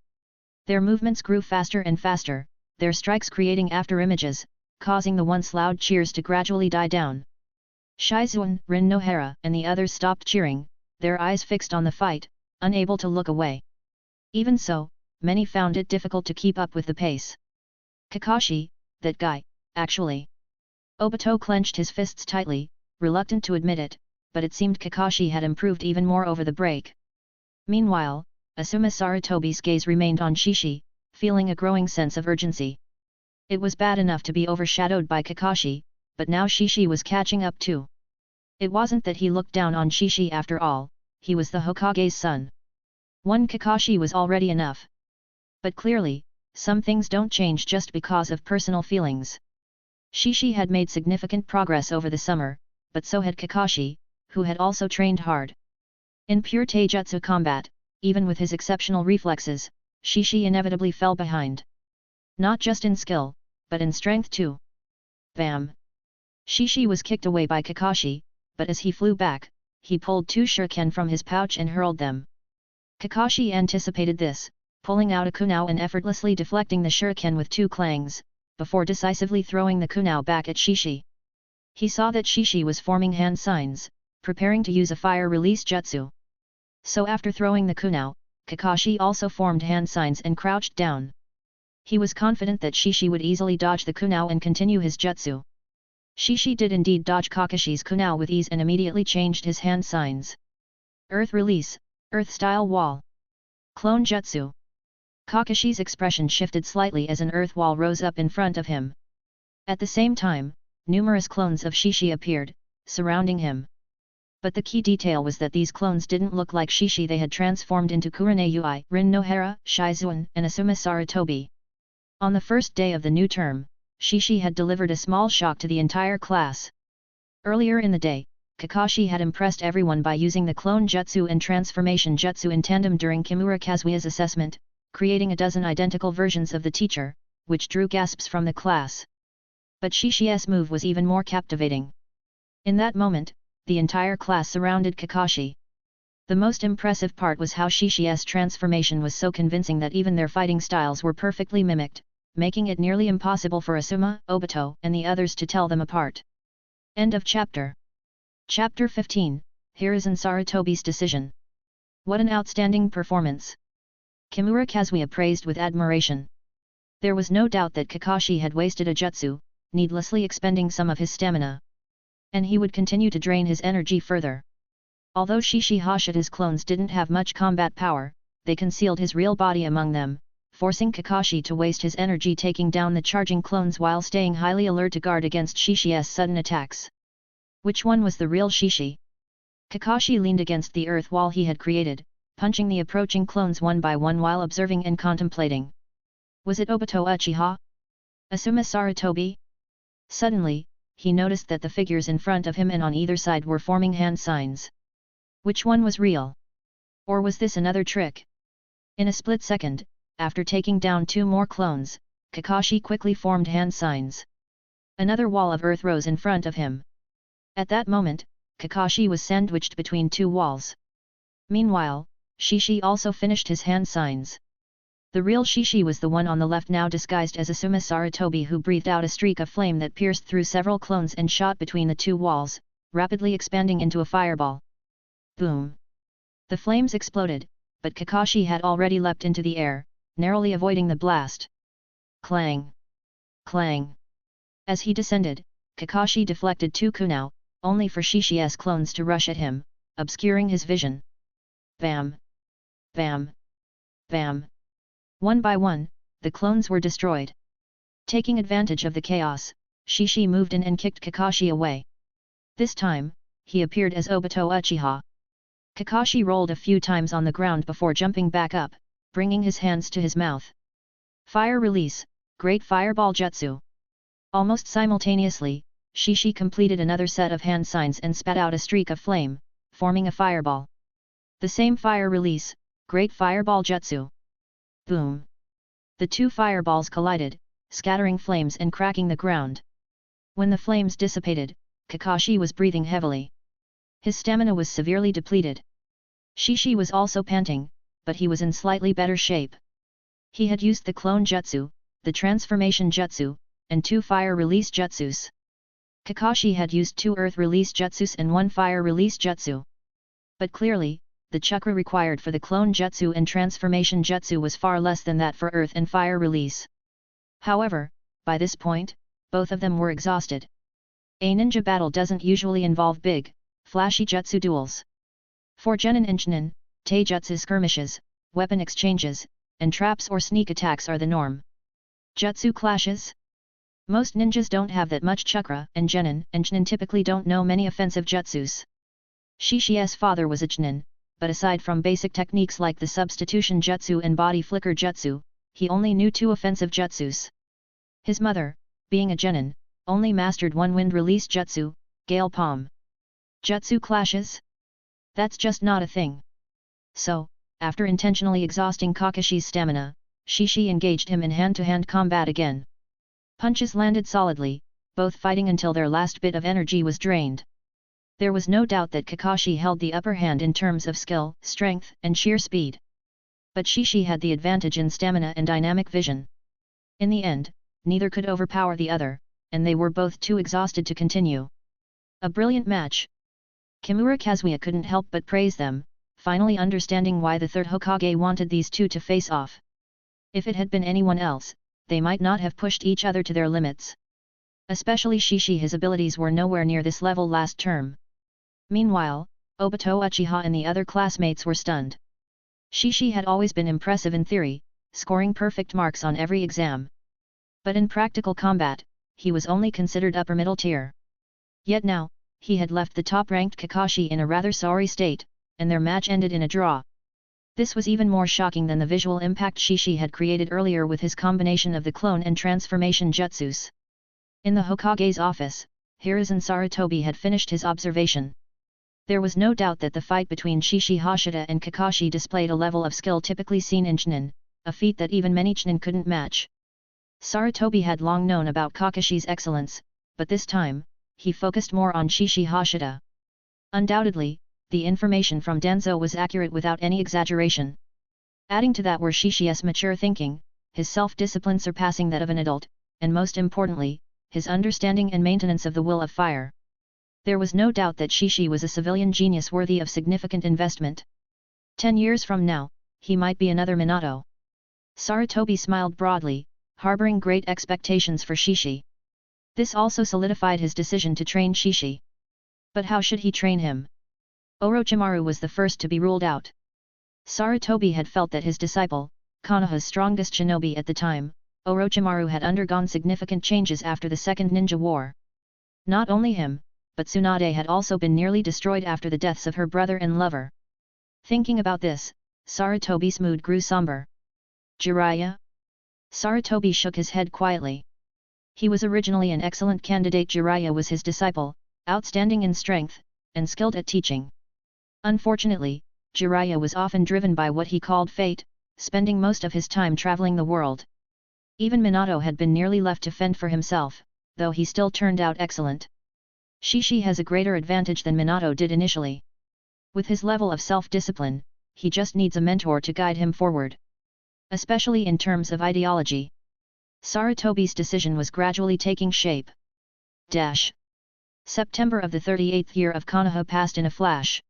Their movements grew faster and faster, their strikes creating afterimages, causing the once loud cheers to gradually die down. Shizuan, Rin Nohara and the others stopped cheering, their eyes fixed on the fight, unable to look away. Even so, many found it difficult to keep up with the pace. Kakashi, that guy, actually. Obito clenched his fists tightly, reluctant to admit it, but it seemed Kakashi had improved even more over the break. Meanwhile, Asuma Sarutobi's gaze remained on Shishi, feeling a growing sense of urgency. It was bad enough to be overshadowed by Kakashi, but now Shishi was catching up too. It wasn't that he looked down on Shishi after all, he was the Hokage's son. One Kakashi was already enough. But clearly, some things don't change just because of personal feelings. Shishi had made significant progress over the summer, but so had Kakashi, who had also trained hard. In pure Taijutsu combat, even with his exceptional reflexes, Shishi inevitably fell behind. Not just in skill, but in strength too. Bam! Shishi was kicked away by Kakashi, but as he flew back, he pulled two shuriken from his pouch and hurled them. Kakashi anticipated this, pulling out a kunao and effortlessly deflecting the shuriken with two clangs, before decisively throwing the kunao back at Shishi. He saw that Shishi was forming hand signs, preparing to use a fire release jutsu. So after throwing the kunao, Kakashi also formed hand signs and crouched down. He was confident that Shishi would easily dodge the kunao and continue his jutsu. Shishi did indeed dodge Kakashi's kunao with ease and immediately changed his hand signs. Earth release, earth-style wall. Clone jutsu. Kakashi's expression shifted slightly as an earth wall rose up in front of him. At the same time, numerous clones of Shishi appeared, surrounding him. But the key detail was that these clones didn't look like Shishi. They had transformed into Kurenei, Rin Nohara, Shizuan and Asuma Sarutobi. On the first day of the new term, Shishi had delivered a small shock to the entire class. Earlier in the day, Kakashi had impressed everyone by using the clone jutsu and transformation jutsu in tandem during Kimura Kazuya's assessment, creating a dozen identical versions of the teacher, which drew gasps from the class. But Shishi's move was even more captivating. In that moment, the entire class surrounded Kakashi. The most impressive part was how Shishi's transformation was so convincing that even their fighting styles were perfectly mimicked, making it nearly impossible for Asuma, Obito, and the others to tell them apart. End of chapter. Chapter 15, Hiruzen Sarutobi's decision. What an outstanding performance! Kimura Kazuya praised with admiration. There was no doubt that Kakashi had wasted a jutsu, needlessly expending some of his stamina. And he would continue to drain his energy further. Although Shishi Hashira's clones didn't have much combat power, they concealed his real body among them, forcing Kakashi to waste his energy taking down the charging clones while staying highly alert to guard against Shishi's sudden attacks. Which one was the real Shishi? Kakashi leaned against the earth wall he had created, punching the approaching clones one by one while observing and contemplating. Was it Obito Uchiha? Asuma Sarutobi? Suddenly, he noticed that the figures in front of him and on either side were forming hand signs. Which one was real? Or was this another trick? In a split second, after taking down two more clones, Kakashi quickly formed hand signs. Another wall of earth rose in front of him. At that moment, Kakashi was sandwiched between two walls. Meanwhile, Shishi also finished his hand signs. The real Shishi was the one on the left, now disguised as Asuma Sarutobi, who breathed out a streak of flame that pierced through several clones and shot between the two walls, rapidly expanding into a fireball. Boom! The flames exploded, but Kakashi had already leapt into the air, narrowly avoiding the blast. Clang! Clang! As he descended, Kakashi deflected two kunao, only for Shishi's clones to rush at him, obscuring his vision. Bam! Bam! Bam! One by one, the clones were destroyed. Taking advantage of the chaos, Shishi moved in and kicked Kakashi away. This time, he appeared as Obito Uchiha. Kakashi rolled a few times on the ground before jumping back up, bringing his hands to his mouth. Fire release, Great Fireball Jutsu. Almost simultaneously, Shishi completed another set of hand signs and spat out a streak of flame, forming a fireball. The same fire release, Great Fireball Jutsu. Boom! The two fireballs collided, scattering flames and cracking the ground. When the flames dissipated, Kakashi was breathing heavily. His stamina was severely depleted. Shishi was also panting, but he was in slightly better shape. He had used the clone jutsu, the transformation jutsu, and 2 fire release jutsus. Kakashi had used 2 earth release jutsus and 1 fire release jutsu. But clearly, the chakra required for the clone jutsu and transformation jutsu was far less than that for earth and fire release. However, by this point, both of them were exhausted. A ninja battle doesn't usually involve big, flashy jutsu duels. For genin and chinin, taijutsu skirmishes, weapon exchanges, and traps or sneak attacks are the norm. Jutsu clashes? Most ninjas don't have that much chakra, and genin and chinin typically don't know many offensive jutsus. Shishi's father was a chinin, but aside from basic techniques like the substitution jutsu and body flicker jutsu, he only knew 2 offensive jutsus. His mother, being a genin, only mastered 1 wind release jutsu, gale palm. Jutsu clashes? That's just not a thing. So, after intentionally exhausting Kakashi's stamina, Shishi engaged him in hand-to-hand combat again. Punches landed solidly, both fighting until their last bit of energy was drained. There was no doubt that Kakashi held the upper hand in terms of skill, strength, and sheer speed. But Shishi had the advantage in stamina and dynamic vision. In the end, neither could overpower the other, and they were both too exhausted to continue. A brilliant match. Kimura Kazuya couldn't help but praise them, finally understanding why the third Hokage wanted these two to face off. If it had been anyone else, they might not have pushed each other to their limits. Especially Shishi, his abilities were nowhere near this level last term. Meanwhile, Obito Uchiha and the other classmates were stunned. Shishi had always been impressive in theory, scoring perfect marks on every exam. But in practical combat, he was only considered upper middle tier. Yet now, he had left the top-ranked Kakashi in a rather sorry state, and their match ended in a draw. This was even more shocking than the visual impact Shishi had created earlier with his combination of the clone and transformation jutsus. In the Hokage's office, Hiruzen Sarutobi had finished his observation. There was no doubt that the fight between Shishi Hashida and Kakashi displayed a level of skill typically seen in Chunin, a feat that even many Chunin couldn't match. Sarutobi had long known about Kakashi's excellence, but this time, he focused more on Shishi Hashida. Undoubtedly, the information from Danzo was accurate without any exaggeration. Adding to that were Shishi's mature thinking, his self-discipline surpassing that of an adult, and most importantly, his understanding and maintenance of the will of fire. There was no doubt that Shishi was a civilian genius worthy of significant investment. 10 years from now, he might be another Minato. Sarutobi smiled broadly, harboring great expectations for Shishi. This also solidified his decision to train Shishi. But how should he train him? Orochimaru was the first to be ruled out. Sarutobi had felt that his disciple, Konoha's strongest shinobi at the time, Orochimaru had undergone significant changes after the Second Ninja War. Not only him, but Tsunade had also been nearly destroyed after the deaths of her brother and lover. Thinking about this, Sarutobi's mood grew somber. Jiraiya? Sarutobi shook his head quietly. He was originally an excellent candidate. Jiraiya was his disciple, outstanding in strength, and skilled at teaching. Unfortunately, Jiraiya was often driven by what he called fate, spending most of his time traveling the world. Even Minato had been nearly left to fend for himself, though he still turned out excellent. Shishi has a greater advantage than Minato did initially. With his level of self-discipline, he just needs a mentor to guide him forward. Especially in terms of ideology. Sarutobi's decision was gradually taking shape. September of the 38th year of Konoha passed in a flash.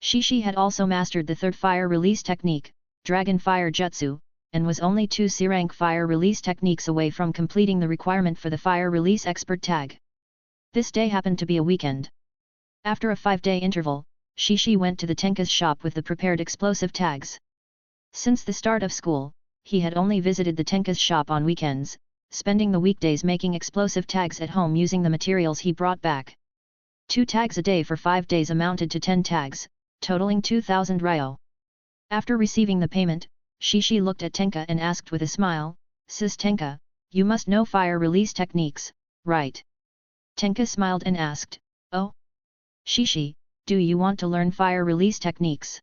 Shishi had also mastered the third fire release technique, Dragon Fire Jutsu, and was only 2 C-rank fire release techniques away from completing the requirement for the Fire Release Expert tag. This day happened to be a weekend. After a 5-day interval, Shishi went to the Tenka's shop with the prepared explosive tags. Since the start of school, he had only visited the Tenka's shop on weekends, spending the weekdays making explosive tags at home using the materials he brought back. 2 tags a day for 5 days amounted to 10 tags, totaling 2,000 ryo. After receiving the payment, Shishi looked at Tenka and asked with a smile, "Sis Tenka, you must know fire release techniques, right?" Tenka smiled and asked, "Oh? Shishi, do you want to learn fire release techniques?"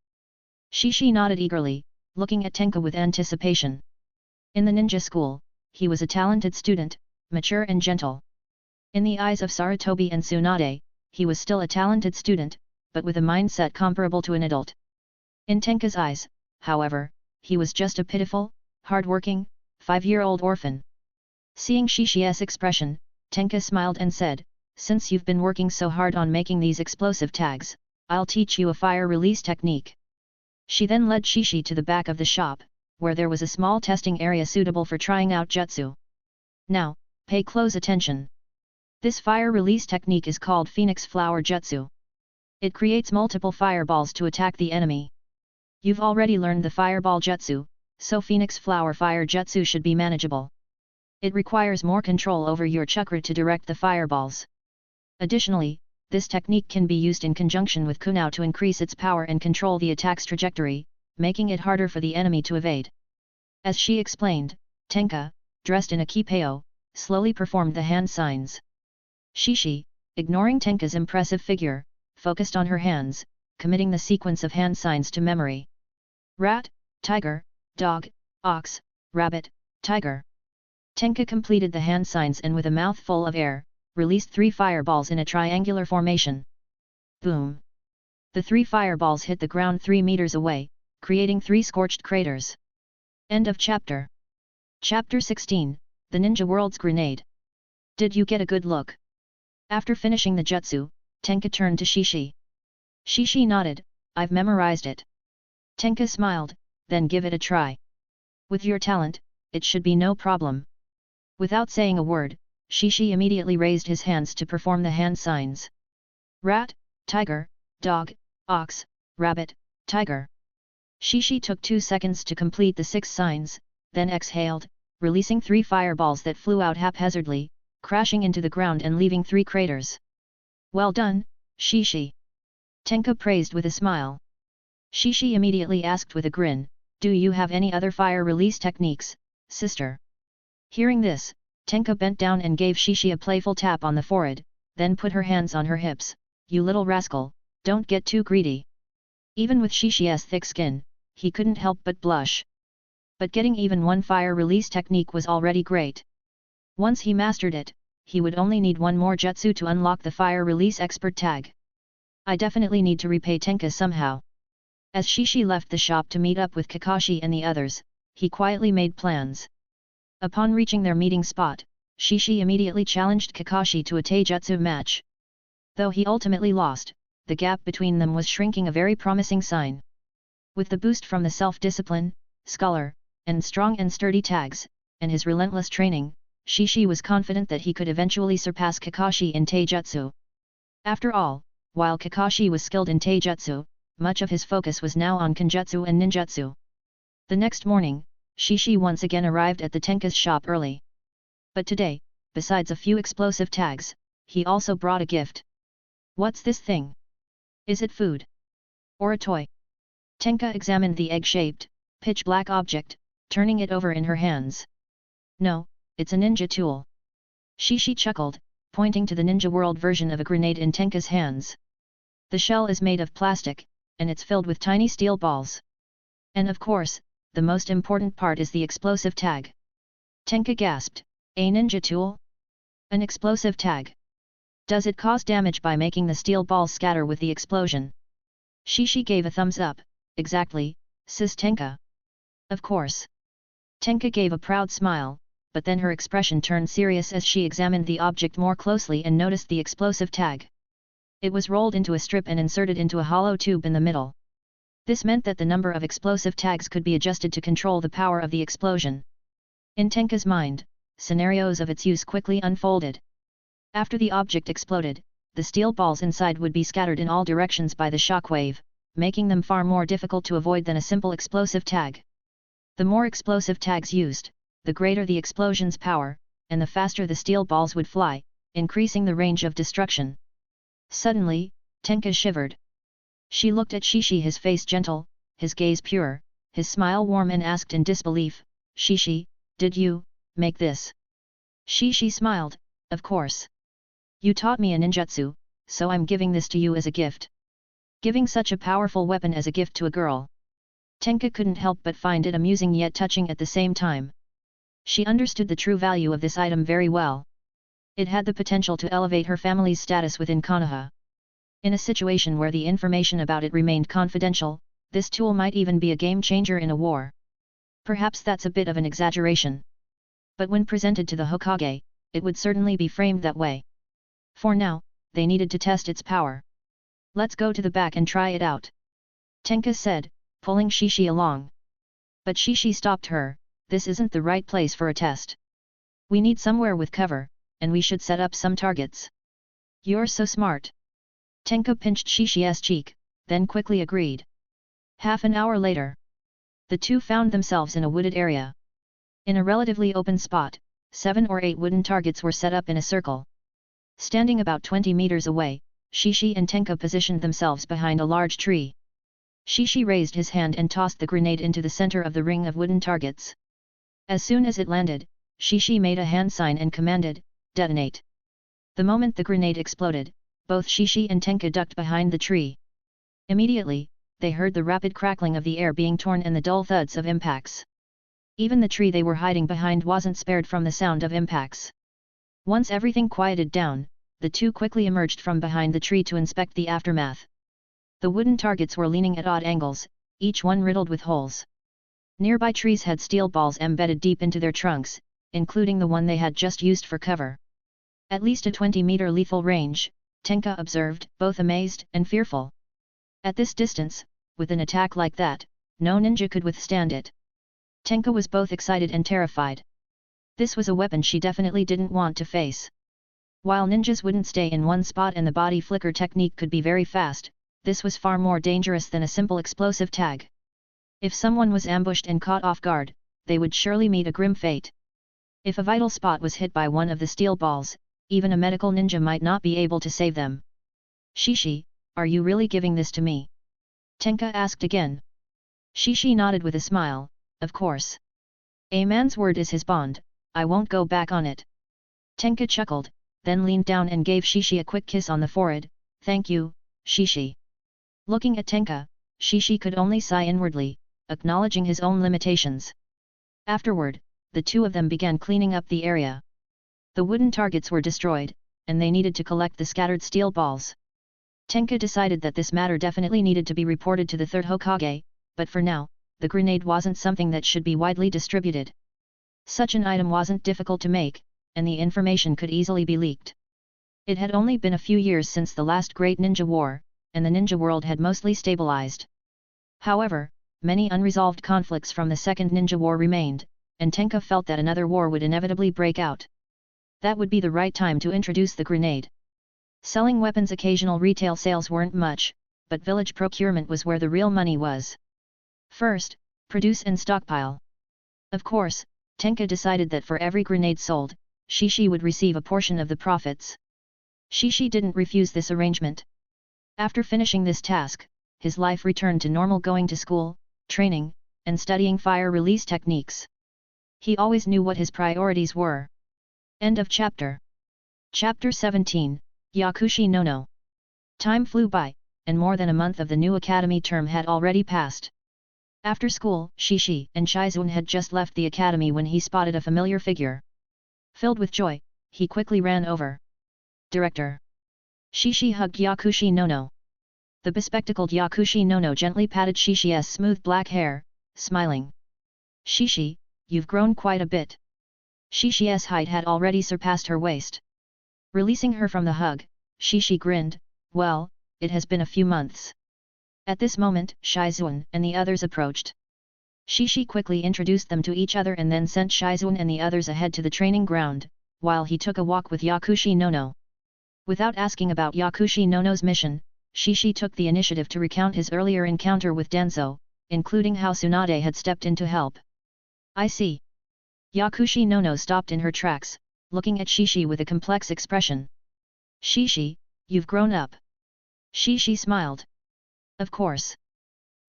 Shishi nodded eagerly, looking at Tenka with anticipation. In the ninja school, he was a talented student, mature and gentle. In the eyes of Sarutobi and Tsunade, he was still a talented student, but with a mindset comparable to an adult. In Tenka's eyes, however, he was just a pitiful, hard-working, 5-year-old orphan. Seeing Shishi's expression, Tenka smiled and said, "Since you've been working so hard on making these explosive tags, I'll teach you a fire release technique." She then led Shishi to the back of the shop, where there was a small testing area suitable for trying out jutsu. "Now, pay close attention. This fire release technique is called Phoenix Flower Jutsu. It creates multiple fireballs to attack the enemy. You've already learned the fireball jutsu, so Phoenix Flower Fire Jutsu should be manageable. It requires more control over your chakra to direct the fireballs. Additionally, this technique can be used in conjunction with Kunao to increase its power and control the attack's trajectory, making it harder for the enemy to evade." As she explained, Tenka, dressed in a kipao, slowly performed the hand signs. Shishi, ignoring Tenka's impressive figure, focused on her hands, committing the sequence of hand signs to memory. Rat, tiger, dog, ox, rabbit, tiger. Tenka completed the hand signs and with a mouthful of air, released 3 fireballs in a triangular formation. Boom! The 3 fireballs hit the ground 3 meters away, creating 3 scorched craters. End of chapter. Chapter 16, The Ninja World's Grenade. Did you get a good look? After finishing the jutsu, Tenka turned to Shishi. Shishi nodded, "I've memorized it." Tenka smiled, "Then give it a try. With your talent, it should be no problem." Without saying a word, Shishi immediately raised his hands to perform the hand signs. Rat, tiger, dog, ox, rabbit, tiger. Shishi took 2 seconds to complete the 6 signs, then exhaled, releasing 3 fireballs that flew out haphazardly, crashing into the ground and leaving 3 craters. "Well done, Shishi." Tenka praised with a smile. Shishi immediately asked with a grin, "Do you have any other fire release techniques, sister?" Hearing this, Tenka bent down and gave Shishi a playful tap on the forehead, then put her hands on her hips. "You little rascal, don't get too greedy." Even with Shishi's thick skin, he couldn't help but blush. But getting even one fire release technique was already great. Once he mastered it, he would only need one more jutsu to unlock the fire release expert tag. "I definitely need to repay Tenka somehow." As Shishi left the shop to meet up with Kakashi and the others, he quietly made plans. Upon reaching their meeting spot, Shishi immediately challenged Kakashi to a taijutsu match. Though he ultimately lost, the gap between them was shrinking, a very promising sign. With the boost from the self-discipline, scholar, and strong and sturdy tags, and his relentless training, Shishi was confident that he could eventually surpass Kakashi in taijutsu. After all, while Kakashi was skilled in taijutsu, much of his focus was now on kenjutsu and ninjutsu. The next morning, Shishi once again arrived at the Tenka's shop early. But today, besides a few explosive tags, he also brought a gift. "What's this thing? Is it food? Or a toy?" Tenka examined the egg-shaped, pitch-black object, turning it over in her hands. "No, it's a ninja tool." Shishi chuckled, pointing to the Ninja World version of a grenade in Tenka's hands. "The shell is made of plastic, and it's filled with tiny steel balls. And of course, the most important part is the explosive tag." Tenka gasped, "A ninja tool? An explosive tag? Does it cause damage by making the steel balls scatter with the explosion?" Shishi gave a thumbs up, "Exactly, sis Tenka. Of course." Tenka gave a proud smile, but then her expression turned serious as she examined the object more closely and noticed the explosive tag. It was rolled into a strip and inserted into a hollow tube in the middle. This meant that the number of explosive tags could be adjusted to control the power of the explosion. In Tenka's mind, scenarios of its use quickly unfolded. After the object exploded, the steel balls inside would be scattered in all directions by the shockwave, making them far more difficult to avoid than a simple explosive tag. The more explosive tags used, the greater the explosion's power, and the faster the steel balls would fly, increasing the range of destruction. Suddenly, Tenka shivered. She looked at Shishi, his face gentle, his gaze pure, his smile warm, and asked in disbelief, "Shishi, did you make this?" Shishi smiled, "Of course. You taught me a ninjutsu, so I'm giving this to you as a gift." Giving such a powerful weapon as a gift to a girl. Tenka couldn't help but find it amusing yet touching at the same time. She understood the true value of this item very well. It had the potential to elevate her family's status within Konoha. In a situation where the information about it remained confidential, this tool might even be a game changer in a war. Perhaps that's a bit of an exaggeration. But when presented to the Hokage, it would certainly be framed that way. For now, they needed to test its power. Let's go to the back and try it out, Tenka said, pulling Shishi along. But Shishi stopped her. This isn't the right place for a test. We need somewhere with cover, and we should set up some targets. You're so smart. Tenka pinched Shishi's cheek, then quickly agreed. Half an hour later, the two found themselves in a wooded area. In a relatively open spot, 7 or 8 wooden targets were set up in a circle. Standing about 20 meters away, Shishi and Tenka positioned themselves behind a large tree. Shishi raised his hand and tossed the grenade into the center of the ring of wooden targets. As soon as it landed, Shishi made a hand sign and commanded, "Detonate." The moment the grenade exploded, both Shishi and Tenka ducked behind the tree. Immediately, they heard the rapid crackling of the air being torn and the dull thuds of impacts. Even the tree they were hiding behind wasn't spared from the sound of impacts. Once everything quieted down, the two quickly emerged from behind the tree to inspect the aftermath. The wooden targets were leaning at odd angles, each one riddled with holes. Nearby trees had steel balls embedded deep into their trunks, including the one they had just used for cover. At least a 20-meter lethal range, Tenka observed, both amazed and fearful. At this distance, with an attack like that, no ninja could withstand it. Tenka was both excited and terrified. This was a weapon she definitely didn't want to face. While ninjas wouldn't stay in one spot and the body flicker technique could be very fast, this was far more dangerous than a simple explosive tag. If someone was ambushed and caught off guard, they would surely meet a grim fate. If a vital spot was hit by one of the steel balls, even a medical ninja might not be able to save them. "Shishi, are you really giving this to me?" Tenka asked again. Shishi nodded with a smile, "Of course. A man's word is his bond, I won't go back on it." Tenka chuckled, then leaned down and gave Shishi a quick kiss on the forehead. "Thank you, Shishi." Looking at Tenka, Shishi could only sigh inwardly, acknowledging his own limitations. Afterward, the two of them began cleaning up the area. The wooden targets were destroyed, and they needed to collect the scattered steel balls. Tenka decided that this matter definitely needed to be reported to the third Hokage, but for now, the grenade wasn't something that should be widely distributed. Such an item wasn't difficult to make, and the information could easily be leaked. It had only been a few years since the last Great Ninja War, and the ninja world had mostly stabilized. However, many unresolved conflicts from the Second Ninja War remained, and Tenka felt that another war would inevitably break out. That would be the right time to introduce the grenade. Selling weapons, occasional retail sales weren't much, but village procurement was where the real money was. First, produce and stockpile. Of course, Tenka decided that for every grenade sold, Shishi would receive a portion of the profits. Shishi didn't refuse this arrangement. After finishing this task, his life returned to normal, going to school, training, and studying fire release techniques. He always knew what his priorities were. End of chapter. Chapter 17, Yakushi no no. Time flew by, and more than a month of the new academy term had already passed. After school, Shishi and Shizun had just left the academy when he spotted a familiar figure. Filled with joy, he quickly ran over. "Director!" Shishi hugged Yakushi no no. The bespectacled Yakushi no no gently patted Shishi's smooth black hair, smiling. "Shishi, you've grown quite a bit." Shishi's height had already surpassed her waist. Releasing her from the hug, Shishi grinned, "Well, it has been a few months." At this moment, Shizun and the others approached. Shishi quickly introduced them to each other and then sent Shizun and the others ahead to the training ground, while he took a walk with Yakushi no no. Without asking about Yakushi no no's mission, Shishi took the initiative to recount his earlier encounter with Danzo, including how Tsunade had stepped in to help. "I see." Yakushi no no stopped in her tracks, looking at Shishi with a complex expression. "Shishi, you've grown up." Shishi smiled. "Of course.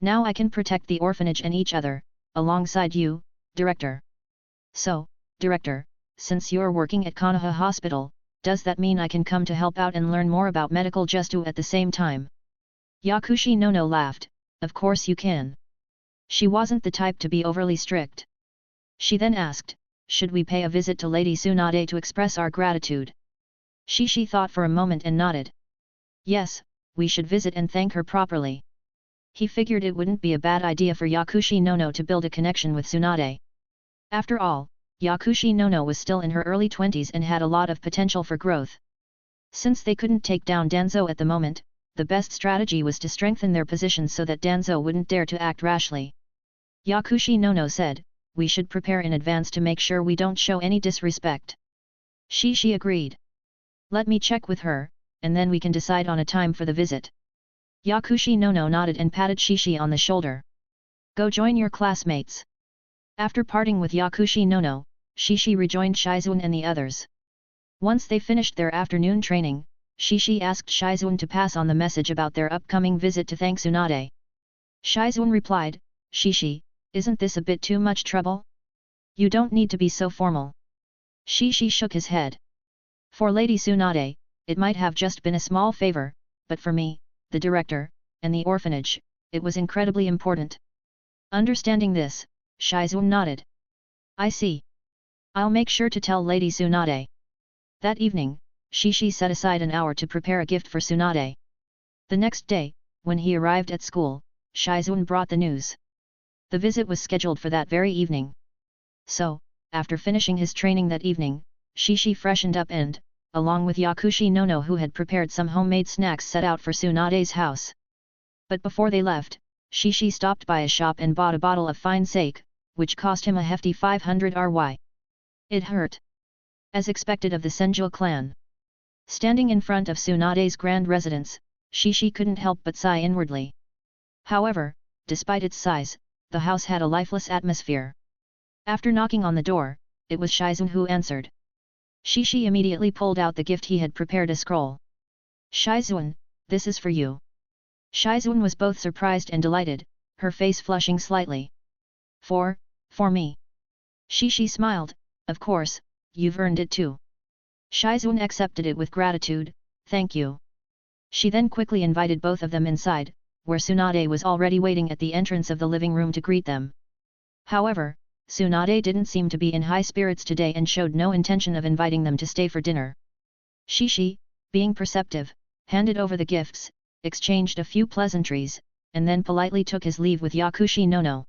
Now I can protect the orphanage and each other, alongside you, Director." "So, Director, since you're working at Konoha Hospital, does that mean I can come to help out and learn more about medical justu at the same time?" Yakushi no no laughed. "Of course you can." She wasn't the type to be overly strict. She then asked, "Should we pay a visit to Lady Tsunade to express our gratitude?" Shishi thought for a moment and nodded. "Yes, we should visit and thank her properly." He figured it wouldn't be a bad idea for Yakushi no no to build a connection with Tsunade. After all, Yakushi Nono was still in her early 20s and had a lot of potential for growth. Since they couldn't take down Danzo at the moment, the best strategy was to strengthen their position so that Danzo wouldn't dare to act rashly. Yakushi Nono said, "We should prepare in advance to make sure we don't show any disrespect." Shishi agreed. "Let me check with her, and then we can decide on a time for the visit." Yakushi Nono nodded and patted Shishi on the shoulder. "Go join your classmates." After parting with Yakushi Nono, Shishi rejoined Shizuan and the others. Once they finished their afternoon training, Shishi asked Shizuan to pass on the message about their upcoming visit to thank Tsunade. Shizuan replied, "Shishi, isn't this a bit too much trouble? You don't need to be so formal." Shishi shook his head. "For Lady Tsunade, it might have just been a small favor, but for me, the director, and the orphanage, it was incredibly important." Understanding this, Shizuan nodded. "I see. I'll make sure to tell Lady Tsunade." That evening, Shishi set aside an hour to prepare a gift for Tsunade. The next day, when he arrived at school, Shizuan brought the news. The visit was scheduled for that very evening. So, after finishing his training that evening, Shishi freshened up and, along with Yakushi Nono who had prepared some homemade snacks, set out for Tsunade's house. But before they left, Shishi stopped by a shop and bought a bottle of fine sake, which cost him a hefty 500 Ry. It hurt. As expected of the Senju clan. Standing in front of Tsunade's grand residence, Shishi couldn't help but sigh inwardly. However, despite its size, the house had a lifeless atmosphere. After knocking on the door, it was Shizuan who answered. Shishi immediately pulled out the gift he had prepared, a scroll. "Shizuan, this is for you." Shizuan was both surprised and delighted, her face flushing slightly. For me." Shishi smiled, "Of course, you've earned it too." Shizuan accepted it with gratitude, "Thank you." She then quickly invited both of them inside, where Tsunade was already waiting at the entrance of the living room to greet them. However, Tsunade didn't seem to be in high spirits today and showed no intention of inviting them to stay for dinner. Shishi, being perceptive, handed over the gifts, exchanged a few pleasantries, and then politely took his leave with Yakushi Nono.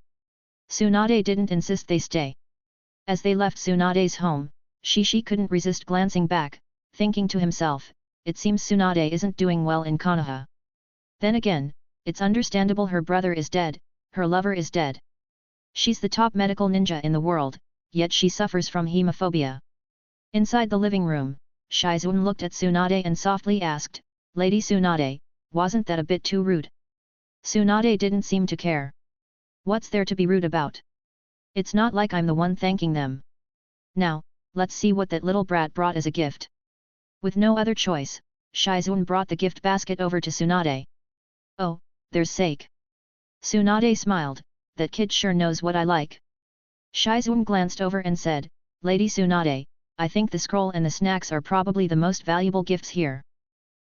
Tsunade didn't insist they stay. As they left Tsunade's home, Shishi couldn't resist glancing back, thinking to himself, "It seems Tsunade isn't doing well in Konoha. Then again, it's understandable, her brother is dead, her lover is dead. She's the top medical ninja in the world, yet she suffers from hemophobia." Inside the living room, Shizuan looked at Tsunade and softly asked, "Lady Tsunade, wasn't that a bit too rude?" Tsunade didn't seem to care. "What's there to be rude about? It's not like I'm the one thanking them. Now, let's see what that little brat brought as a gift." With no other choice, Shizuan brought the gift basket over to Tsunade. "Oh, there's sake." Tsunade smiled, "That kid sure knows what I like." Shizuan glanced over and said, "Lady Tsunade, I think the scroll and the snacks are probably the most valuable gifts here."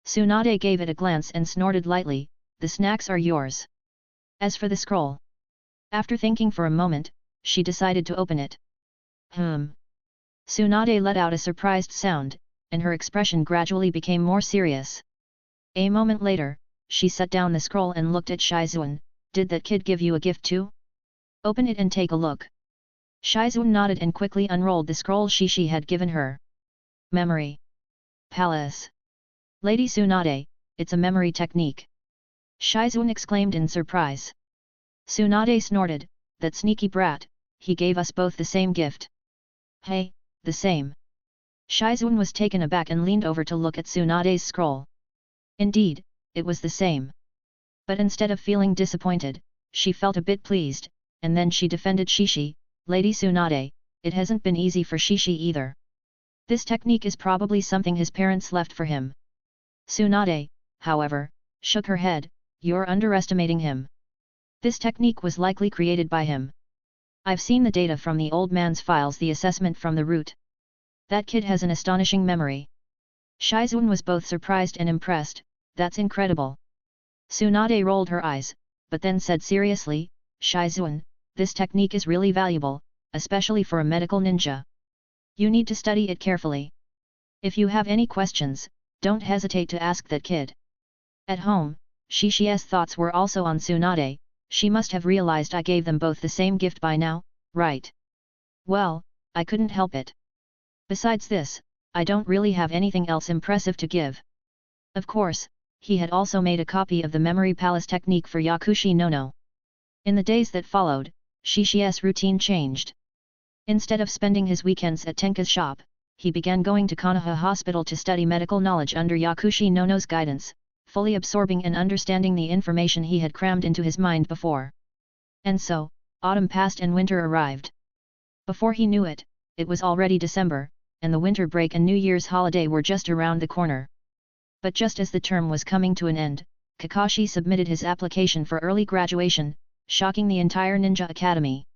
Tsunade gave it a glance and snorted lightly, "The snacks are yours. As for the scroll..." After thinking for a moment, she decided to open it. Tsunade let out a surprised sound, and her expression gradually became more serious. A moment later, she set down the scroll and looked at Shizuan, "Did that kid give you a gift too? Open it and take a look." Shizuan nodded and quickly unrolled the scroll Shishi had given her. "Memory Palace. Lady Tsunade, it's a memory technique." Shizuan exclaimed in surprise. Tsunade snorted, "That sneaky brat, he gave us both the same gift." "Hey, the same?" Shizuan was taken aback and leaned over to look at Tsunade's scroll. Indeed, it was the same. But instead of feeling disappointed, she felt a bit pleased, and then she defended Shishi, "Lady Tsunade, it hasn't been easy for Shishi either. This technique is probably something his parents left for him." Tsunade, however, shook her head, "You're underestimating him. This technique was likely created by him. I've seen the data from the old man's files, the assessment from the root. That kid has an astonishing memory." Shizuan was both surprised and impressed, "That's incredible." Tsunade rolled her eyes, but then said seriously, "Shizuan, this technique is really valuable, especially for a medical ninja. You need to study it carefully. If you have any questions, don't hesitate to ask that kid." At home, Shishi's thoughts were also on Tsunade. She must have realized I gave them both the same gift by now, right? "Well, I couldn't help it. Besides this, I don't really have anything else impressive to give. Of course, he had also made a copy of the Memory Palace technique for Yakushi no. In the days that followed, Shishi's routine changed. Instead of spending his weekends at Tenka's shop, he began going to Konoha Hospital to study medical knowledge under Yakushi no's guidance, fully absorbing and understanding the information he had crammed into his mind before. And so, autumn passed and winter arrived. Before he knew it, it was already December, and the winter break and New Year's holiday were just around the corner. But just as the term was coming to an end, Kakashi submitted his application for early graduation, shocking the entire Ninja Academy.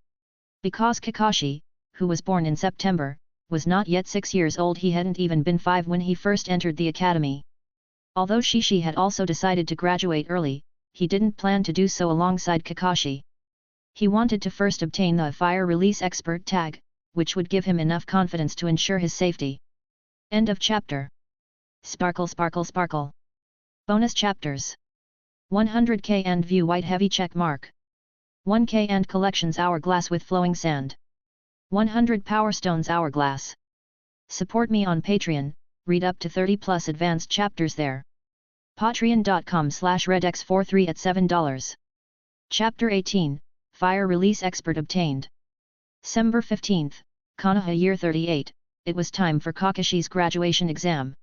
Because Kakashi, who was born in September, was not yet 6 years old, he hadn't even been 5 when he first entered the academy. Although Shishi had also decided to graduate early, he didn't plan to do so alongside Kakashi. He wanted to first obtain the Fire Release Expert tag, which would give him enough confidence to ensure his safety. End of chapter. Sparkle sparkle sparkle. Bonus chapters. 100k and view white heavy check mark. 1k and collections hourglass with flowing sand. 100 power stones hourglass. Support me on Patreon, read up to 30 plus advanced chapters there. Patreon.com/redx43 at $7. Chapter 18, Fire Release Expert obtained. December 15th, Konoha year 38, it was time for Kakashi's graduation exam.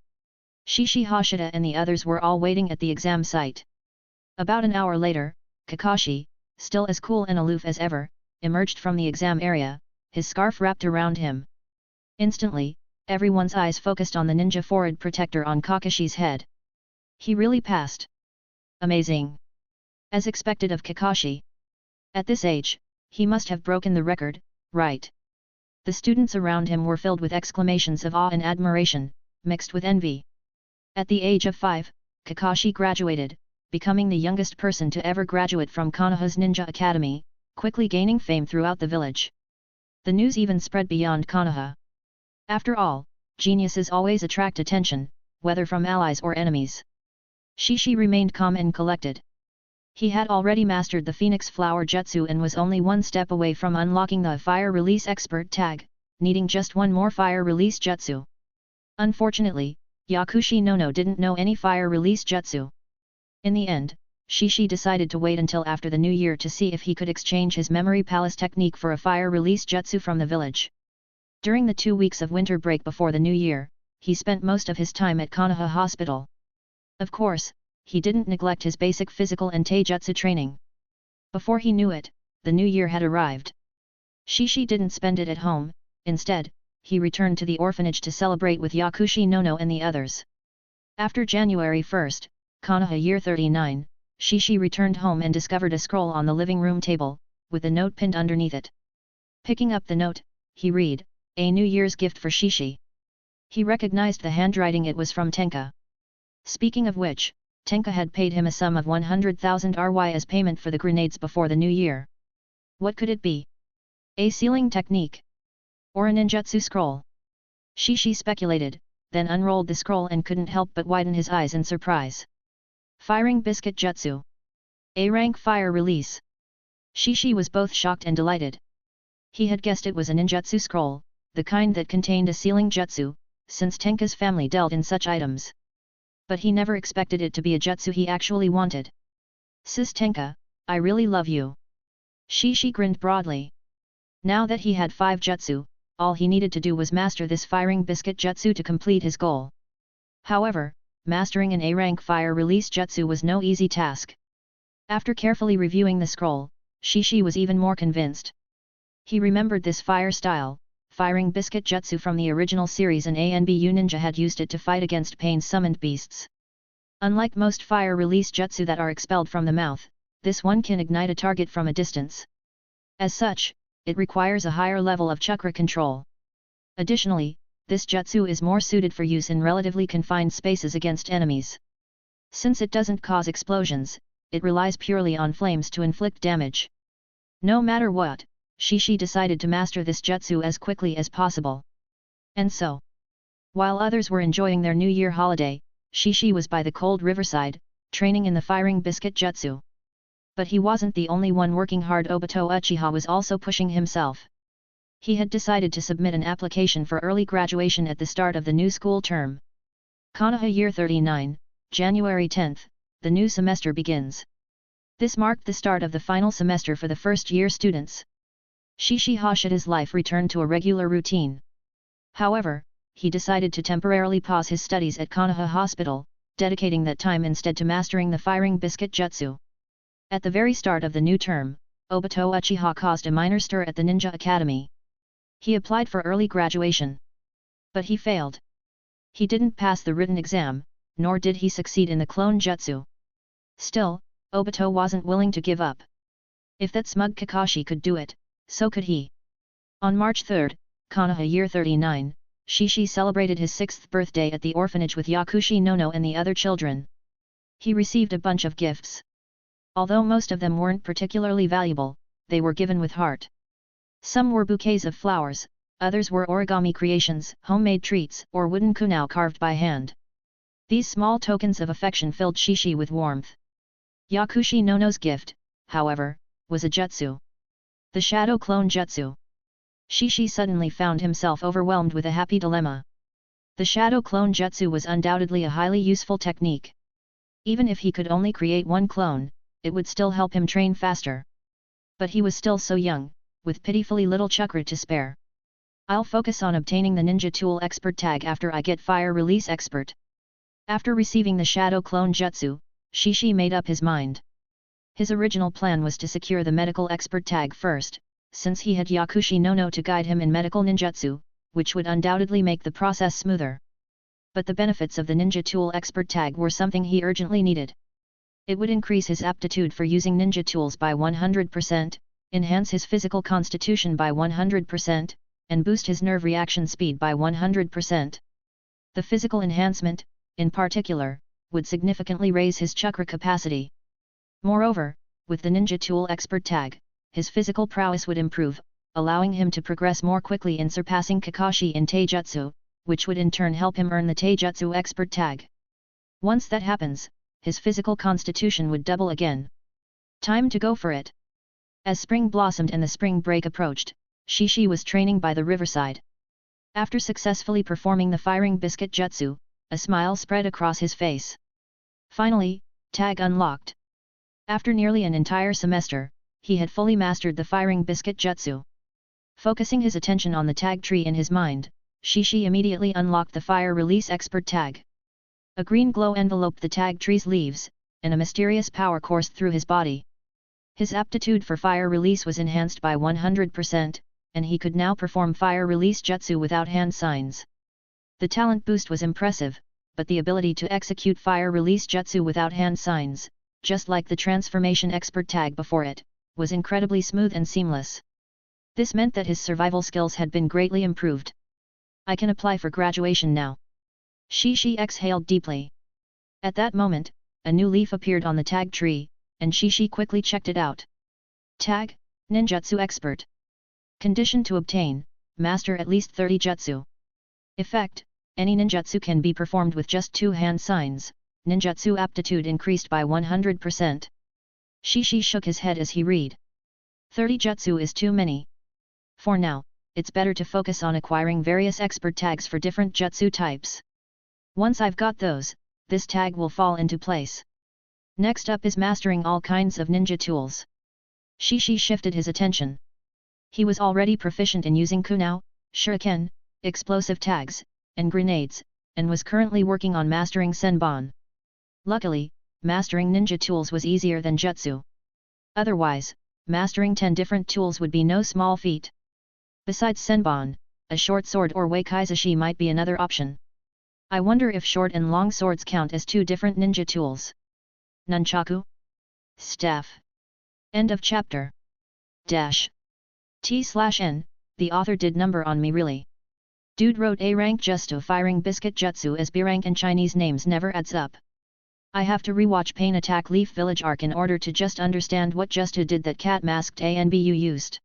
Shishi Hashida and the others were all waiting at the exam site. About an hour later, Kakashi, still as cool and aloof as ever, emerged from the exam area, his scarf wrapped around him. Instantly, everyone's eyes focused on the ninja forehead protector on Kakashi's head. He really passed. Amazing. As expected of Kakashi. At this age, he must have broken the record, right? The students around him were filled with exclamations of awe and admiration, mixed with envy. At the age of 5, Kakashi graduated, becoming the youngest person to ever graduate from Konoha's Ninja Academy, quickly gaining fame throughout the village. The news even spread beyond Konoha. After all, geniuses always attract attention, whether from allies or enemies. Shishi remained calm and collected. He had already mastered the Phoenix Flower Jutsu and was only one step away from unlocking the Fire Release Expert tag, needing just one more Fire Release Jutsu. Unfortunately, Yakushi no didn't know any Fire Release Jutsu. In the end, Shishi decided to wait until after the new year to see if he could exchange his Memory Palace technique for a Fire Release Jutsu from the village. During the 2 weeks of winter break before the new year, he spent most of his time at Konoha Hospital. Of course, he didn't neglect his basic physical and taijutsu training. Before he knew it, the new year had arrived. Shishi didn't spend it at home, instead, he returned to the orphanage to celebrate with Yakushi no and the others. After January 1st, Konoha year 39, Shishi returned home and discovered a scroll on the living room table, with a note pinned underneath it. Picking up the note, he read, "A New Year's gift for Shishi." He recognized the handwriting, it was from Tenka. Speaking of which, Tenka had paid him a sum of 100,000 Ry as payment for the grenades before the new year. What could it be? A sealing technique? Or a ninjutsu scroll? Shishi speculated, then unrolled the scroll and couldn't help but widen his eyes in surprise. Firing Biscuit Jutsu. A-rank fire release. Shishi was both shocked and delighted. He had guessed it was a ninjutsu scroll, the kind that contained a sealing jutsu, since Tenka's family dealt in such items. But he never expected it to be a jutsu he actually wanted. "Sis Tenka, I really love you." Shishi grinned broadly. Now that he had 5 jutsu, all he needed to do was master this firing biscuit jutsu to complete his goal. However, mastering an A-rank fire release jutsu was no easy task. After carefully reviewing the scroll, Shishi was even more convinced. He remembered this fire style, firing biscuit jutsu from the original series, and ANBU ninja had used it to fight against pain-summoned beasts. Unlike most fire release jutsu that are expelled from the mouth, this one can ignite a target from a distance. As such, it requires a higher level of chakra control. Additionally, this jutsu is more suited for use in relatively confined spaces against enemies. Since it doesn't cause explosions, it relies purely on flames to inflict damage. No matter what, Shishi decided to master this jutsu as quickly as possible. And so, while others were enjoying their New Year holiday, Shishi was by the cold riverside, training in the firing biscuit jutsu. But he wasn't the only one working hard. Obito Uchiha was also pushing himself. He had decided to submit an application for early graduation at the start of the new school term. Konoha Year 39, January 10, the new semester begins. This marked the start of the final semester for the first-year students. Shishi Hashida's life returned to a regular routine. However, he decided to temporarily pause his studies at Konoha Hospital, dedicating that time instead to mastering the firing biscuit jutsu. At the very start of the new term, Obito Uchiha caused a minor stir at the Ninja Academy. He applied for early graduation. But he failed. He didn't pass the written exam, nor did he succeed in the clone jutsu. Still, Obito wasn't willing to give up. If that smug Kakashi could do it, so could he. On March 3, Konoha Year 39, Shishi celebrated his 6th birthday at the orphanage with Yakushi Nono and the other children. He received a bunch of gifts. Although most of them weren't particularly valuable, they were given with heart. Some were bouquets of flowers, others were origami creations, homemade treats, or wooden kunao carved by hand. These small tokens of affection filled Shishi with warmth. Yakushi Nono's gift, however, was a jutsu. The shadow clone jutsu. Shishi suddenly found himself overwhelmed with a happy dilemma. The shadow clone jutsu was undoubtedly a highly useful technique. Even if he could only create one clone, it would still help him train faster. But he was still so young, with pitifully little chakra to spare. I'll focus on obtaining the Ninjutsu Expert tag after I get Fire Release Expert. After receiving the shadow clone jutsu, Shishi made up his mind. His original plan was to secure the medical expert tag first, since he had Yakushi Nono to guide him in medical ninjutsu, which would undoubtedly make the process smoother. But the benefits of the Ninjutsu Expert tag were something he urgently needed. It would increase his aptitude for using ninja tools by 100%, enhance his physical constitution by 100%, and boost his nerve reaction speed by 100%. The physical enhancement, in particular, would significantly raise his chakra capacity. Moreover, with the Ninjutsu Expert tag, his physical prowess would improve, allowing him to progress more quickly in surpassing Kakashi in Taijutsu, which would in turn help him earn the Taijutsu Expert tag. Once that happens, his physical constitution would double again. Time to go for it. As spring blossomed and the spring break approached, Shishi was training by the riverside. After successfully performing the firing biscuit jutsu, a smile spread across his face. Finally, tag unlocked. After nearly an entire semester, he had fully mastered the firing biscuit jutsu. Focusing his attention on the tag tree in his mind, Shishi immediately unlocked the Fire Release Expert tag. A green glow enveloped the tag tree's leaves, and a mysterious power coursed through his body. His aptitude for fire release was enhanced by 100%, and he could now perform fire release jutsu without hand signs. The talent boost was impressive, but the ability to execute fire release jutsu without hand signs, just like the transformation expert tag before it, was incredibly smooth and seamless. This meant that his survival skills had been greatly improved. I can apply for graduation now. Shishi exhaled deeply. At that moment, a new leaf appeared on the tag tree, and Shishi quickly checked it out. Tag, Ninjutsu Expert. Condition to obtain, master at least 30 jutsu. Effect, any ninjutsu can be performed with just 2 hand signs, ninjutsu aptitude increased by 100%. Shishi shook his head as he read. 30 jutsu is too many. For now, it's better to focus on acquiring various expert tags for different jutsu types. Once I've got those, this tag will fall into place. Next up is mastering all kinds of ninja tools. Shishi shifted his attention. He was already proficient in using kunao, shuriken, explosive tags, and grenades, and was currently working on mastering senbon. Luckily, mastering ninja tools was easier than jutsu. Otherwise, mastering 10 different tools would be no small feat. Besides senbon, a short sword or wakaizashi might be another option. I wonder if short and long swords count as 2 different ninja tools. Nunchaku? Staff. End of chapter. T/N, the author did number on me really. Dude wrote A rank just of firing biscuit jutsu as B rank and Chinese names never adds up. I have to rewatch Pain Attack Leaf Village arc in order to just understand what Justu did that cat masked A and BU used.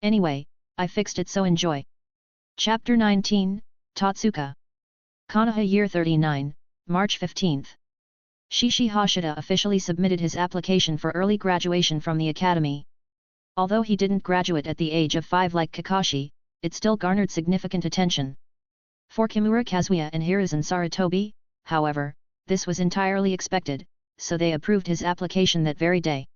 Anyway, I fixed it so enjoy. Chapter 19, Totsuka. Konoha Year 39, March 15th. Shishi Hashida officially submitted his application for early graduation from the academy. Although he didn't graduate at the age of 5 like Kakashi, it still garnered significant attention. For Kimura Kazuya and Hiruzen Sarutobi, however, this was entirely expected, so they approved his application that very day.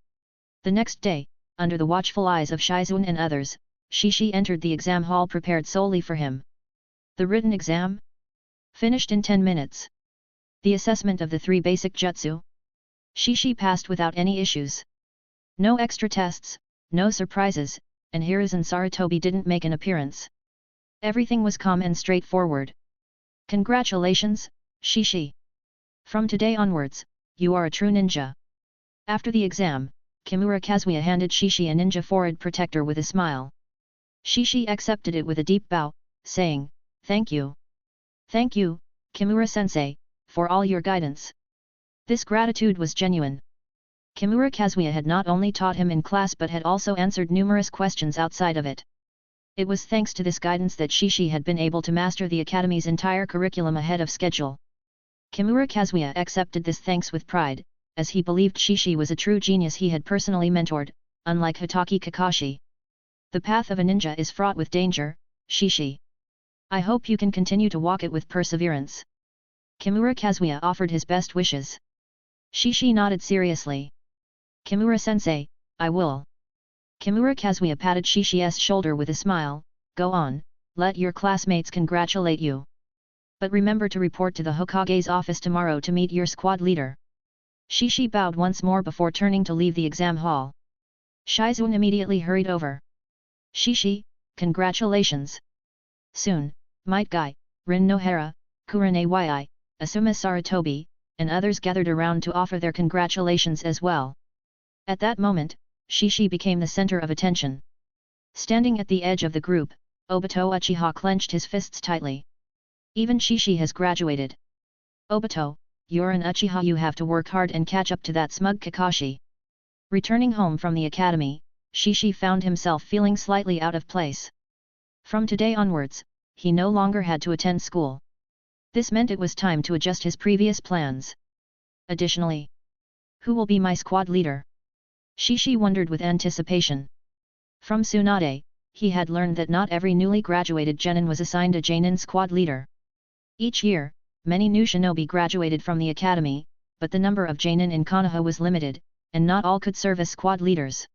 The next day, under the watchful eyes of Shizune and others, Shishi entered the exam hall prepared solely for him. The written exam? Finished in 10 minutes. The assessment of the 3 basic jutsu? Shishi passed without any issues. No extra tests, no surprises, and Hiruzen Sarutobi didn't make an appearance. Everything was calm and straightforward. Congratulations, Shishi. From today onwards, you are a true ninja. After the exam, Kimura Kazuya handed Shishi a ninja forehead protector with a smile. Shishi accepted it with a deep bow, saying, "Thank you. Thank you, Kimura-sensei, for all your guidance." This gratitude was genuine. Kimura Kazuya had not only taught him in class but had also answered numerous questions outside of it. It was thanks to this guidance that Shishi had been able to master the academy's entire curriculum ahead of schedule. Kimura Kazuya accepted this thanks with pride, as he believed Shishi was a true genius he had personally mentored, unlike Hokage Kakashi. The path of a ninja is fraught with danger, Shishi. I hope you can continue to walk it with perseverance. Kimura Kazuya offered his best wishes. Shishi nodded seriously. Kimura-sensei, I will. Kimura Kazuya patted Shishi's shoulder with a smile, "Go on, let your classmates congratulate you. But remember to report to the Hokage's office tomorrow to meet your squad leader." Shishi bowed once more before turning to leave the exam hall. Shizune immediately hurried over. "Shishi, congratulations. Soon, Might Guy, Rin Nohara, Kurane Yi, Asuma Sarutobi, and others gathered around to offer their congratulations as well. At that moment, Shishi became the center of attention. Standing at the edge of the group, Obito Uchiha clenched his fists tightly. Even Shishi has graduated. Obito, you're an Uchiha, you have to work hard and catch up to that smug Kakashi. Returning home from the academy, Shishi found himself feeling slightly out of place. From today onwards, he no longer had to attend school. This meant it was time to adjust his previous plans. Additionally, who will be my squad leader? Shishi wondered with anticipation. From Tsunade, he had learned that not every newly graduated genin was assigned a genin squad leader. Each year, many new shinobi graduated from the academy, but the number of genin in Konoha was limited, and not all could serve as squad leaders.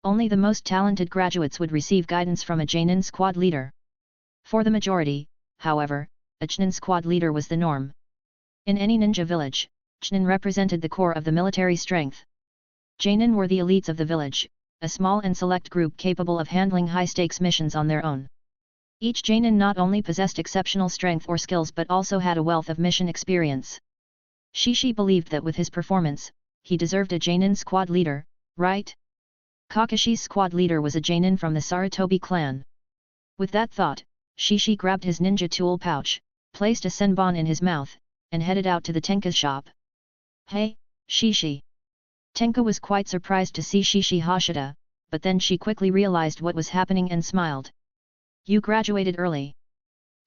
Only the most talented graduates would receive guidance from a genin squad leader. For the majority, however, a chunin squad leader was the norm. In any ninja village, chunin represented the core of the military strength. Genin were the elites of the village, a small and select group capable of handling high-stakes missions on their own. Each genin not only possessed exceptional strength or skills but also had a wealth of mission experience. Shishi believed that with his performance, he deserved a genin squad leader, right? Kakashi's squad leader was a genin from the Sarutobi clan. With that thought, Shishi grabbed his ninja tool pouch, placed a senbon in his mouth, and headed out to the Tenka's shop. "Hey, Shishi." Tenka was quite surprised to see Shishi Hashida, but then she quickly realized what was happening and smiled. "You graduated early."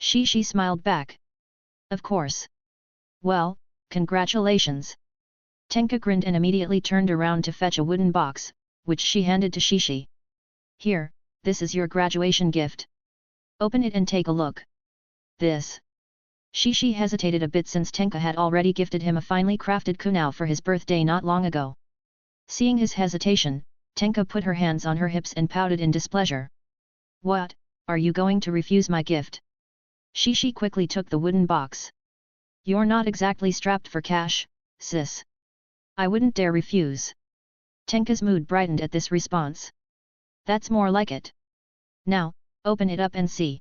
Shishi smiled back. "Of course." "Well, congratulations." Tenka grinned and immediately turned around to fetch a wooden box, which she handed to Shishi. "Here, this is your graduation gift. Open it and take a look." "This?" Shishi hesitated a bit since Tenka had already gifted him a finely crafted kunao for his birthday not long ago. Seeing his hesitation, Tenka put her hands on her hips and pouted in displeasure. "What, are you going to refuse my gift?" Shishi quickly took the wooden box. "You're not exactly strapped for cash, sis. I wouldn't dare refuse." Tenka's mood brightened at this response. "That's more like it. Now, open it up and see."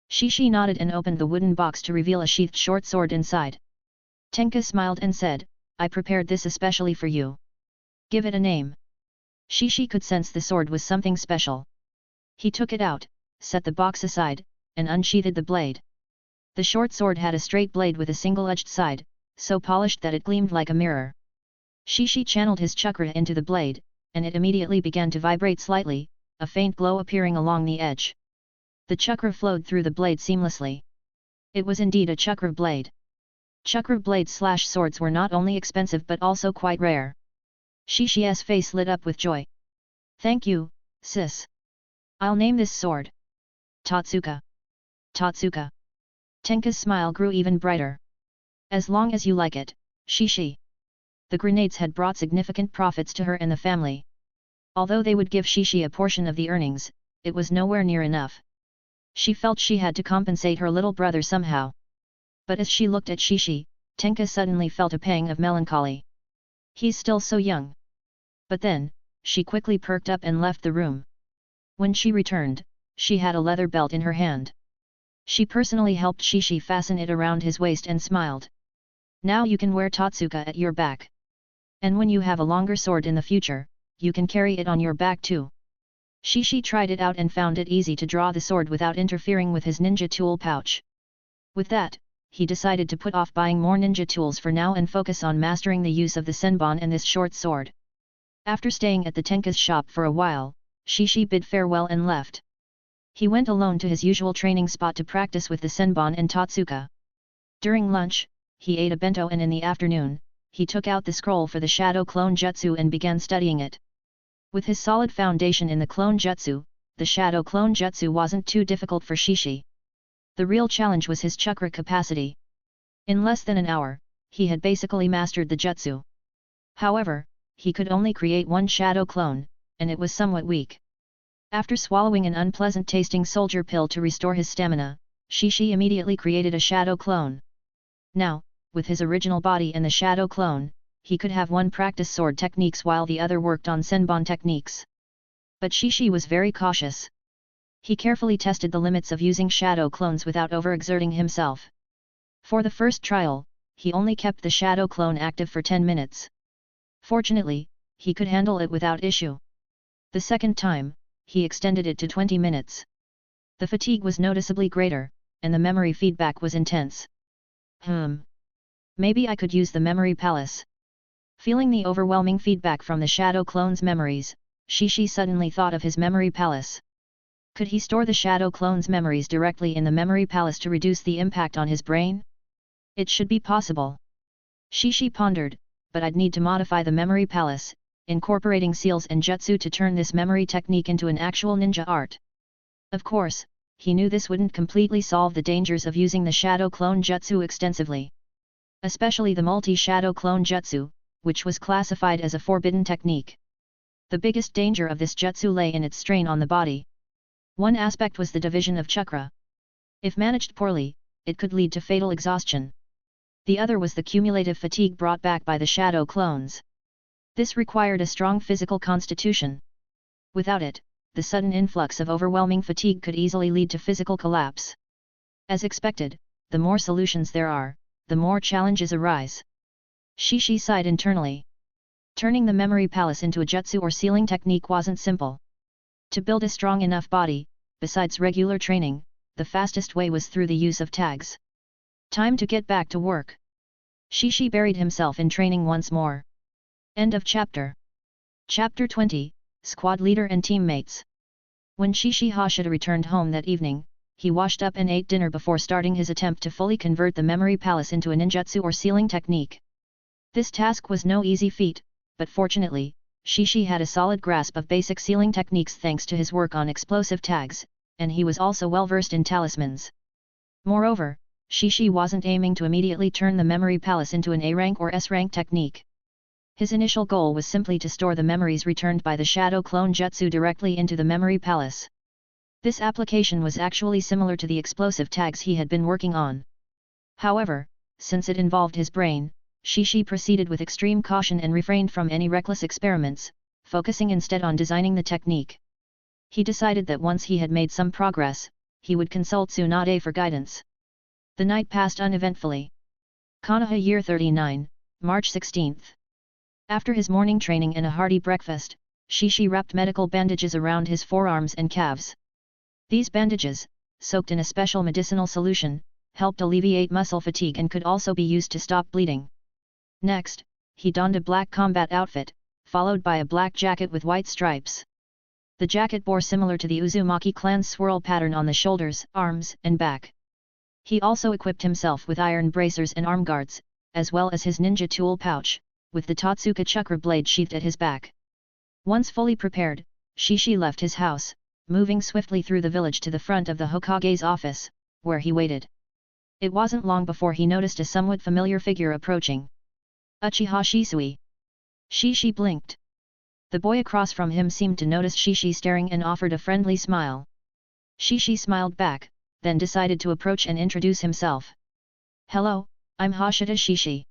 Shishi nodded and opened the wooden box to reveal a sheathed short sword inside. Tenka smiled and said, "I prepared this especially for you. Give it a name." Shishi could sense the sword was something special. He took it out, set the box aside, and unsheathed the blade. The short sword had a straight blade with a single-edged side, so polished that it gleamed like a mirror. Shishi channeled his chakra into the blade, and it immediately began to vibrate slightly, a faint glow appearing along the edge. The chakra flowed through the blade seamlessly. It was indeed a chakra blade. Chakra blades/swords were not only expensive but also quite rare. Shishi's face lit up with joy. "Thank you, sis. I'll name this sword Tatsuka. Tatsuka. Tenka's smile grew even brighter. As long as you like it, Shishi. The grenades had brought significant profits to her and the family. Although they would give Shishi a portion of the earnings, it was nowhere near enough. She felt she had to compensate her little brother somehow. But as she looked at Shishi, Tenka suddenly felt a pang of melancholy. He's still so young. But then, she quickly perked up and left the room. When she returned, she had a leather belt in her hand. She personally helped Shishi fasten it around his waist and smiled. Now you can wear Tatsuka at your back. And when you have a longer sword in the future, you can carry it on your back too. Shishi tried it out and found it easy to draw the sword without interfering with his ninja tool pouch. With that, he decided to put off buying more ninja tools for now and focus on mastering the use of the senbon and this short sword. After staying at the Tenka's shop for a while, Shishi bid farewell and left. He went alone to his usual training spot to practice with the senbon and Tatsuka. During lunch, he ate a bento and in the afternoon, he took out the scroll for the Shadow Clone Jutsu and began studying it. With his solid foundation in the Clone Jutsu, the Shadow Clone Jutsu wasn't too difficult for Shishi. The real challenge was his chakra capacity. In less than an hour, he had basically mastered the jutsu. However, he could only create one shadow clone, and it was somewhat weak. After swallowing an unpleasant-tasting soldier pill to restore his stamina, Shishi immediately created a shadow clone. Now, with his original body and the shadow clone, he could have one practice sword techniques while the other worked on senbon techniques. But Shishi was very cautious. He carefully tested the limits of using shadow clones without overexerting himself. For the first trial, he only kept the shadow clone active for 10 minutes. Fortunately, he could handle it without issue. The second time, he extended it to 20 minutes. The fatigue was noticeably greater, and the memory feedback was intense. Maybe I could use the memory palace. Feeling the overwhelming feedback from the shadow clone's memories, Shishi suddenly thought of his memory palace. Could he store the shadow clone's memories directly in the memory palace to reduce the impact on his brain? It should be possible. Shishi pondered, but I'd need to modify the memory palace, incorporating seals and jutsu to turn this memory technique into an actual ninja art. Of course, he knew this wouldn't completely solve the dangers of using the shadow clone jutsu extensively. Especially the multi-shadow clone jutsu, which was classified as a forbidden technique. The biggest danger of this jutsu lay in its strain on the body. One aspect was the division of chakra. If managed poorly, it could lead to fatal exhaustion. The other was the cumulative fatigue brought back by the shadow clones. This required a strong physical constitution. Without it, the sudden influx of overwhelming fatigue could easily lead to physical collapse. As expected, the more solutions there are, the more challenges arise. Shishi sighed internally. Turning the memory palace into a jutsu or sealing technique wasn't simple. To build a strong enough body, besides regular training, the fastest way was through the use of tags. Time to get back to work. Shishi buried himself in training once more. End of chapter. Chapter 20, Squad Leader and Teammates. When Shishi Hashida returned home that evening, he washed up and ate dinner before starting his attempt to fully convert the memory palace into a ninjutsu or sealing technique. This task was no easy feat, but fortunately, Shishi had a solid grasp of basic sealing techniques thanks to his work on explosive tags, and he was also well versed in talismans. Moreover, Shishi wasn't aiming to immediately turn the memory palace into an A-rank or S-rank technique. His initial goal was simply to store the memories returned by the shadow clone jutsu directly into the memory palace. This application was actually similar to the explosive tags he had been working on. However, since it involved his brain, Shishi proceeded with extreme caution and refrained from any reckless experiments, focusing instead on designing the technique. He decided that once he had made some progress, he would consult Tsunade for guidance. The night passed uneventfully. Konoha Year 39, March 16th. After his morning training and a hearty breakfast, Shishi wrapped medical bandages around his forearms and calves. These bandages, soaked in a special medicinal solution, helped alleviate muscle fatigue and could also be used to stop bleeding. Next, he donned a black combat outfit, followed by a black jacket with white stripes. The jacket bore similar to the Uzumaki clan's swirl pattern on the shoulders, arms, and back. He also equipped himself with iron bracers and arm guards, as well as his ninja tool pouch, with the Tatsuka chakra blade sheathed at his back. Once fully prepared, Shishi left his house, moving swiftly through the village to the front of the Hokage's office, where he waited. It wasn't long before he noticed a somewhat familiar figure approaching. Uchiha Shisui. Shishi blinked. The boy across from him seemed to notice Shishi staring and offered a friendly smile. Shishi smiled back, then decided to approach and introduce himself. Hello, I'm Hashida Shishi.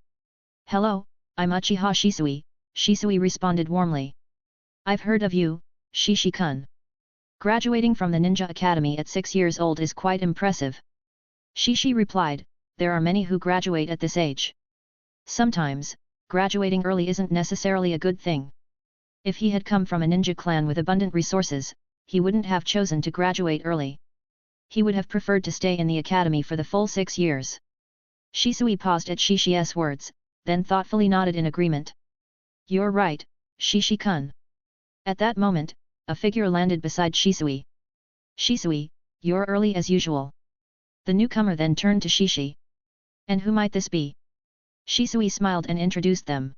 Hello, I'm Uchiha Shisui, Shisui responded warmly. I've heard of you, Shishi-kun. Graduating from the Ninja Academy at 6 years old is quite impressive. Shishi replied, there are many who graduate at this age. Sometimes, graduating early isn't necessarily a good thing. If he had come from a ninja clan with abundant resources, he wouldn't have chosen to graduate early. He would have preferred to stay in the academy for the full 6 years. Shisui paused at Shishi's words, then thoughtfully nodded in agreement. You're right, Shishi-kun. At that moment, a figure landed beside Shisui. Shisui, you're early as usual. The newcomer then turned to Shishi. And who might this be? Shisui smiled and introduced them.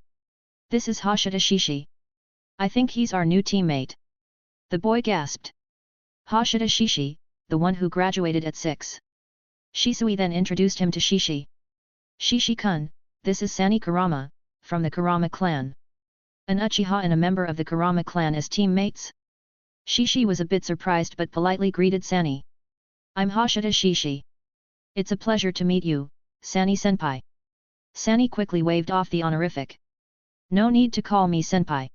This is Hashida Shishi. I think he's our new teammate. The boy gasped. Hashida Shishi, the one who graduated at 6. Shisui then introduced him to Shishi. Shishi-kun, this is Sani Kurama, from the Kurama clan. An Uchiha and a member of the Kurama clan as teammates? Shishi was a bit surprised but politely greeted Sani. I'm Hashida Shishi. It's a pleasure to meet you, Sani-senpai. Sani quickly waved off the honorific. No need to call me senpai.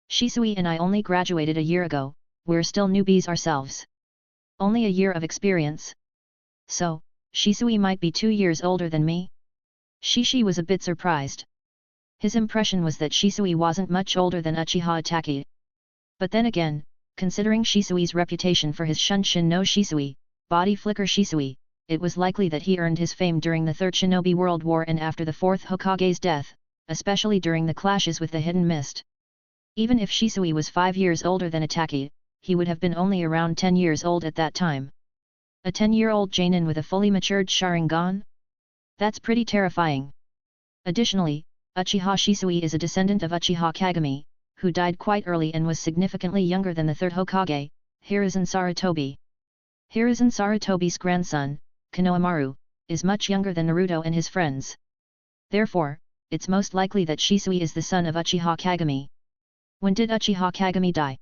Shisui and I only graduated a year ago, we're still newbies ourselves. Only a year of experience. So, Shisui might be 2 years older than me? Shishi was a bit surprised. His impression was that Shisui wasn't much older than Uchiha Itachi. But then again, considering Shisui's reputation for his Shunshin no Shisui, body flicker Shisui, it was likely that he earned his fame during the Third Shinobi World War and after the Fourth Hokage's death, especially during the clashes with the Hidden Mist. Even if Shisui was 5 years older than Itachi, he would have been only around 10 years old at that time. A 10-year-old Jainin with a fully matured Sharingan? That's pretty terrifying. Additionally, Uchiha Shisui is a descendant of Uchiha Kagami, who died quite early and was significantly younger than the third Hokage, Hiruzen Sarutobi. Hiruzen Sarutobi's grandson, Konohamaru, is much younger than Naruto and his friends. Therefore, it's most likely that Shisui is the son of Uchiha Kagami. When did Uchiha Kagami die?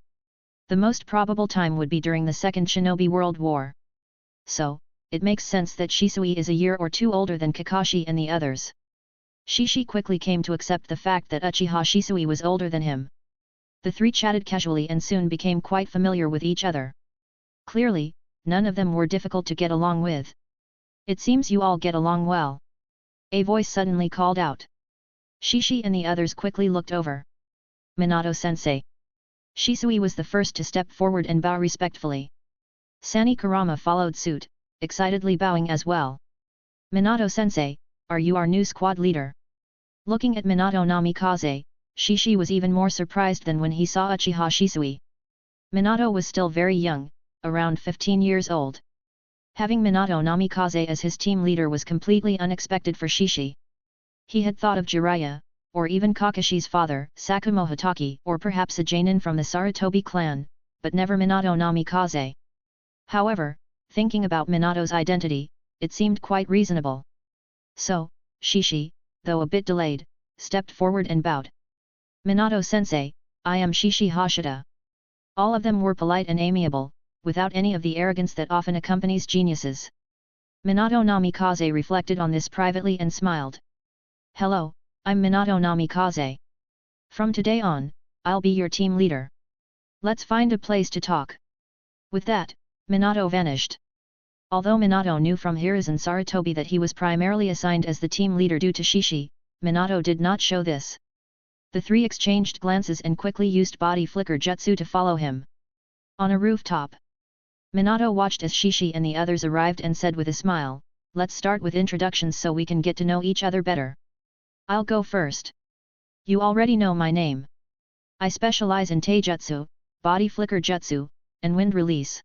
The most probable time would be during the Second Shinobi World War. So, it makes sense that Shisui is a year or two older than Kakashi and the others. Shishi quickly came to accept the fact that Uchiha Shisui was older than him. The three chatted casually and soon became quite familiar with each other. Clearly, none of them were difficult to get along with. It seems you all get along well. A voice suddenly called out. Shishi and the others quickly looked over. Minato-sensei. Shisui was the first to step forward and bow respectfully. Sani Kurama followed suit, excitedly bowing as well. Minato-sensei, are you our new squad leader? Looking at Minato Namikaze, Shishi was even more surprised than when he saw Uchiha Shisui. Minato was still very young, around 15 years old. Having Minato Namikaze as his team leader was completely unexpected for Shishi. He had thought of Jiraiya, or even Kakashi's father, Sakumo Hatake, or perhaps a Jainin from the Sarutobi clan, but never Minato Namikaze. However, thinking about Minato's identity, it seemed quite reasonable. So, Shishi, though a bit delayed, stepped forward and bowed. Minato-sensei, I am Shishi Hashida. All of them were polite and amiable, without any of the arrogance that often accompanies geniuses. Minato Namikaze reflected on this privately and smiled. Hello, I'm Minato Namikaze. From today on, I'll be your team leader. Let's find a place to talk. With that, Minato vanished. Although Minato knew from Hiruzen Sarutobi that he was primarily assigned as the team leader due to Shishi, Minato did not show this. The three exchanged glances and quickly used body flicker jutsu to follow him. On a rooftop, Minato watched as Shishi and the others arrived and said with a smile, let's start with introductions so we can get to know each other better. I'll go first. You already know my name. I specialize in Taijutsu, body flicker jutsu, and wind release.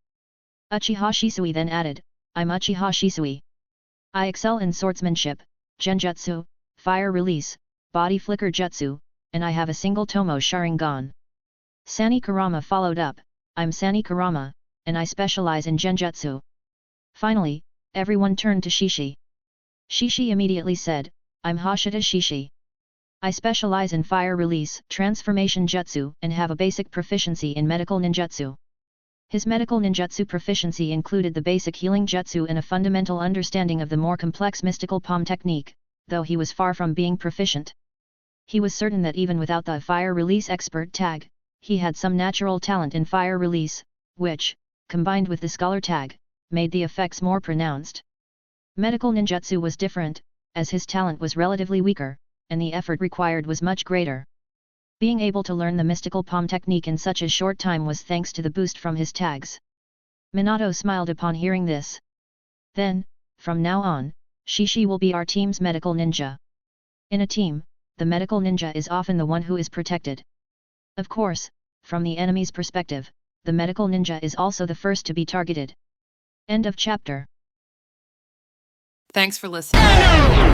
Uchiha Shisui then added, I'm Uchiha Shisui. I excel in swordsmanship, genjutsu, fire release, body flicker jutsu, and I have a single Tomo Sharingan. Sani Kurama followed up, I'm Sani Kurama, and I specialize in Genjutsu. Finally, everyone turned to Shishi. Shishi immediately said, I'm Hashida Shishi. I specialize in fire release, transformation jutsu, and have a basic proficiency in medical ninjutsu. His medical ninjutsu proficiency included the basic healing jutsu and a fundamental understanding of the more complex mystical palm technique, though he was far from being proficient. He was certain that even without the fire release expert tag, he had some natural talent in fire release, which, combined with the scholar tag, made the effects more pronounced. Medical ninjutsu was different, as his talent was relatively weaker, and the effort required was much greater. Being able to learn the mystical palm technique in such a short time was thanks to the boost from his tags. Minato smiled upon hearing this. Then, from now on, Shishi will be our team's medical ninja. In a team, the medical ninja is often the one who is protected. Of course, from the enemy's perspective, the medical ninja is also the first to be targeted. End of chapter. Thanks for listening.